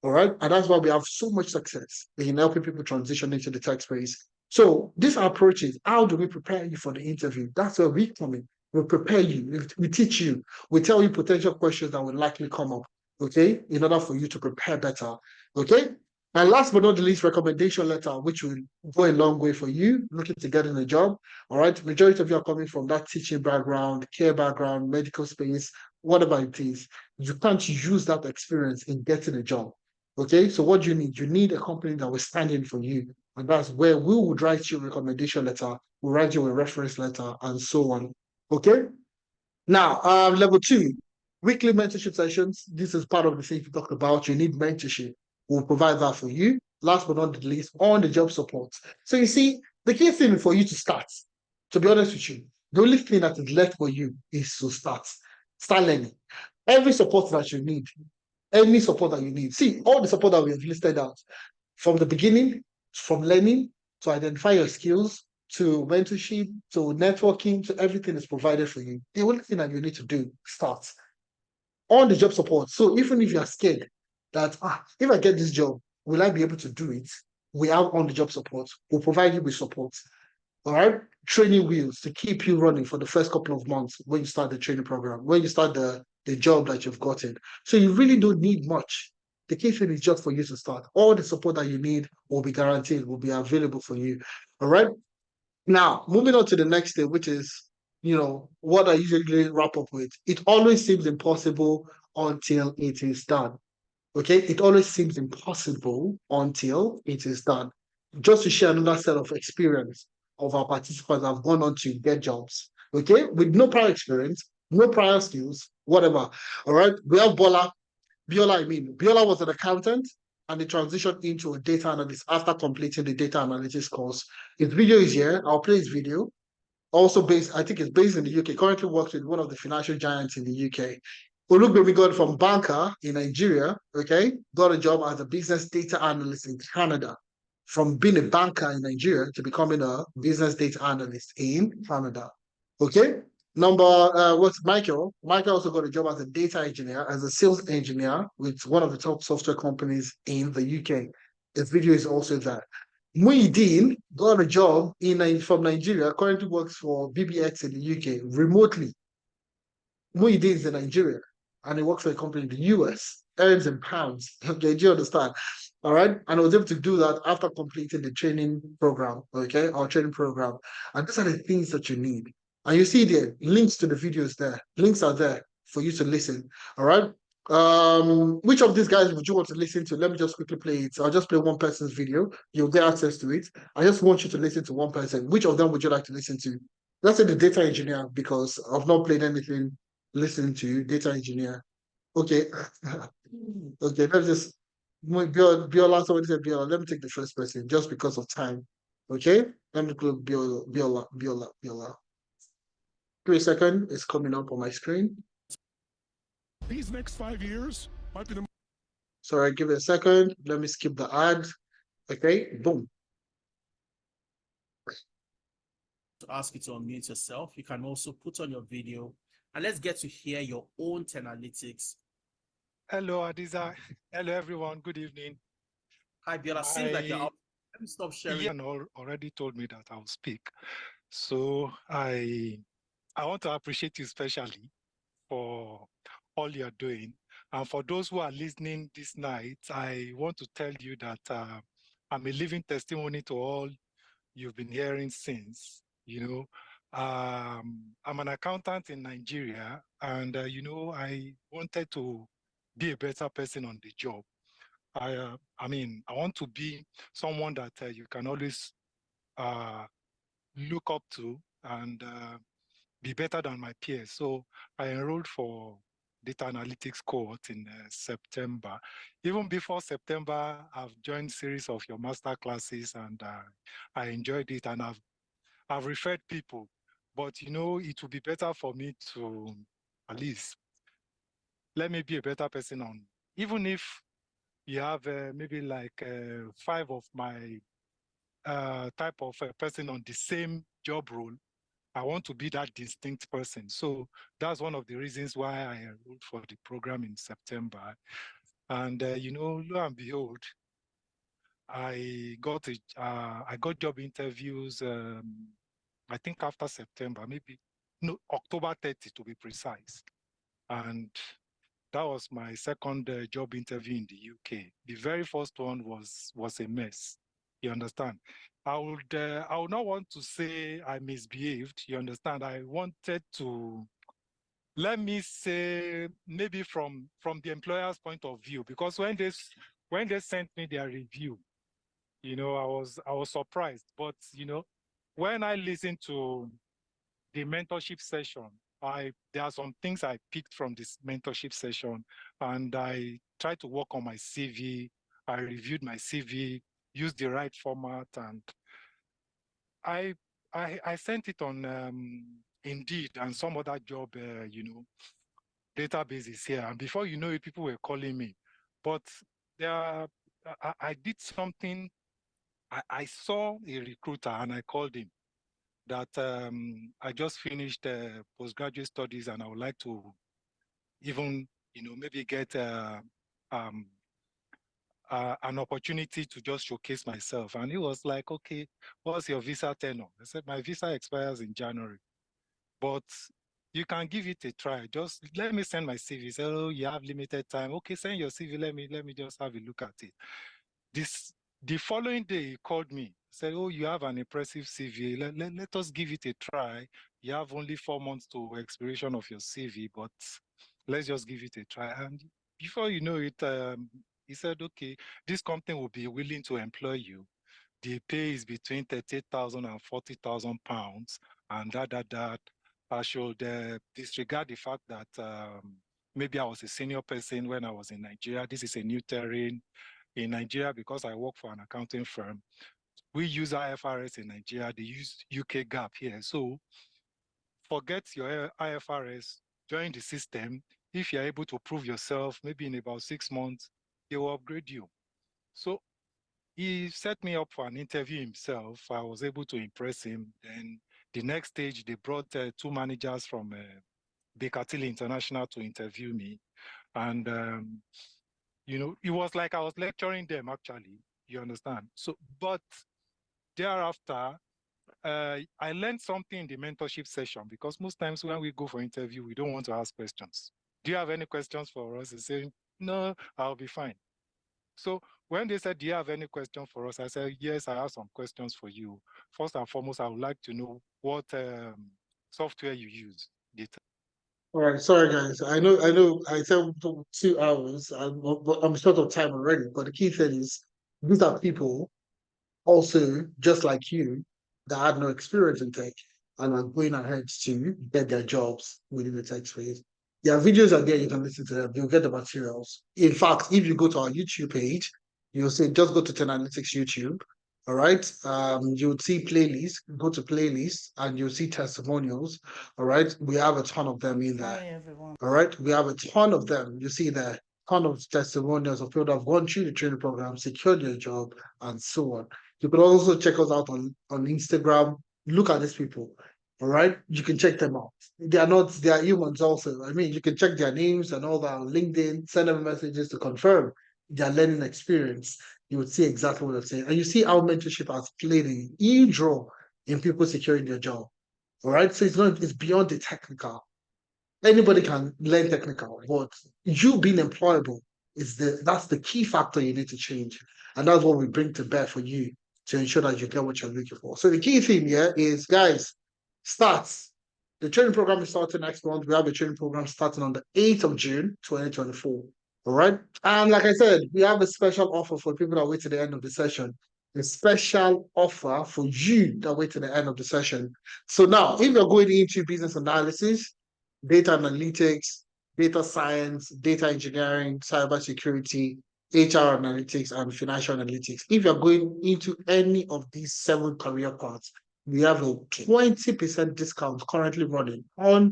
All right. And that's why we have so much success in helping people transition into the tech space. So this approach is, how do we prepare you for the interview? That's where we come in. We prepare you, we teach you, we tell you potential questions that will likely come up, okay, in order for you to prepare better, okay? And last but not the least, recommendation letter, which will go a long way for you looking to get in a job. All right. Majority of you are coming from that teaching background, care background, medical space, whatever it is. You can't use that experience in getting a job. Okay. So what do you need? You need a company that will stand in for you. And that's where we would write you a recommendation letter, we'll write you a reference letter, and so on. Okay. Now, level two, weekly mentorship sessions. This is part of the thing we talked about. You need mentorship. We'll provide that for you. Last but not the least, on the job support. So you see, the key thing for you to start, to be honest with you, the only thing that is left for you is to start learning. Every support that you need, any support that you need. See, all the support that we have listed out from the beginning, from learning to identify your skills, to mentorship, to networking, to everything is provided for you. The only thing that you need to do, start on the job support. So even if you are scared that if I get this job, will I be able to do it? We have on the job support. We'll provide you with support. All right. Training wheels to keep you running for the first couple of months when you start the training program, when you start the job that you've gotten. So you really don't need much. The key thing is just for you to start. All the support that you need will be guaranteed, will be available for you. All right. Now, moving on to the next thing, which is, what I usually wrap up with. It always seems impossible until it is done. Okay. It always seems impossible until it is done. Just to share another set of experience of our participants have gone on to get jobs. Okay. With no prior experience, no prior skills, whatever. All right. We have Biola was an accountant and he transitioned into a data analyst after completing the data analytics course. His video is here. I'll play his video. Also based, I think it's based in the UK. Currently works with one of the financial giants in the UK. Olugbemi got from banker in Nigeria, okay, got a job as a business data analyst in Canada. From being a banker in Nigeria to becoming a business data analyst in Canada. Okay. What's Michael? Michael also got a job as a data engineer, as a sales engineer with one of the top software companies in the UK. His video is also there. Muhyiddin got a job from Nigeria, currently works for BBX in the UK remotely. Muhyiddin is in Nigeria and he works for a company in the US, earns in pounds. Okay, do you understand? All right. And I was able to do that after completing the training program, okay, our training program. And these are the things that you need. And you see there, links to the videos there. Links are there for you to listen. All right. Which of these guys would you want to listen to? Let me just quickly play it. I'll just play one person's video. You'll get access to it. I just want you to listen to one person. Which of them would you like to listen to? Let's say the data engineer, because I've not played anything listening to data engineer. Okay. Okay, let's just Biola, somebody said Biola. Let me take the first person just because of time. Okay, let me click Biola. Give me a second, it's coming up on my screen. These next 5 years might be the Sorry, give it a second. Let me skip the ad. Okay, boom. To ask you to unmute yourself. You can also put on your video and let's get to hear your own Tenalytics. Hello, Adiza. Hello, everyone. Good evening. Hi, Biola. Seems like you're out. Let me stop sharing. Ian already told me that I'll speak. So I want to appreciate you especially for all you're doing. And for those who are listening this night, I want to tell you that I'm a living testimony to all you've been hearing since. I'm an accountant in Nigeria, and I wanted to be a better person on the job. I want to be someone that you can always look up to and be better than my peers. So I enrolled for data analytics cohort in September. Even before September, I've joined series of your master classes and I enjoyed it, and I've referred people. But it will be better for me to at least let me be a better person on, even if you have maybe like 5 of my type of person on the same job role. I want to be that distinct person. So that's one of the reasons why I enrolled for the program in September. And lo and behold, I got job interviews. I think after September, maybe no, October 30 to be precise. And that was my second job interview in the UK. The very first one was a mess. You understand? I would not want to say I misbehaved. You understand? I wanted to, let me say, maybe from the employer's point of view, because when they sent me their review, you know, I was surprised. But you know, when I listened to the mentorship session, there are some things I picked from this mentorship session, and I tried to work on my CV. I reviewed my CV, used the right format, and I sent it on Indeed and some other job, you know, databases here. And before you know it, people were calling me. But I did something. I saw a recruiter and I called him that I just finished postgraduate studies and I would like to even, you know, maybe get an opportunity to just showcase myself. And he was like, okay, what's your visa tenure? I said, my visa expires in January, but you can give it a try. Just let me send my CV. He said, oh, you have limited time. Okay, send your CV. Let me just have a look at it. The following day, he called me, said, oh, you have an impressive CV. Let us give it a try. You have only 4 months to expiration of your CV, but let's just give it a try. And before you know it, he said, okay, this company will be willing to employ you. The pay is between 38,000 and 40,000 pounds. And that I should disregard the fact that maybe I was a senior person when I was in Nigeria. This is a new terrain. In Nigeria, because I work for an accounting firm, we use IFRS in Nigeria, they use UK GAAP here. So forget your IFRS, join the system. If you're able to prove yourself, maybe in about 6 months, they will upgrade you. So he set me up for an interview himself. I was able to impress him. Then the next stage, they brought 2 managers from Baker Tilly International to interview me. And you know, it was like I was lecturing them, actually, you understand? So, but thereafter, I learned something in the mentorship session, because most times when we go for interview, we don't want to ask questions. Do you have any questions for us? They say, no, I'll be fine. So when they said, do you have any questions for us? I said, yes, I have some questions for you. First and foremost, I would like to know what software you use. All right, sorry guys. I know. I said 2 hours. I'm short of time already. But the key thing is, these are people also just like you that had no experience in tech and are going ahead to get their jobs within the tech space. Their videos are there. You can listen to them. You'll get the materials. In fact, if you go to our YouTube page, you'll see just go to Ten Analytics YouTube. All right. You would see playlists. Go to playlists and you'll see testimonials. All right. We have a ton of them in there. Hi everyone. All right. We have a ton of them. You see there, ton of testimonials of people that have gone through the training program, secured their job, and so on. You can also check us out on Instagram. Look at these people. All right. You can check them out. They are humans also. I mean, you can check their names and all that on LinkedIn, send them messages to confirm their learning experience. You would see exactly what they're saying. And you see how mentorship has played a huge role in people securing their job. All right. So it's beyond the technical. Anybody can learn technical, but you being employable that's the key factor you need to change. And that's what we bring to bear for you to ensure that you get what you're looking for. So the key theme here is, guys, starts. The training program is starting next month. We have a training program starting on the 8th of June, 2024. All right. And like I said, we have a special offer for people that wait to the end of the session. A special offer for you that wait to the end of the session. So now, if you're going into business analysis, data analytics, data science, data engineering, cybersecurity, HR analytics, and financial analytics. If you're going into any of these 7 career paths, we have a 20% discount currently running on,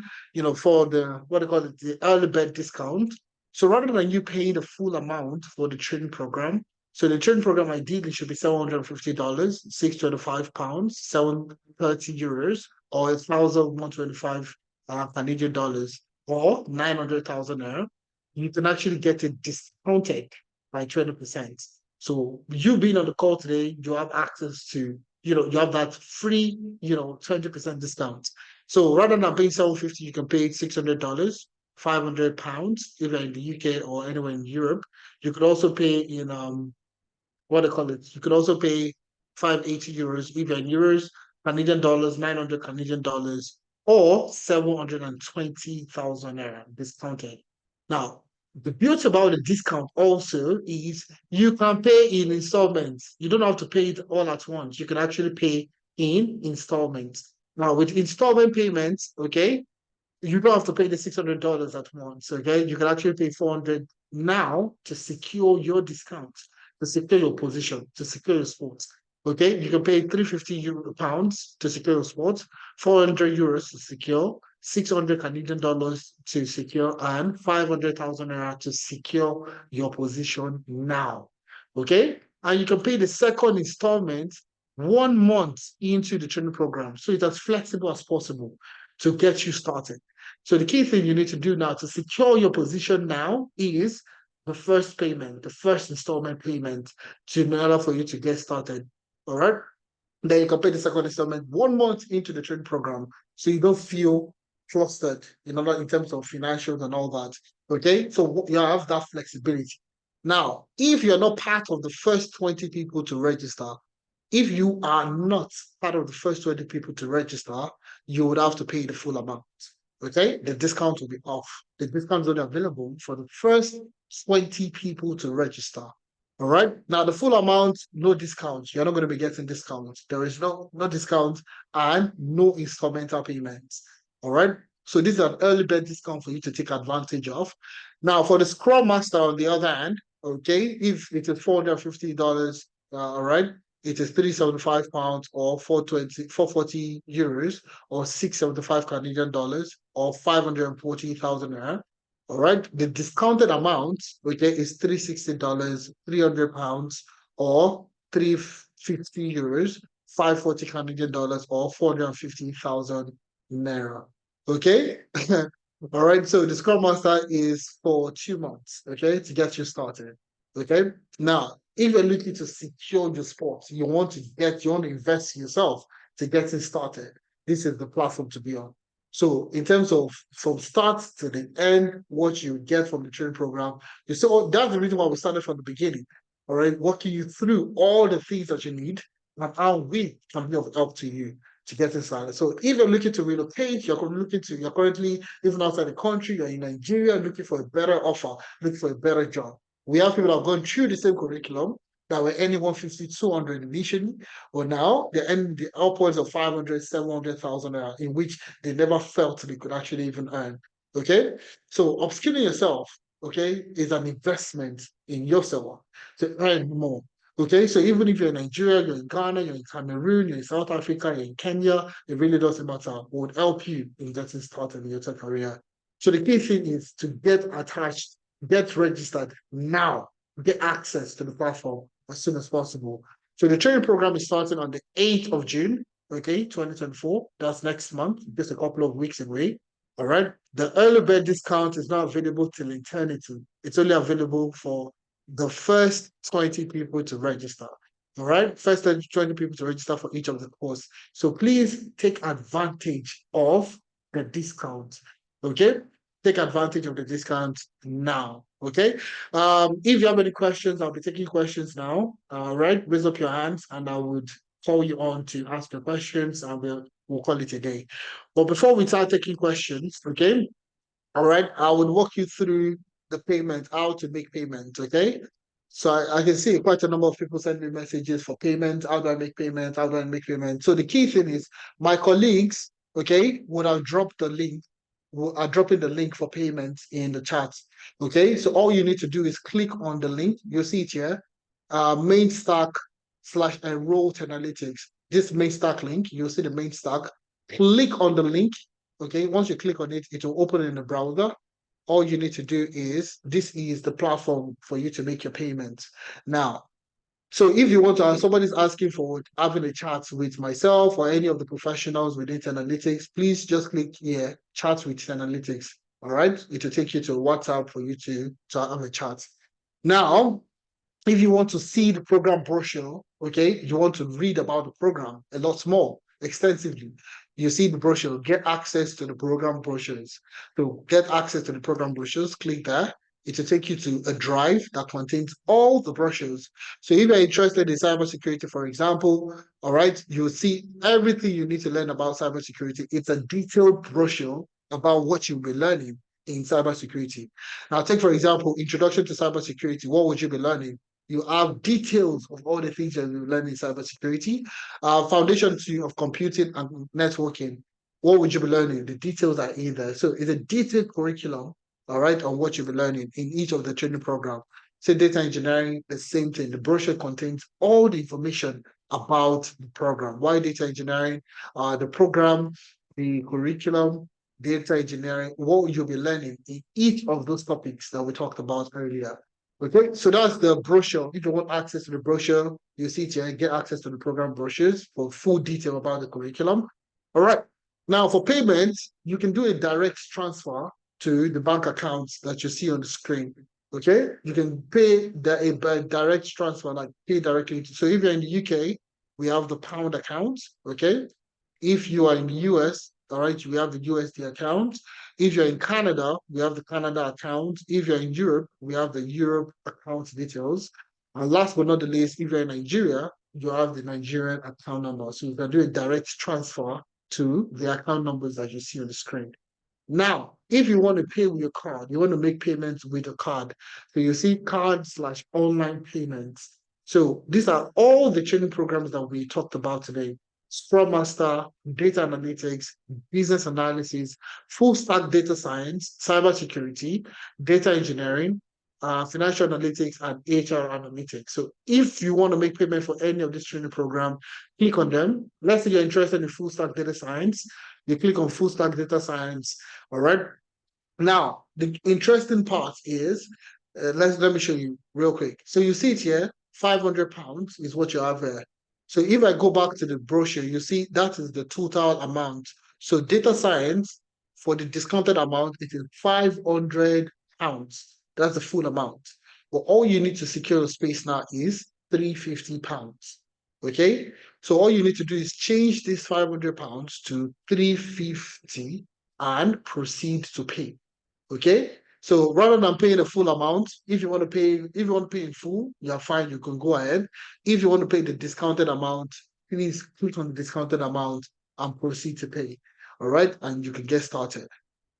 for the, what they call it, the early bird discount. So rather than you paying the full amount for the training program, so the training program ideally should be $750, £625, 730 euros, or 1,125 Canadian dollars, or 900,000 naira, you can actually get it discounted by 20%. So you being on the call today, you have access to, you have that free, 20% discount. So rather than paying 750, you can pay $600, £500 if you're in the UK or anywhere in Europe. You could also pay in what do you call it? You could also pay 580 euros if you're in euros, Canadian dollars, 900 Canadian dollars, or 720,000 naira discounted. Now, the beauty about the discount also is you can pay in installments. You don't have to pay it all at once. You can actually pay in installments. Now, with installment payments, okay, you don't have to pay the $600 at once. Okay, you can actually pay 400 now to secure your discount, to secure your position, to secure your sports. Okay, you can pay 350 pounds to secure your sports, 400 euros to secure, 600 Canadian dollars to secure, and 500,000 naira to secure your position now. Okay, and you can pay the second installment 1 month into the training program, so it's as flexible as possible to get you started. So the key thing you need to do now to secure your position now is the first payment, the first installment payment in order for you to get started. All right. Then you can pay the second installment 1 month into the training program, so you don't feel flustered in terms of financials and all that. Okay. So you have that flexibility. Now, if you're not part of the first 20 people to register, if you are not part of the first 20 people to register, you would have to pay the full amount. Okay, the discount will be off. The discount is only available for the first 20 people to register. All right. Now the full amount, no discount. You're not going to be getting discounts. There is no discount and no instrumental payments. All right. So this is an early bird discount for you to take advantage of. Now for the Scrum Master on the other hand, okay, if it is $450, all right, it is 375 pounds or 440 euros or 675 Canadian dollars or 540,000 naira. All right. The discounted amount, okay, is $360, 300 pounds or 350 euros, 540 Canadian dollars or 450,000 naira. Okay. All right. So the Scrum Master is for 2 months, okay, to get you started. Okay. Now, if you're looking to secure your sport, you want to invest in yourself to get it started, this is the platform to be on. So in terms of from start to the end, what you get from the training program, you see, that's the reason why we started from the beginning. All right, walking you through all the things that you need and how we can be of help to you to get started. So if you're looking to relocate, you're currently even outside the country, you're in Nigeria, looking for a better offer, looking for a better job. We have people that have gone through the same curriculum that were earning 150, 200 initially, or now they're earning the upwards of 500, 700,000 in which they never felt they could actually even earn. Okay, so upskilling yourself, okay, is an investment in yourself to earn more. Okay, so even if you're in Nigeria, you're in Ghana, you're in Cameroon, you're in South Africa, you're in Kenya, it really doesn't matter. It would help you in getting started in your tech career. So the key thing is to get attached, get registered now, get access to the platform as soon as possible. So the training program is starting on the 8th of June, okay, 2024. That's next month, just a couple of weeks away. All right. The early bird discount is not available till eternity. It's only available for the first 20 people to register. All right. First 20 people to register for each of the course. So please take advantage of the discount. Okay. Take advantage of the discount now. Okay. If you have any questions, I'll be taking questions now. All right. Raise up your hands and I would call you on to ask your questions and we'll call it a day. But before we start taking questions, okay. All right. I would walk you through the payment, how to make payment. Okay. So I can see quite a number of people send me messages for payment. How do I make payment? How do I make payment? So the key thing is my colleagues, okay, would have dropped the link, are dropping the link for payment in the chat. Okay, so all you need to do is click on the link. You'll see it here, main stack / enroll analytics. This main stack link, you'll see the main stack. Click on the link. Okay, once you click on it, it will open in the browser. All you need to do is, this is the platform for you to make your payments. Now, so if you want to, somebody's asking for having a chat with myself or any of the professionals within analytics, please just click here, chat with analytics. All right. It will take you to WhatsApp for you to have a chat. Now, if you want to see the program brochure, okay, you want to read about the program a lot more extensively, you see the brochure, get access to the program brochures. To get access to the program brochures, click there. It will take you to a drive that contains all the brochures. So if you're interested in cybersecurity, for example, all right, you'll see everything you need to learn about cybersecurity. It's a detailed brochure about what you'll be learning in cybersecurity. Now, take, for example, Introduction to Cybersecurity. What would you be learning? You have details of all the things that you learn in cybersecurity. Foundation of Computing and Networking. What would you be learning? The details are in there. So it's a detailed curriculum, all right, on what you'll be learning in each of the training program. Say data engineering, the same thing. The brochure contains all the information about the program. Why data engineering? The program, the curriculum, data engineering, what you'll be learning in each of those topics that we talked about earlier. Okay, so that's the brochure. If you want access to the brochure, you see it here, get access to the program brochures for full detail about the curriculum. All right, now for payments, you can do a direct transfer to the bank accounts that you see on the screen. Okay, you can pay a direct transfer, like pay directly. So if you're in the UK, we have the pound account. Okay, if you are in the US, all right, we have the USD account. If you're in Canada, we have the Canada account. If you're in Europe, we have the Europe account details. And last but not the least, if you're in Nigeria, you have the Nigerian account number. So you can do a direct transfer to the account numbers that you see on the screen. Now, if you want to pay with your card, you want to make payments with a card. So you see card/online payments. So these are all the training programs that we talked about today. Scrum Master, data analytics, business analysis, full stack data science, cybersecurity, data engineering, financial analytics, and HR analytics. So if you want to make payment for any of this training program, click on them. Let's say you're interested in full stack data science. You click on full stack data science. All right. Now, the interesting part is, let me show you real quick. So you see it here, £500 is what you have here. So if I go back to the brochure, you see that is the total amount. So data science, for the discounted amount, it is £500. That's the full amount. But all you need to secure the space now is £350. Okay? So all you need to do is change this £500 to £350 and proceed to pay. Okay? So rather than paying the full amount, if you want to pay in full, you're fine, you can go ahead. If you want to pay the discounted amount, please click on the discounted amount and proceed to pay. All right, and you can get started.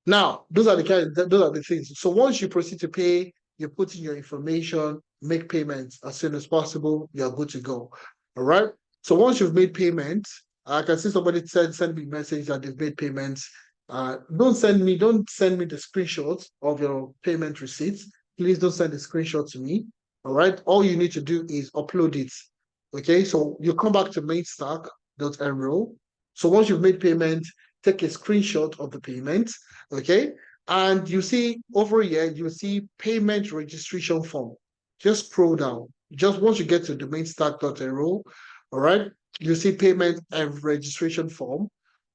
Now, those are the things. So once you proceed to pay, you put in your information, make payments as soon as possible, you're good to go. All right. So once you've made payments, I can see somebody send me a message that they've made payments. Don't send me the screenshots of your payment receipts. Please don't send the screenshot to me. All right. All you need to do is upload it. Okay. So you come back to mainstack.enroll. So once you've made payment, take a screenshot of the payment. Okay. And you see over here, you see payment registration form. Just scroll down. Just once you get to the mainstack.enroll, all right, you see payment and registration form.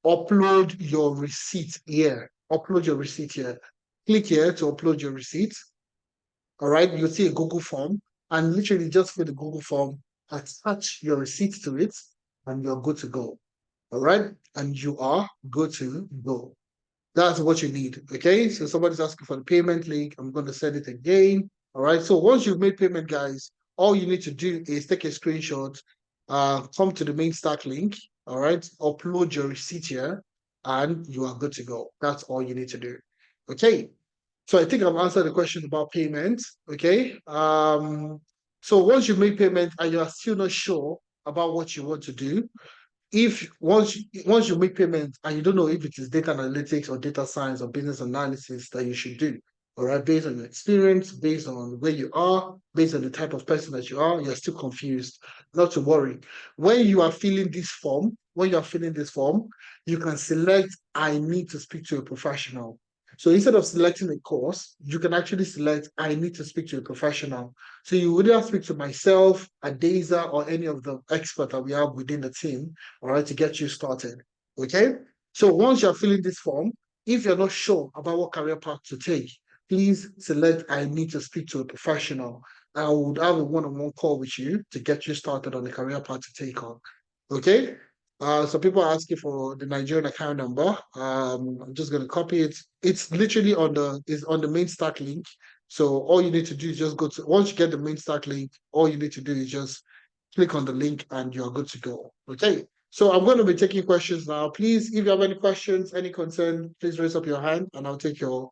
Upload your receipt here. Upload your receipt here. Click here to upload your receipt. All right, you'll see a Google form, and literally just fill the Google form, attach your receipt to it, and you're good to go. All right, and you are good to go. That's what you need. Okay, so somebody's asking for the payment link. I'm going to send it again. All right, so once you've made payment, guys, all you need to do is take a screenshot, come to the Mainstack link. All right, upload your receipt here, and you are good to go. That's all you need to do. Okay, so I think I've answered the question about payment. Okay, so once you've made payment and you are still not sure about what you want to do, if once you make payment and you don't know if it is data analytics or data science or business analysis that you should do, all right, based on your experience, based on where you are, based on the type of person that you are, you're still confused, not to worry. When you are filling this form, you can select, I need to speak to a professional. So instead of selecting a course, you can actually select, I need to speak to a professional. So you would either speak to myself, Adeza, or any of the experts that we have within the team, all right, to get you started. Okay? So once you're filling this form, if you're not sure about what career path to take, please select, I need to speak to a professional. I would have a one-on-one call with you to get you started on the career path to take on. Okay? So people are asking for the Nigerian account number. I'm just gonna copy it. It's literally on the main stack link. So all you need to do is just go to once you get the main stack link, all you need to do is just click on the link and you're good to go. Okay. So I'm going to be taking questions now. Please, if you have any questions, any concern, please raise up your hand and I'll take your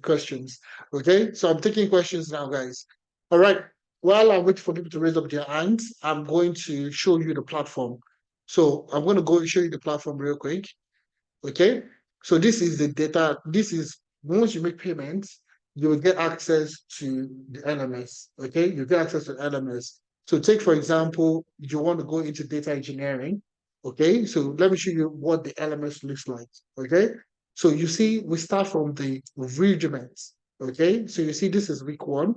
questions. Okay. So I'm taking questions now, guys. All right. While I wait for people to raise up their hands, I'm going to show you the platform. So I'm going to go and show you the platform real quick. Okay. So this is the data. This is once you make payments, you will get access to the LMS. Okay. You get access to LMS. So take, for example, you want to go into data engineering. Okay. So let me show you what the LMS looks like. Okay. So you see, we start from the rudiments. Okay. So you see, this is week 1.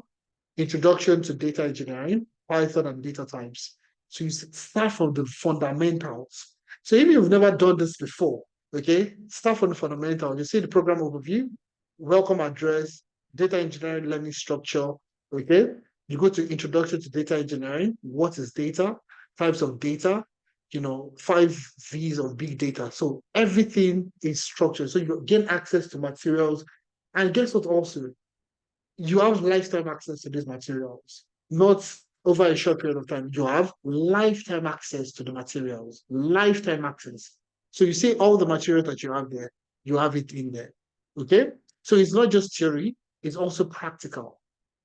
Introduction to data engineering, Python and data types. So you start from the fundamentals. So if you've never done this before, okay, start from the fundamentals. You see the program overview, welcome address, data engineering learning structure, okay? You go to introduction to data engineering, what is data, types of data, 5 V's of big data. So everything is structured. So you gain access to materials. And guess what also? You have lifetime access to these materials, not over a short period of time. You have lifetime access to the materials, lifetime access. So you see all the material that you have there, you have it in there. Okay. So it's not just theory, it's also practical.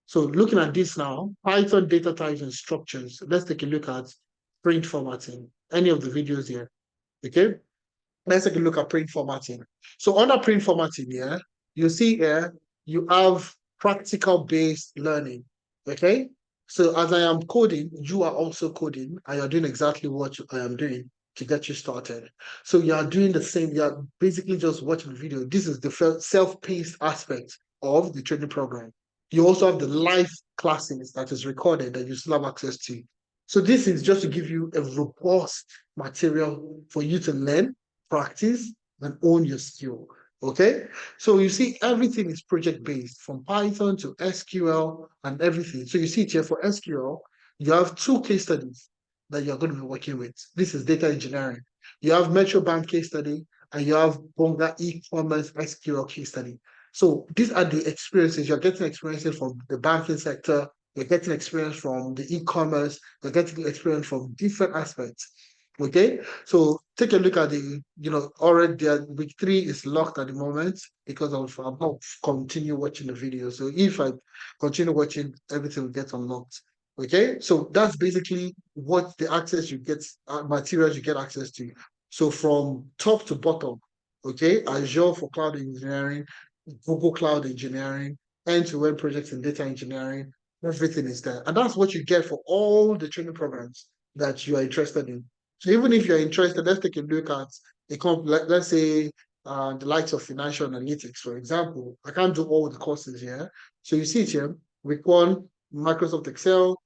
So looking at this now, Python data types and structures. Let's take a look at print formatting, any of the videos here. Okay. Let's take a look at print formatting. So under print formatting here, you see here, you have practical based learning. Okay. So as I am coding, you are also coding and you're doing exactly what I am doing to get you started. So you are doing the same. You're basically just watching the video. This is the self-paced aspect of the training program. You also have the live classes that is recorded that you still have access to. So this is just to give you a robust material for you to learn, practice, and own your skill. Okay. So you see, everything is project based from Python to SQL and everything. So you see it here for SQL, you have 2 case studies that you're going to be working with. This is data engineering. You have Metro Bank case study and you have Bonga e-commerce SQL case study. So these are the experiences. You're getting experiences from the banking sector, you're getting experience from the e-commerce, you're getting experience from different aspects. Okay, so take a look at the, already the week 3 is locked at the moment because I'm not continue watching the video. So if I continue watching, everything will get unlocked. Okay, so that's basically what the access you get, materials you get access to. So from top to bottom, okay, Azure for cloud engineering, Google Cloud Engineering, end-to-end projects in data engineering, everything is there. And that's what you get for all the training programs that you are interested in. So even if you're interested, let's take a look at let's say the likes of financial analytics, for example. I can't do all the courses here. So you see it here, week 1, Microsoft Excel,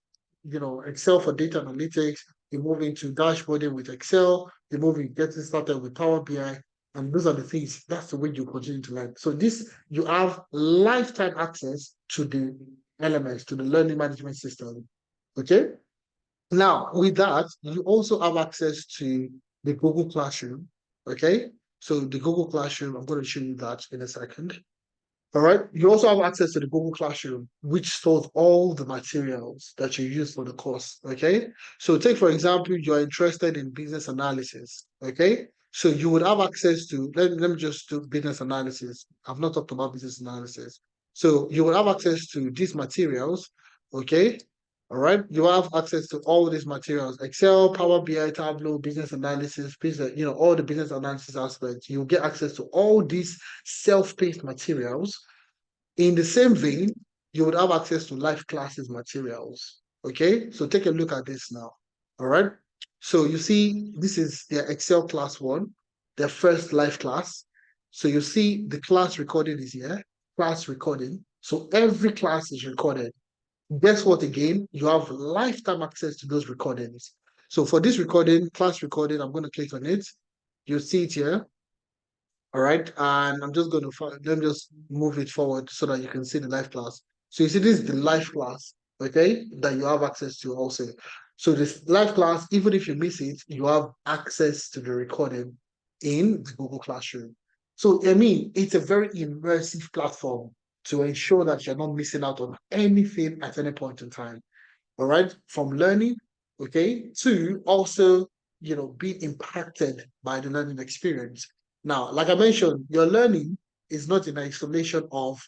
Excel for data analytics, you move into dashboarding with Excel, you move in getting started with Power BI, and those are the things, that's the way you continue to learn. So you have lifetime access to the elements, to the learning management system. Okay. Now, with that, you also have access to the Google Classroom, okay? So the Google Classroom, I'm going to show you that in a second. All right, you also have access to the Google Classroom, which stores all the materials that you use for the course, okay? So take, for example, you're interested in business analysis, okay? So you would have access to, let me just do business analysis. I've not talked about business analysis. So you will have access to these materials, okay? All right, you have access to all these materials: Excel, Power BI, Tableau, business analysis, all the business analysis aspects. You get access to all these self-paced materials. In the same vein, you would have access to live classes materials. Okay, so take a look at this now. All right, so you see, this is their Excel class 1, their first live class. So you see the class recording is here, class recording. So every class is recorded. Guess what again? You have lifetime access to those recordings. So for this recording, class recording, I'm going to click on it. You'll see it here. All right. And I'm just going to, let me just move it forward so that you can see the live class. So you see this is the live class, okay, that you have access to also. So this live class, even if you miss it, you have access to the recording in the Google Classroom. So I mean, it's a very immersive platform to ensure that you're not missing out on anything at any point in time. All right, from learning, okay, to also, being impacted by the learning experience. Now, like I mentioned, your learning is not in isolation of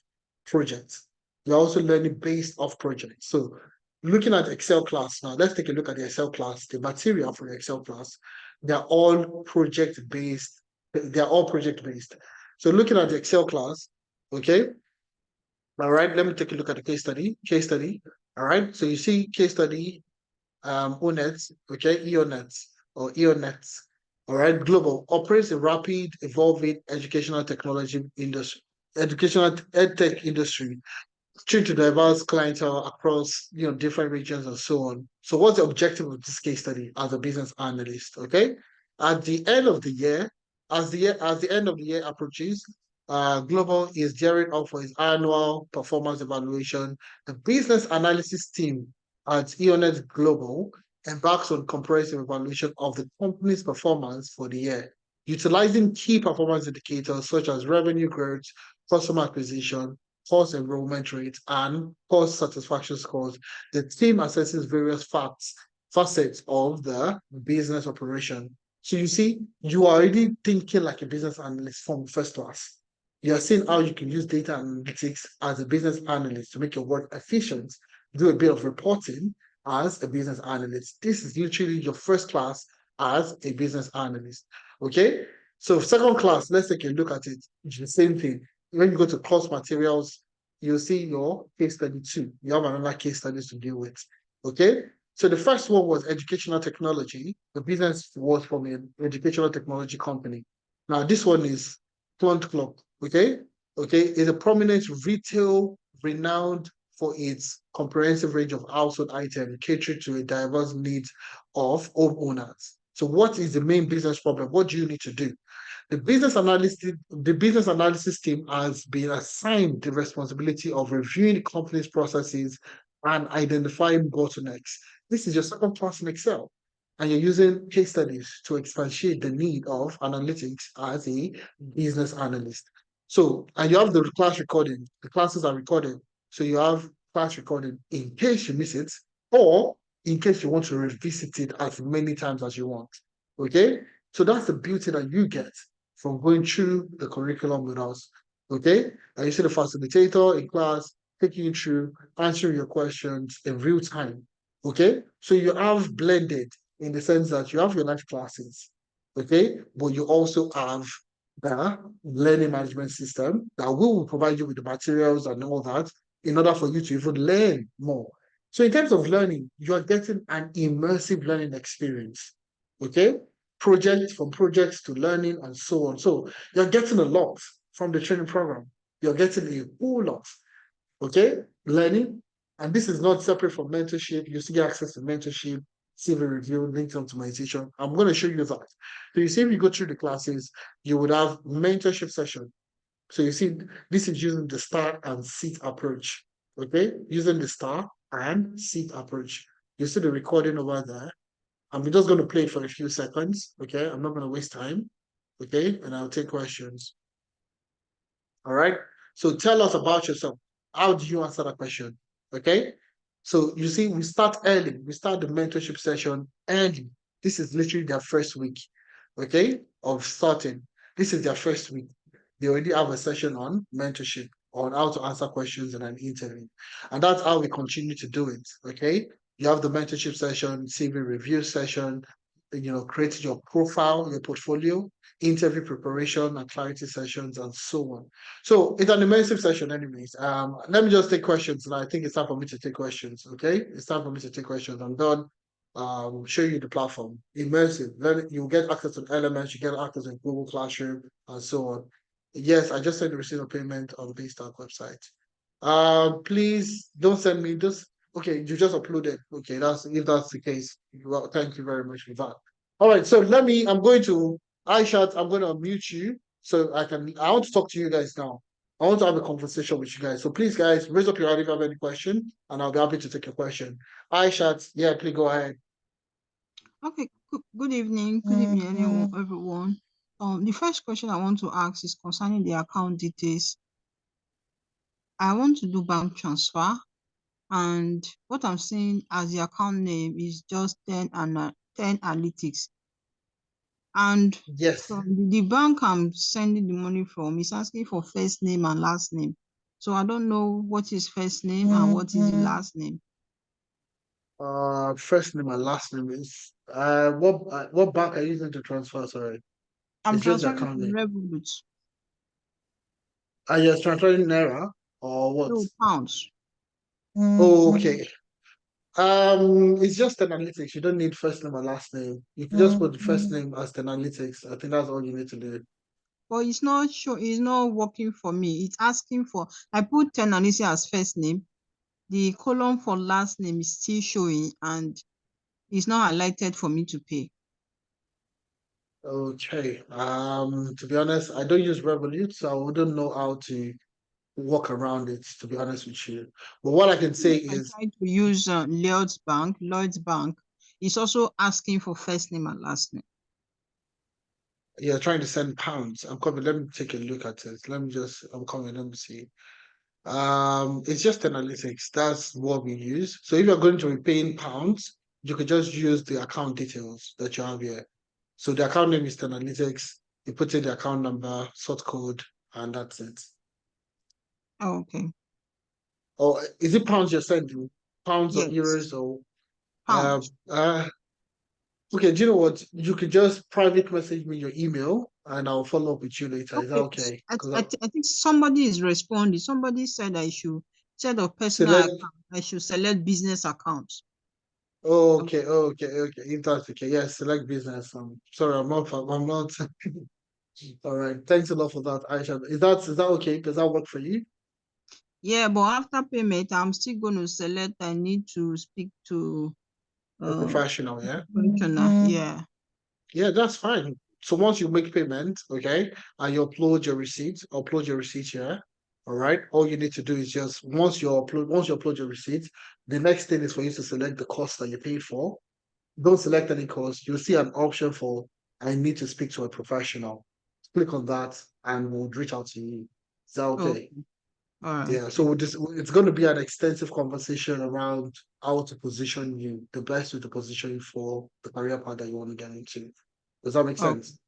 projects. You're also learning based off projects. So looking at Excel class now, let's take a look at the Excel class, the material for the Excel class. They're all project based. They're all project based. So looking at the Excel class, okay. All right, let me take a look at the case study. Case study. All right. So you see case study, ONET, okay, EONET or EONET. All right, global operates a rapid, evolving educational technology industry, educational edtech industry, true to diverse clientele across different regions and so on. So what's the objective of this case study as a business analyst? Okay. At the end of the year, as the end of the year approaches, Global is gearing up for its annual performance evaluation. The business analysis team at Eonet Global embarks on comprehensive evaluation of the company's performance for the year, utilizing key performance indicators such as revenue growth, customer acquisition, course enrollment rates, and course satisfaction scores. The team assesses various facets of the business operation. So you see, you are already thinking like a business analyst from first class. You're seeing how you can use data analytics as a business analyst to make your work efficient, do a bit of reporting as a business analyst. This is literally your first class as a business analyst. Okay. So second class, let's take a look at it. It's the same thing. When you go to course materials, you'll see your case study 2. You have another case studies to deal with. Okay. So the first one was educational technology. The business was from an educational technology company. Now this one is Plant Club. Okay. Okay. It's a prominent retail renowned for its comprehensive range of household items, catering to a diverse needs of homeowners. So what is the main business problem? What do you need to do? The business analysis team has been assigned the responsibility of reviewing the company's processes and identifying bottlenecks. This is your second class in Excel, and you're using case studies to expatiate the need of analytics as a business analyst. So, and you have the class recording. The classes are recorded. So you have class recording in case you miss it, or in case you want to revisit it as many times as you want. Okay? So that's the beauty that you get from going through the curriculum with us. Okay? And you see the facilitator in class taking you through, answering your questions in real time. Okay? So you have blended in the sense that you have your live classes, okay? But you also have the learning management system that will provide you with the materials and all that in order for you to even learn more. So in terms of learning, you are getting an immersive learning experience, okay? From projects to learning and so on. So you're getting a lot from the training program. You're getting a whole lot, okay? Learning. And this is not separate from mentorship. You still get access to mentorship, CV review, LinkedIn optimization. I'm going to show you that. So you see, if you go through the classes, you would have mentorship session. So you see, this is using the star and seat approach. Okay, using the star and seat approach. You see the recording over there. I'm just going to play it for a few seconds. Okay, I'm not going to waste time. Okay, and I'll take questions. All right. So tell us about yourself. How do you answer that question? Okay. So you see, we start early. We start the mentorship session early. This is literally their first week, okay, of starting. This is their first week. They already have a session on mentorship, on how to answer questions in an interview. And that's how we continue to do it, okay? You have the mentorship session, CV review session, creating your profile, your portfolio, interview preparation and clarity sessions, and so on. So it's an immersive session anyways. Let me just take questions, and I think it's time for me to take questions, okay? It's time for me to take questions. I'm done. Show you the platform. Immersive. Then you get access to elements, you get access to Google Classroom, and so on. Yes, I just sent the receipt of payment on the Paystack website. Please don't send me this. Okay, you just uploaded. Okay, if that's the case. Well, thank you very much for that. All right, so I'm going to Aishat, I'm going to unmute you so I want to talk to you guys now. I want to have a conversation with you guys. So please, guys, raise up your hand if you have any question, and I'll be happy to take your question. Aishat, yeah, please go ahead. Okay, good evening. Good evening, everyone. The first question I want to ask is concerning the account details. I want to do bank transfer, and what I'm seeing as the account name is just 10 Analytics. And Yes. from the bank I'm sending the money from is asking for first name and last name. So I don't know what is first name and what is the last name. First name and last name is what bank are you using to transfer? Sorry, I'm it's just the transferring account from name. Revolut. Are you transferring Naira or what? No, pounds. Oh, okay. It's just analytics. You don't need first name and last name. You can just put the first name as analytics. I think that's all you need to do. But it's not sure, it's not working for me. It's asking for, I put Tenancy as first name. The column for last name is still showing and it's not highlighted for me to pay. Okay. To be honest, I don't use Revolut, so I wouldn't know how to work around it, to be honest with you. But what I can say I is, tried to use Lloyd's Bank. It's also asking for first name and last name. you're trying to send pounds. I'm coming. Let me take a look at it. I'm coming. Let me see. It's just analytics. That's what we use. So if you're going to be paying pounds, you could just use the account details that you have here. So the account name is analytics. You put in the account number, sort code, and that's it. Oh, okay. Or is it pounds you're sending? Pounds or Yes. euros or Pounds. okay, do you know what? You could just private message me your email and I'll follow up with you later. Is that okay? I think somebody is responding. Somebody said I should, instead of personal select. account, I should select business accounts. Oh, okay. If that's okay, yes, select business. Sorry, I'm not. All right. Thanks a lot for that, Aisha. Is that okay? Does that work for you? Yeah, but after payment, I'm still going to select. I need to speak to A professional, yeah. professional. Yeah. Yeah, that's fine. So once you make payment, okay, and you upload your receipt here. All right. All you need to do is just once you upload your receipt, the next thing is for you to select the cost that you paid for. Don't select any cost. You'll see an option for I need to speak to a professional. Click on that and we'll reach out to you. Is that okay? All right. Yeah. So it's going to be an extensive conversation around how to position you, the best way to position you for the career path that you want to get into. Does that make sense?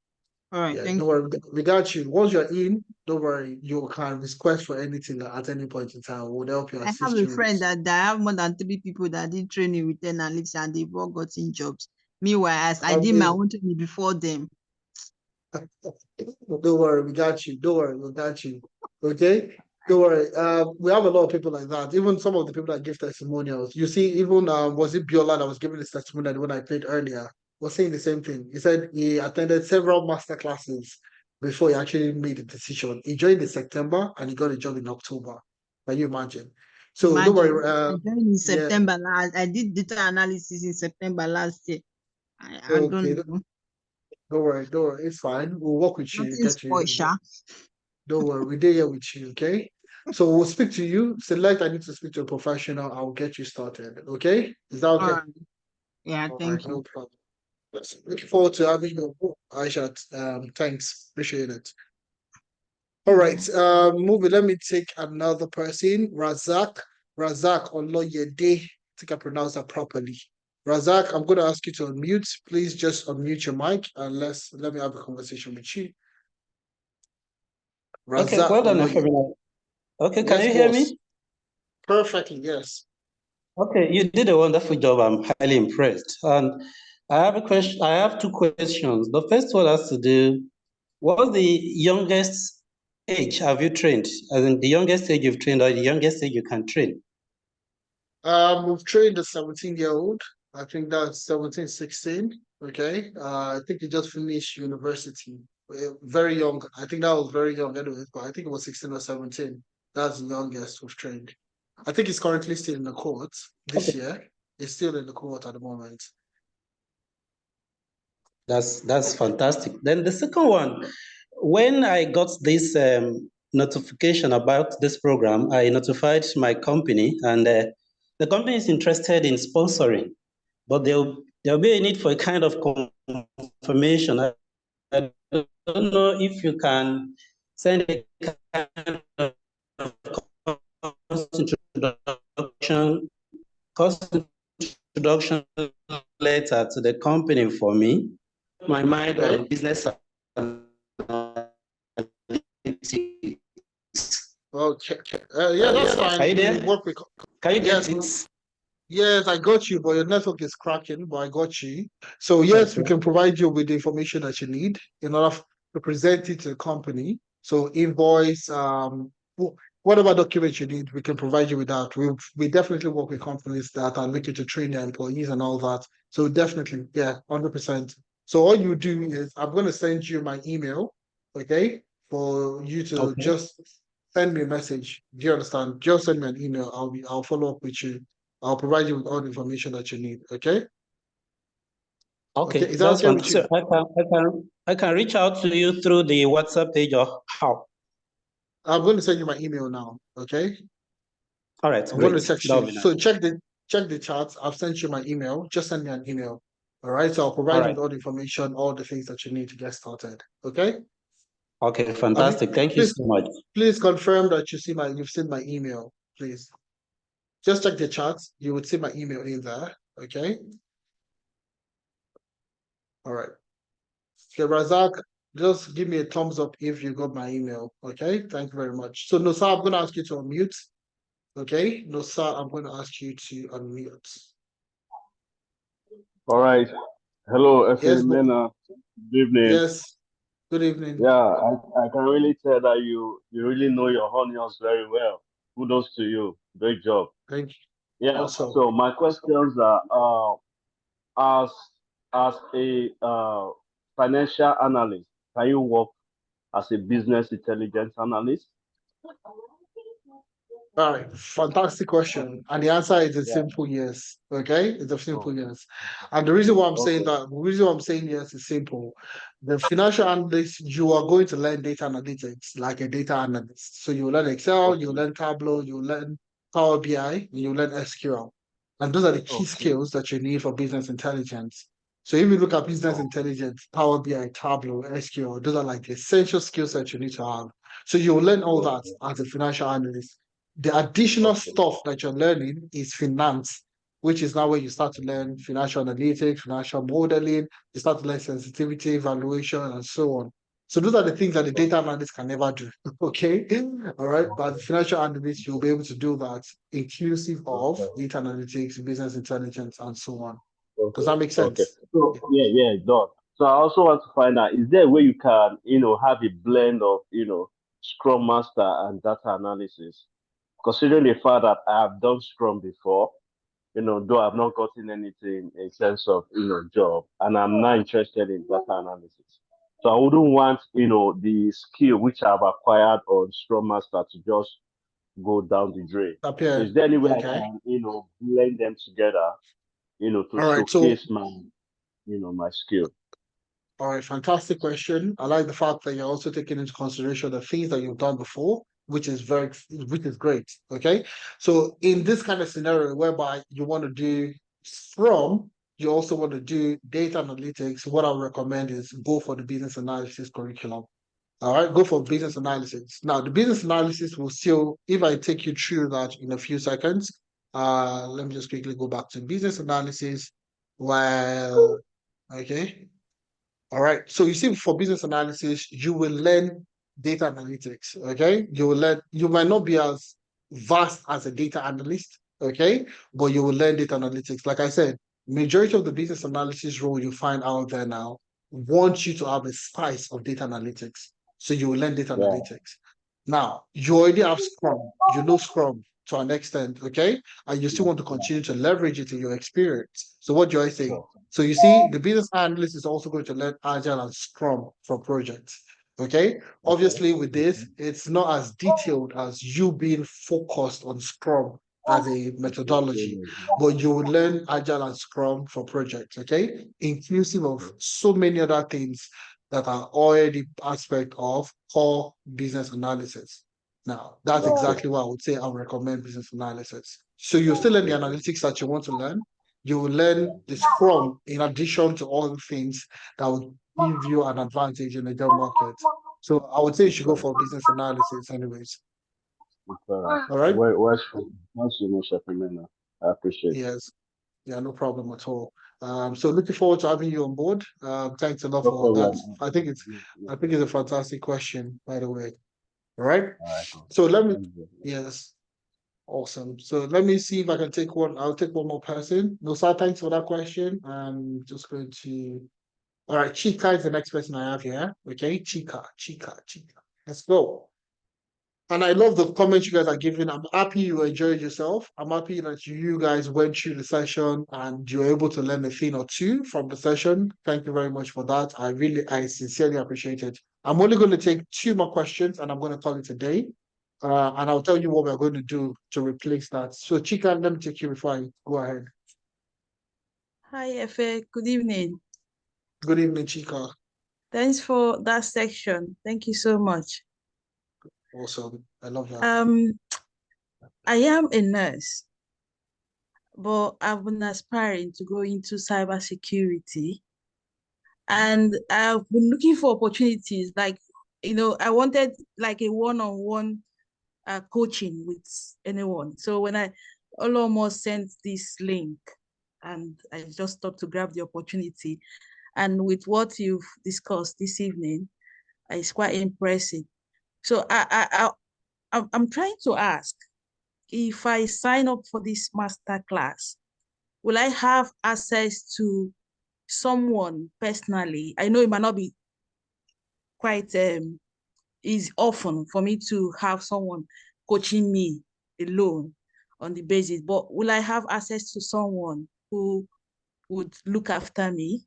All right. Yeah, Thank don't you. worry. We got you. Once you're in, don't worry. You can request for anything at any point in time. We'll help you I assist have a you. friend that I have more than 3 people that did training with analytics and they've all gotten jobs. Meanwhile, as I did my own training before them. Don't worry, we got you. Don't worry, we got you. Okay? Don't worry. We have a lot of people like that. Even some of the people that give testimonials. You see, even was it Biola that was giving his testimonial when I played earlier? Was saying the same thing. He said he attended several master classes before he actually made the decision. He joined in September and he got a job in October. Can you imagine? So don't worry. I joined in September last. I did data analysis in September last year. I don't know. Don't worry, it's fine. We'll work with you, get you. Don't worry, we're there with you, okay? So we'll speak to you. Select, I need to speak to a professional. I'll get you started, okay? Is that okay? Yeah, thank you. No problem. Looking forward to having you, Aisha. Thanks, appreciate it. All right, moving. Let me take another person, Razak Oloyede. I think I pronounced that properly. Razak, I'm going to ask you to unmute. Please just unmute your mic and let me have a conversation with you. Razak, okay, well done, Efemina. Okay, can you hear me? Perfectly, yes. Okay, you did a wonderful job. I'm highly impressed. And I have a question. I have two questions. The first one has to do, what's the youngest age have you trained? As in the youngest age you've trained or the youngest age you can train? We've trained a 17-year-old. I think that's 17, 16. Okay. I think he just finished university. Very young. I think that was very young anyway, but I think it was 16 or 17. That's the youngest we've trained. I think he's currently still in the court this year. He's still in the court at the moment. That's fantastic. Then the second one, when I got this notification about this program, I notified my company, and the company is interested in sponsoring, but there'll be a need for a kind of confirmation. I don't know if you can send a kind of cost introduction letter to the company for me. My mind on business. Okay. Yeah, that's fine. Are you there? We work with. Can you Yes. get it? Yes, I got you, but your network is cracking, but I got you. So yes, we can provide you with the information that you need in order to present it to the company. So invoice, whatever document you need, we can provide you with that. We definitely work with companies that are looking to train their employees and all that. So definitely, yeah, 100%. So all you do is I'm going to send you my email, okay, for you to just send me a message. Do you understand? Just send me an email. I'll follow up with you. I'll provide you with all the information that you need. Okay. Okay, Is that that's okay fine. with you? So I can reach out to you through the WhatsApp page or how? I'm going to send you my email now. Okay. All right, I'm going to great. text That'll you. be nice. So check the chat. I've sent you my email. Just send me an email. All right. So I'll provide All you right. with all the information, all the things that you need to get started. Okay. Okay, fantastic. Thank you so much. Please confirm that you've seen my email, please. Just check the chat. You would see my email in there. Okay. All right. Okay, Razak, just give me a thumbs up if you got my email. Okay. Thank you very much. So Nosa, I'm going to ask you to unmute. Okay. Nosa, I'm going to ask you to unmute. All right. Hello, Yes. Mena. Good evening. Yes. Good evening. Yeah, I can really tell that you really know your onions very well. Kudos to you. Great job. Thank you. Yeah. Also. So my questions are as a financial analyst, can you work as a business intelligence analyst? All right, fantastic question. And the answer is a simple yes. Okay, it's a simple yes. And the reason why I'm saying that, the reason why I'm saying yes is simple. The financial analyst, you are going to learn data analytics like a data analyst. So you learn Excel, you learn Tableau, you learn Power BI, you learn SQL. And those are the key skills that you need for business intelligence. So if you look at business intelligence, Power BI, Tableau, SQL, those are like the essential skills that you need to have. So you will learn all that as a financial analyst. The additional stuff that you're learning is finance, which is now where you start to learn financial analytics, financial modeling, you start to learn sensitivity, evaluation, and so on. So those are the things that the data analyst can never do. Okay. All right. But the financial analyst, you'll be able to do that inclusive of data analytics, business intelligence, and so on. Does that make sense? Okay. So yeah, it does. So I also want to find out, is there a way you can, have a blend of, Scrum Master and data analysis? Considering the fact that I have done Scrum before, though I've not gotten anything in terms of, job, and I'm not interested in data analysis. So I wouldn't want, the skill which I've acquired on Scrum Master to just go down the drain. So is there any way I can, blend them together, to showcase my skill? All right, fantastic question. I like the fact that you're also taking into consideration the things that you've done before, which is great. Okay. So in this kind of scenario whereby you want to do Scrum, you also want to do data analytics, what I would recommend is go for the business analysis curriculum. All right, go for business analysis. Now, the business analysis will still, if I take you through that in a few seconds, let me just quickly go back to business analysis. Well, okay. All right. So you see, for business analysis, you will learn data analytics. Okay. You might not be as vast as a data analyst. Okay. But you will learn data analytics. Like I said, majority of the business analysis role you find out there now wants you to have a spice of data analytics. So you will learn data analytics. Now, you already have Scrum. You know Scrum to an extent. Okay. And you still want to continue to leverage it in your experience. So what do I say? So you see, the business analyst is also going to learn Agile and Scrum for projects. Okay. Obviously, with this, it's not as detailed as you being focused on Scrum as a methodology, but you will learn Agile and Scrum for projects. Okay. Inclusive of so many other things that are already aspect of core business analysis. Now, that's exactly what I would say I would recommend business analysis. So you still learn the analytics that you want to learn. you will learn the Scrum in addition to all the things that will give you an advantage in the job market. So I would say you should go for business analysis anyways. All right? Where's Chef Emena? I appreciate it. Yes. Yeah, no problem at all. So looking forward to having you on board. Thanks a lot No for that. problem. I think it's a fantastic question, by the way. All right. All right. So let me, Thank you. yes, awesome. So let me see if I can take one. I'll take one more person. No, sir, thanks for that question. I'm just going to. All right, Chika is the next person I have here. Okay, Chika. Let's go. And I love the comments you guys are giving. I'm happy you enjoyed yourself. I'm happy that you guys went through the session and you were able to learn a thing or two from the session. Thank you very much for that. I sincerely appreciate it. I'm only going to take 2 more questions and I'm going to call it a day. And I'll tell you what we're going to do to replace that. So Chika, let me take you before I go ahead. Hi, Efe. Good evening. Good evening, Chika. Thanks for that section. Thank you so much. Awesome. I love that. I am a nurse, but I've been aspiring to go into cybersecurity. And I've been looking for opportunities like, I wanted like a one-on-one coaching with anyone. So when I almost sent this link, and I just thought to grab the opportunity. And with what you've discussed this evening, it's quite impressive. So I'm trying to ask, if I sign up for this master class, will I have access to someone personally? I know it might not be quite easy often for me to have someone coaching me alone on the basis, but will I have access to someone who would look after me?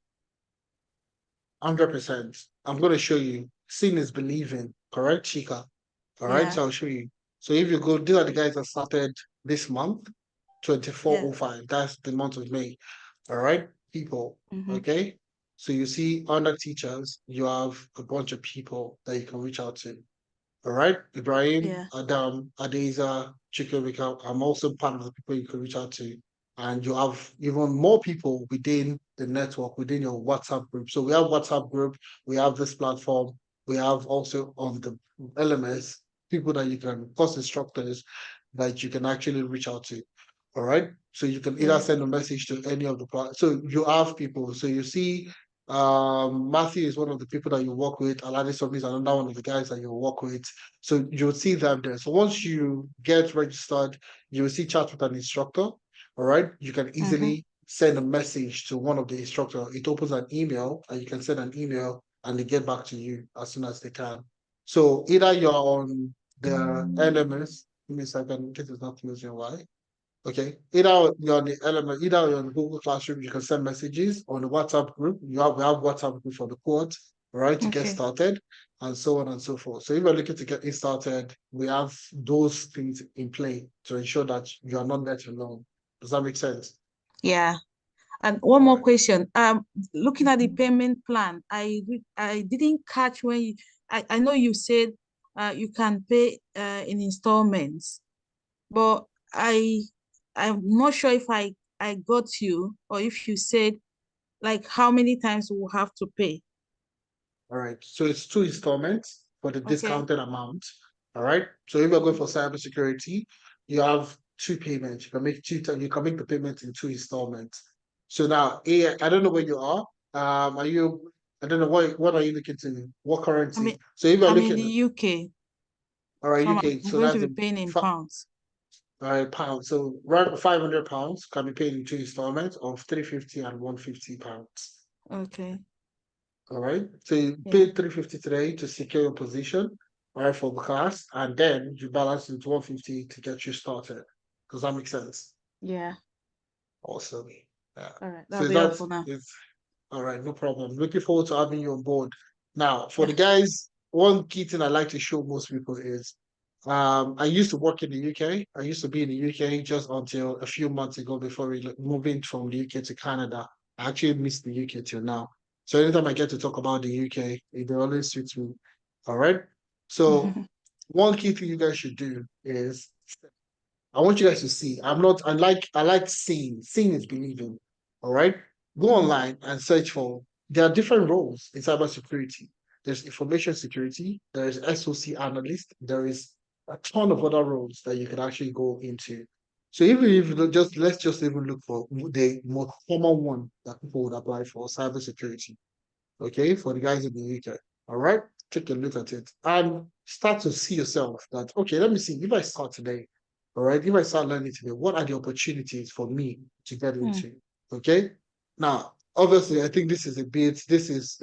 100%. I'm going to show you. Seeing is believing, correct, Chika? All right, Yeah. so I'll show you. So if you go, these are the guys that started this month, 2405. That's the month of May. All right, people. Okay. So you see under teachers, you have a bunch of people that you can reach out to. All right, Ibrahim, Adam, Adeza, Chikorika. I'm also part of the people you can reach out to. And you have even more people within the network, within your WhatsApp group. So we have WhatsApp group, we have this platform, we have also on the LMS, people that you can, course instructors that you can actually reach out to. All right. So you can either send a message to any of the so you have people. So you see Matthew is one of the people that you work with. Aladisom is another one of the guys that you work with. So you'll see them there. So once you get registered, you will see chat with an instructor. All right. You can easily send a message to one of the instructors. It opens an email and you can send an email and they get back to you as soon as they can. So either you're on the LMS, give me a second, this is not using why. Okay, either you're on the element, either you're on Google Classroom, you can send messages on the WhatsApp group. We have WhatsApp group for the court, right, to get started, and so on and so forth. So if you're looking to get it started, we have those things in play to ensure that you are not left alone. Does that make sense? Yeah. And one more question. Looking at the payment plan, I didn't catch when you, I know you said you can pay in installments, but I'm not sure if I got you or if you said like how many times we'll have to pay. All right. So it's 2 installments for the discounted amount. All right. So if you're going for cybersecurity, you have 2 payments. You can make the payment in 2 installments. So now, I don't know where you are. Are you? I don't know what are you looking to? What currency? So if you're looking in the UK. All right, so UK. I'm So going that's to be paying in pounds. All right, pounds. So around £500 can be paid in 2 installments of £350 and £150. Okay. All right. So you pay £350 today to secure your position, all right, for the class, and then you balance into £150 to get you started. Does that make sense? Yeah. Awesome. Yeah. All right. So That'll be helpful now. All right, no problem. Looking forward to having you on board. Now, for the guys, one key thing I like to show most people is I used to work in the UK. I used to be in the UK just until a few months ago before moving from the UK to Canada. I actually missed the UK till now. So anytime I get to talk about the UK, it always suits me. All right. So one key thing you guys should do is I want you guys to see. I like seeing. Seeing is believing. All right. Go online and search for, there are different roles in cybersecurity. There's information security, there is SOC analyst, there is a ton of other roles that you can actually go into. So even if you don't just, let's just even look for the most common one that people would apply for, cybersecurity. Okay, for the guys in the UK. All right, take a look at it and start to see yourself that, okay, let me see, if I start today, all right, if I start learning today, what are the opportunities for me to get into? Okay, now obviously I think this is a bit, this is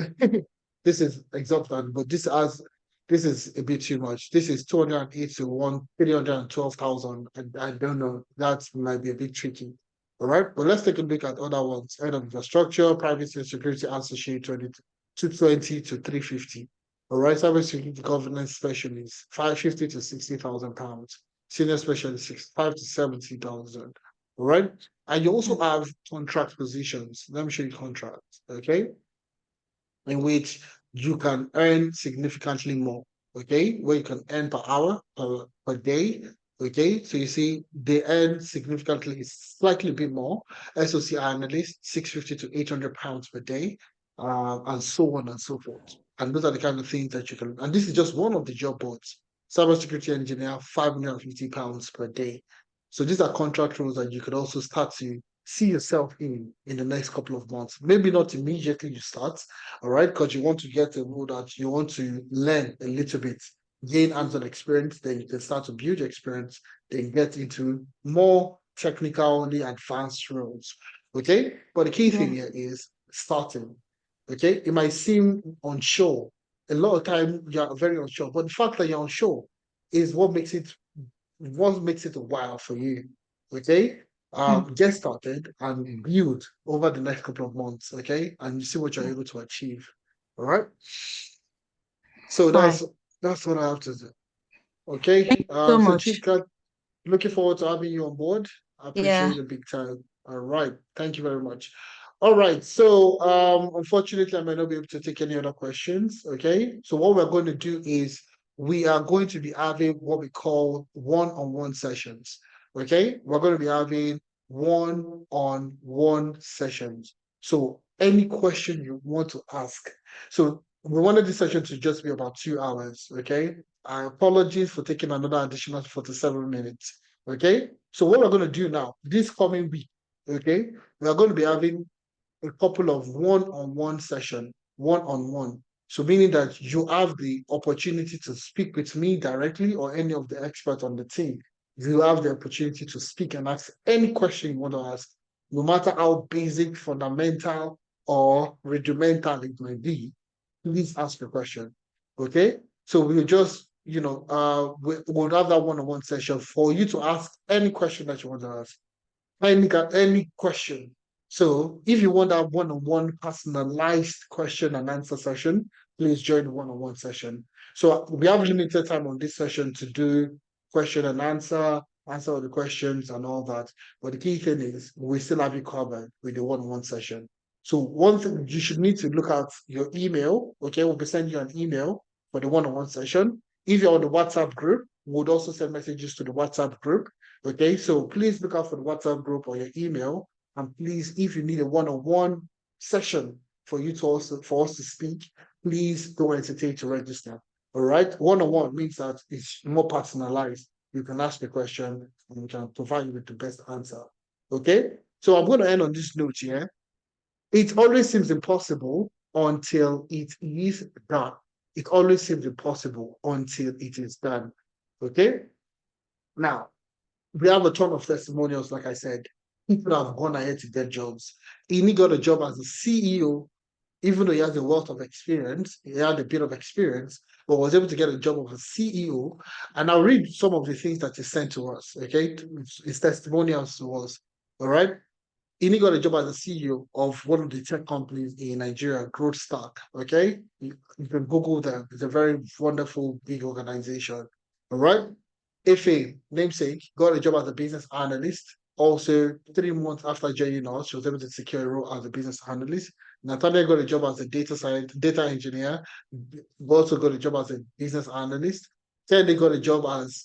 this is exorbitant, but this is a bit too much. This is 281 312,000. I don't know, that might be a bit tricky. All right, but let's take a look at other ones. Head of infrastructure, privacy and security associate 220 to 350. All right, cybersecurity governance specialist 550 to 60,000 pounds. Senior specialist 65 to 70,000. All right, and you also have contract positions. Let me show you contracts. Okay, in which you can earn significantly more. Okay, where you can earn per hour, per day. Okay, so you see they earn significantly, slightly bit more. SOC analyst, 650 to 800 pounds per day, and so on and so forth. And those are the kind of things that you can, and this is just one of the job boards. Cybersecurity engineer, 550 pounds per day. So these are contract roles that you could also start to see yourself in the next couple of months. Maybe not immediately you start, all right, because you want to get a role that you want to learn a little bit, gain hands-on experience, then you can start to build your experience, then get into more technically advanced roles. Okay, but the key thing here is starting. Okay, it might seem unsure. A lot of time you're very unsure, but the fact that you're unsure is what makes it a while for you. Okay, get started and build over the next couple of months. Okay, and you see what you're able to achieve. All right. So that's what I have to do. Okay. Thank you so So much. Chika, looking forward to having you on board. I Yeah. appreciate it big time. All right. Thank you very much. All right. So unfortunately, I may not be able to take any other questions. Okay. So what we're going to do is we are going to be having what we call one-on-one sessions. Okay. We're going to be having one-on-one sessions. So any question you want to ask. So we wanted this session to just be about 2 hours. Okay. Apologies for taking another additional 47 minutes. Okay. So what we're going to do now, this coming week, okay, we are going to be having a couple of one-on-one session, one-on-one. So meaning that you have the opportunity to speak with me directly or any of the experts on the team. You have the opportunity to speak and ask any question you want to ask, no matter how basic, fundamental, or rudimental it may be. Please ask your question. Okay. So we'll just, we'll have that one-on-one session for you to ask any question that you want to ask. Any question. So if you want that one-on-one personalized question and answer session, please join the one-on-one session. So we have limited time on this session to do question and answer all the questions and all that. But the key thing is we still have you covered with the one-on-one session. So one thing you should need to look at your email. Okay, we'll be sending you an email for the one-on-one session. If you're on the WhatsApp group, we'll also send messages to the WhatsApp group. Okay, so please look out for the WhatsApp group or your email. And please, if you need a one-on-one session for us to speak, please don't hesitate to register. All right, one-on-one means that it's more personalized. You can ask the question and we can provide you with the best answer. Okay, so I'm going to end on this note here. It always seems impossible until it is done. It always seems impossible until it is done. Okay, now we have a ton of testimonials, like I said. People have gone ahead to get jobs. He got a job as a CEO, even though he has a wealth of experience, he had a bit of experience, but was able to get a job of a CEO. And I'll read some of the things that he sent to us, okay? His testimonials to us, all right? He got a job as a CEO of one of the tech companies in Nigeria, Growth Stack, okay? You can Google them. It's a very wonderful, big organization, all right? Ife, namesake, got a job as a business analyst. Also, 3 months after joining us, she was able to secure a role as a business analyst. Natalia got a job as a data engineer. Also got a job as a business analyst. Kelly got a job as,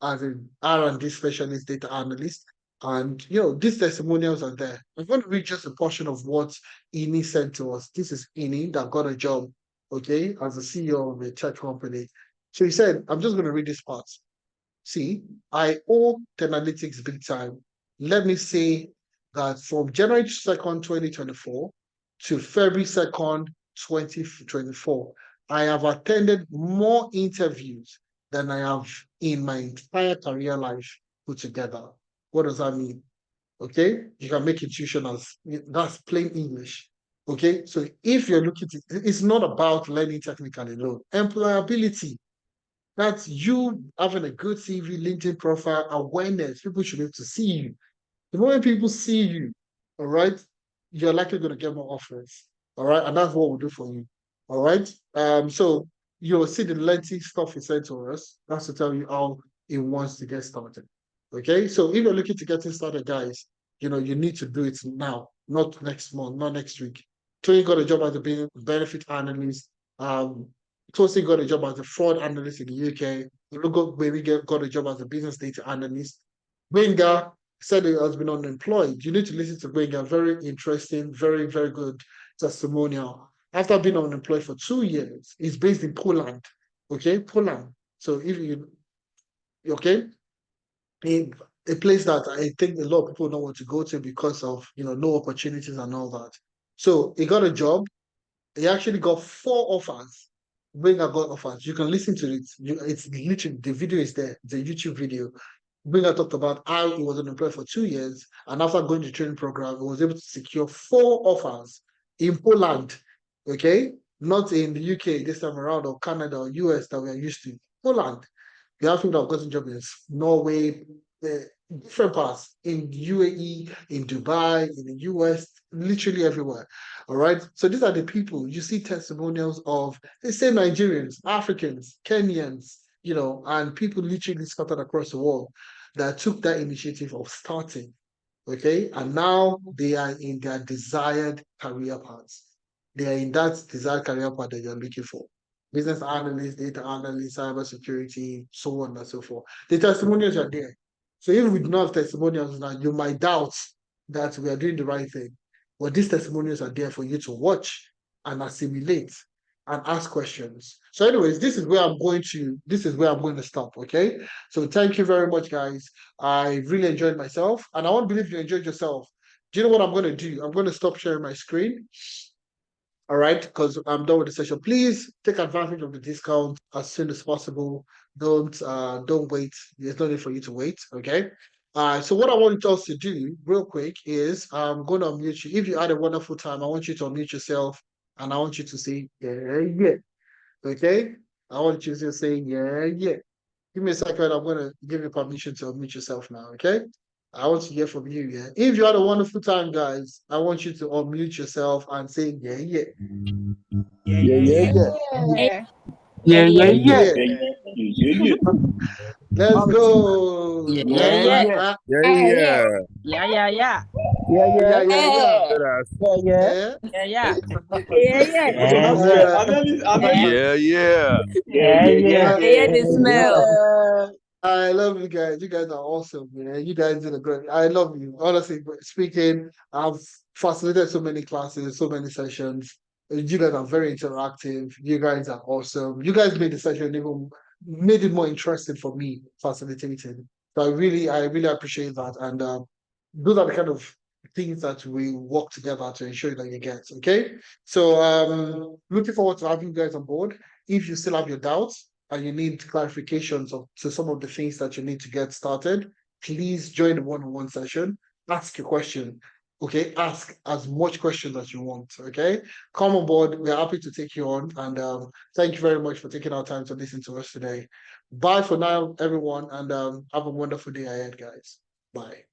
as an R&D specialist, data analyst. And these testimonials are there. I'm going to read just a portion of what Ini said to us. This is Ini that got a job, okay, as a CEO of a tech company. So he said, I'm just going to read this part. See, I owe Tenalytics big time. Let me say that from January 2nd, 2024 to February 2nd, 2024, I have attended more interviews than I have in my entire career life put together. What does that mean? Okay, you can make intuition as that's plain English. Okay, so if you're looking to, it's not about learning technical alone. Employability, that's you having a good CV, LinkedIn profile, awareness. People should be able to see you. The moment people see you, all right, you're likely going to get more offers. All right, and that's what we'll do for you. All right. So you'll see the lengthy stuff he said to us. That's to tell you how he wants to get started. Okay, so if you're looking to get started, guys, you need to do it now, not next month, not next week. Tony got a job as a benefit analyst. Tosi got a job as a fraud analyst in the UK. Logo Baby got a job as a business data analyst. Benga said he has been unemployed. You need to listen to Benga. Very interesting, very, very good testimonial. After being unemployed for 2 years, he's based in Poland. Okay, Poland. So if you, okay, in a place that I think a lot of people don't want to go to because of no opportunities and all that. So he got a job. He actually got 4 offers. Benga got offers. You can listen to it. It's literally, the video is there. It's a YouTube video. Benga talked about how he was unemployed for 2 years, and after going to the training program, he was able to secure 4 offers in Poland. Okay, not in the UK this time around, or Canada or US that we are used to. Poland. You have people that have gotten jobs in Norway, different parts, in UAE, in Dubai, in the US, literally everywhere. All right. So these are the people you see testimonials of the same Nigerians, Africans, Kenyans, and people literally scattered across the world that took that initiative of starting. Okay. And now they are in their desired career paths. They are in that desired career path that you're looking for. Business analyst, data analyst, cybersecurity, so on and so forth. The testimonials are there. So if we do not have testimonials now, you might doubt that we are doing the right thing. But these testimonials are there for you to watch and assimilate and ask questions. So anyways, this is where I'm going to stop, okay? So thank you very much, guys. I really enjoyed myself, and I want to believe you enjoyed yourself. Do you know what I'm going to do? I'm going to stop sharing my screen. All right, because I'm done with the session. Please take advantage of the discount as soon as possible. Don't wait. There's no need for you to wait. Okay. So what I want us to do real quick is I'm going to unmute you. If you had a wonderful time, I want you to unmute yourself and I want you to say yeah. Okay. I want you to say yeah. Give me a second. I'm going to give you permission to unmute yourself now. Okay. I want to hear from you, yeah. If you had a wonderful time, guys, I want you to unmute yourself and say, yeah. Let's go. Yeah. I love you guys. You guys are awesome, man. You guys did a great. I love you. Honestly, speaking, I've facilitated so many classes, so many sessions. You guys are very interactive. You guys are awesome. You guys made the session even made it more interesting for me facilitating. So I really appreciate that. And those are the kind of things that we work together to ensure that you get. Okay. So looking forward to having you guys on board. If you still have your doubts and you need clarifications to some of the things that you need to get started, please join the one-on-one session. Ask your question. Okay, ask as much questions as you want. Okay, come on board. We're happy to take you on, and thank you very much for taking our time to listen to us today. Bye for now, everyone, and have a wonderful day ahead, guys. Bye.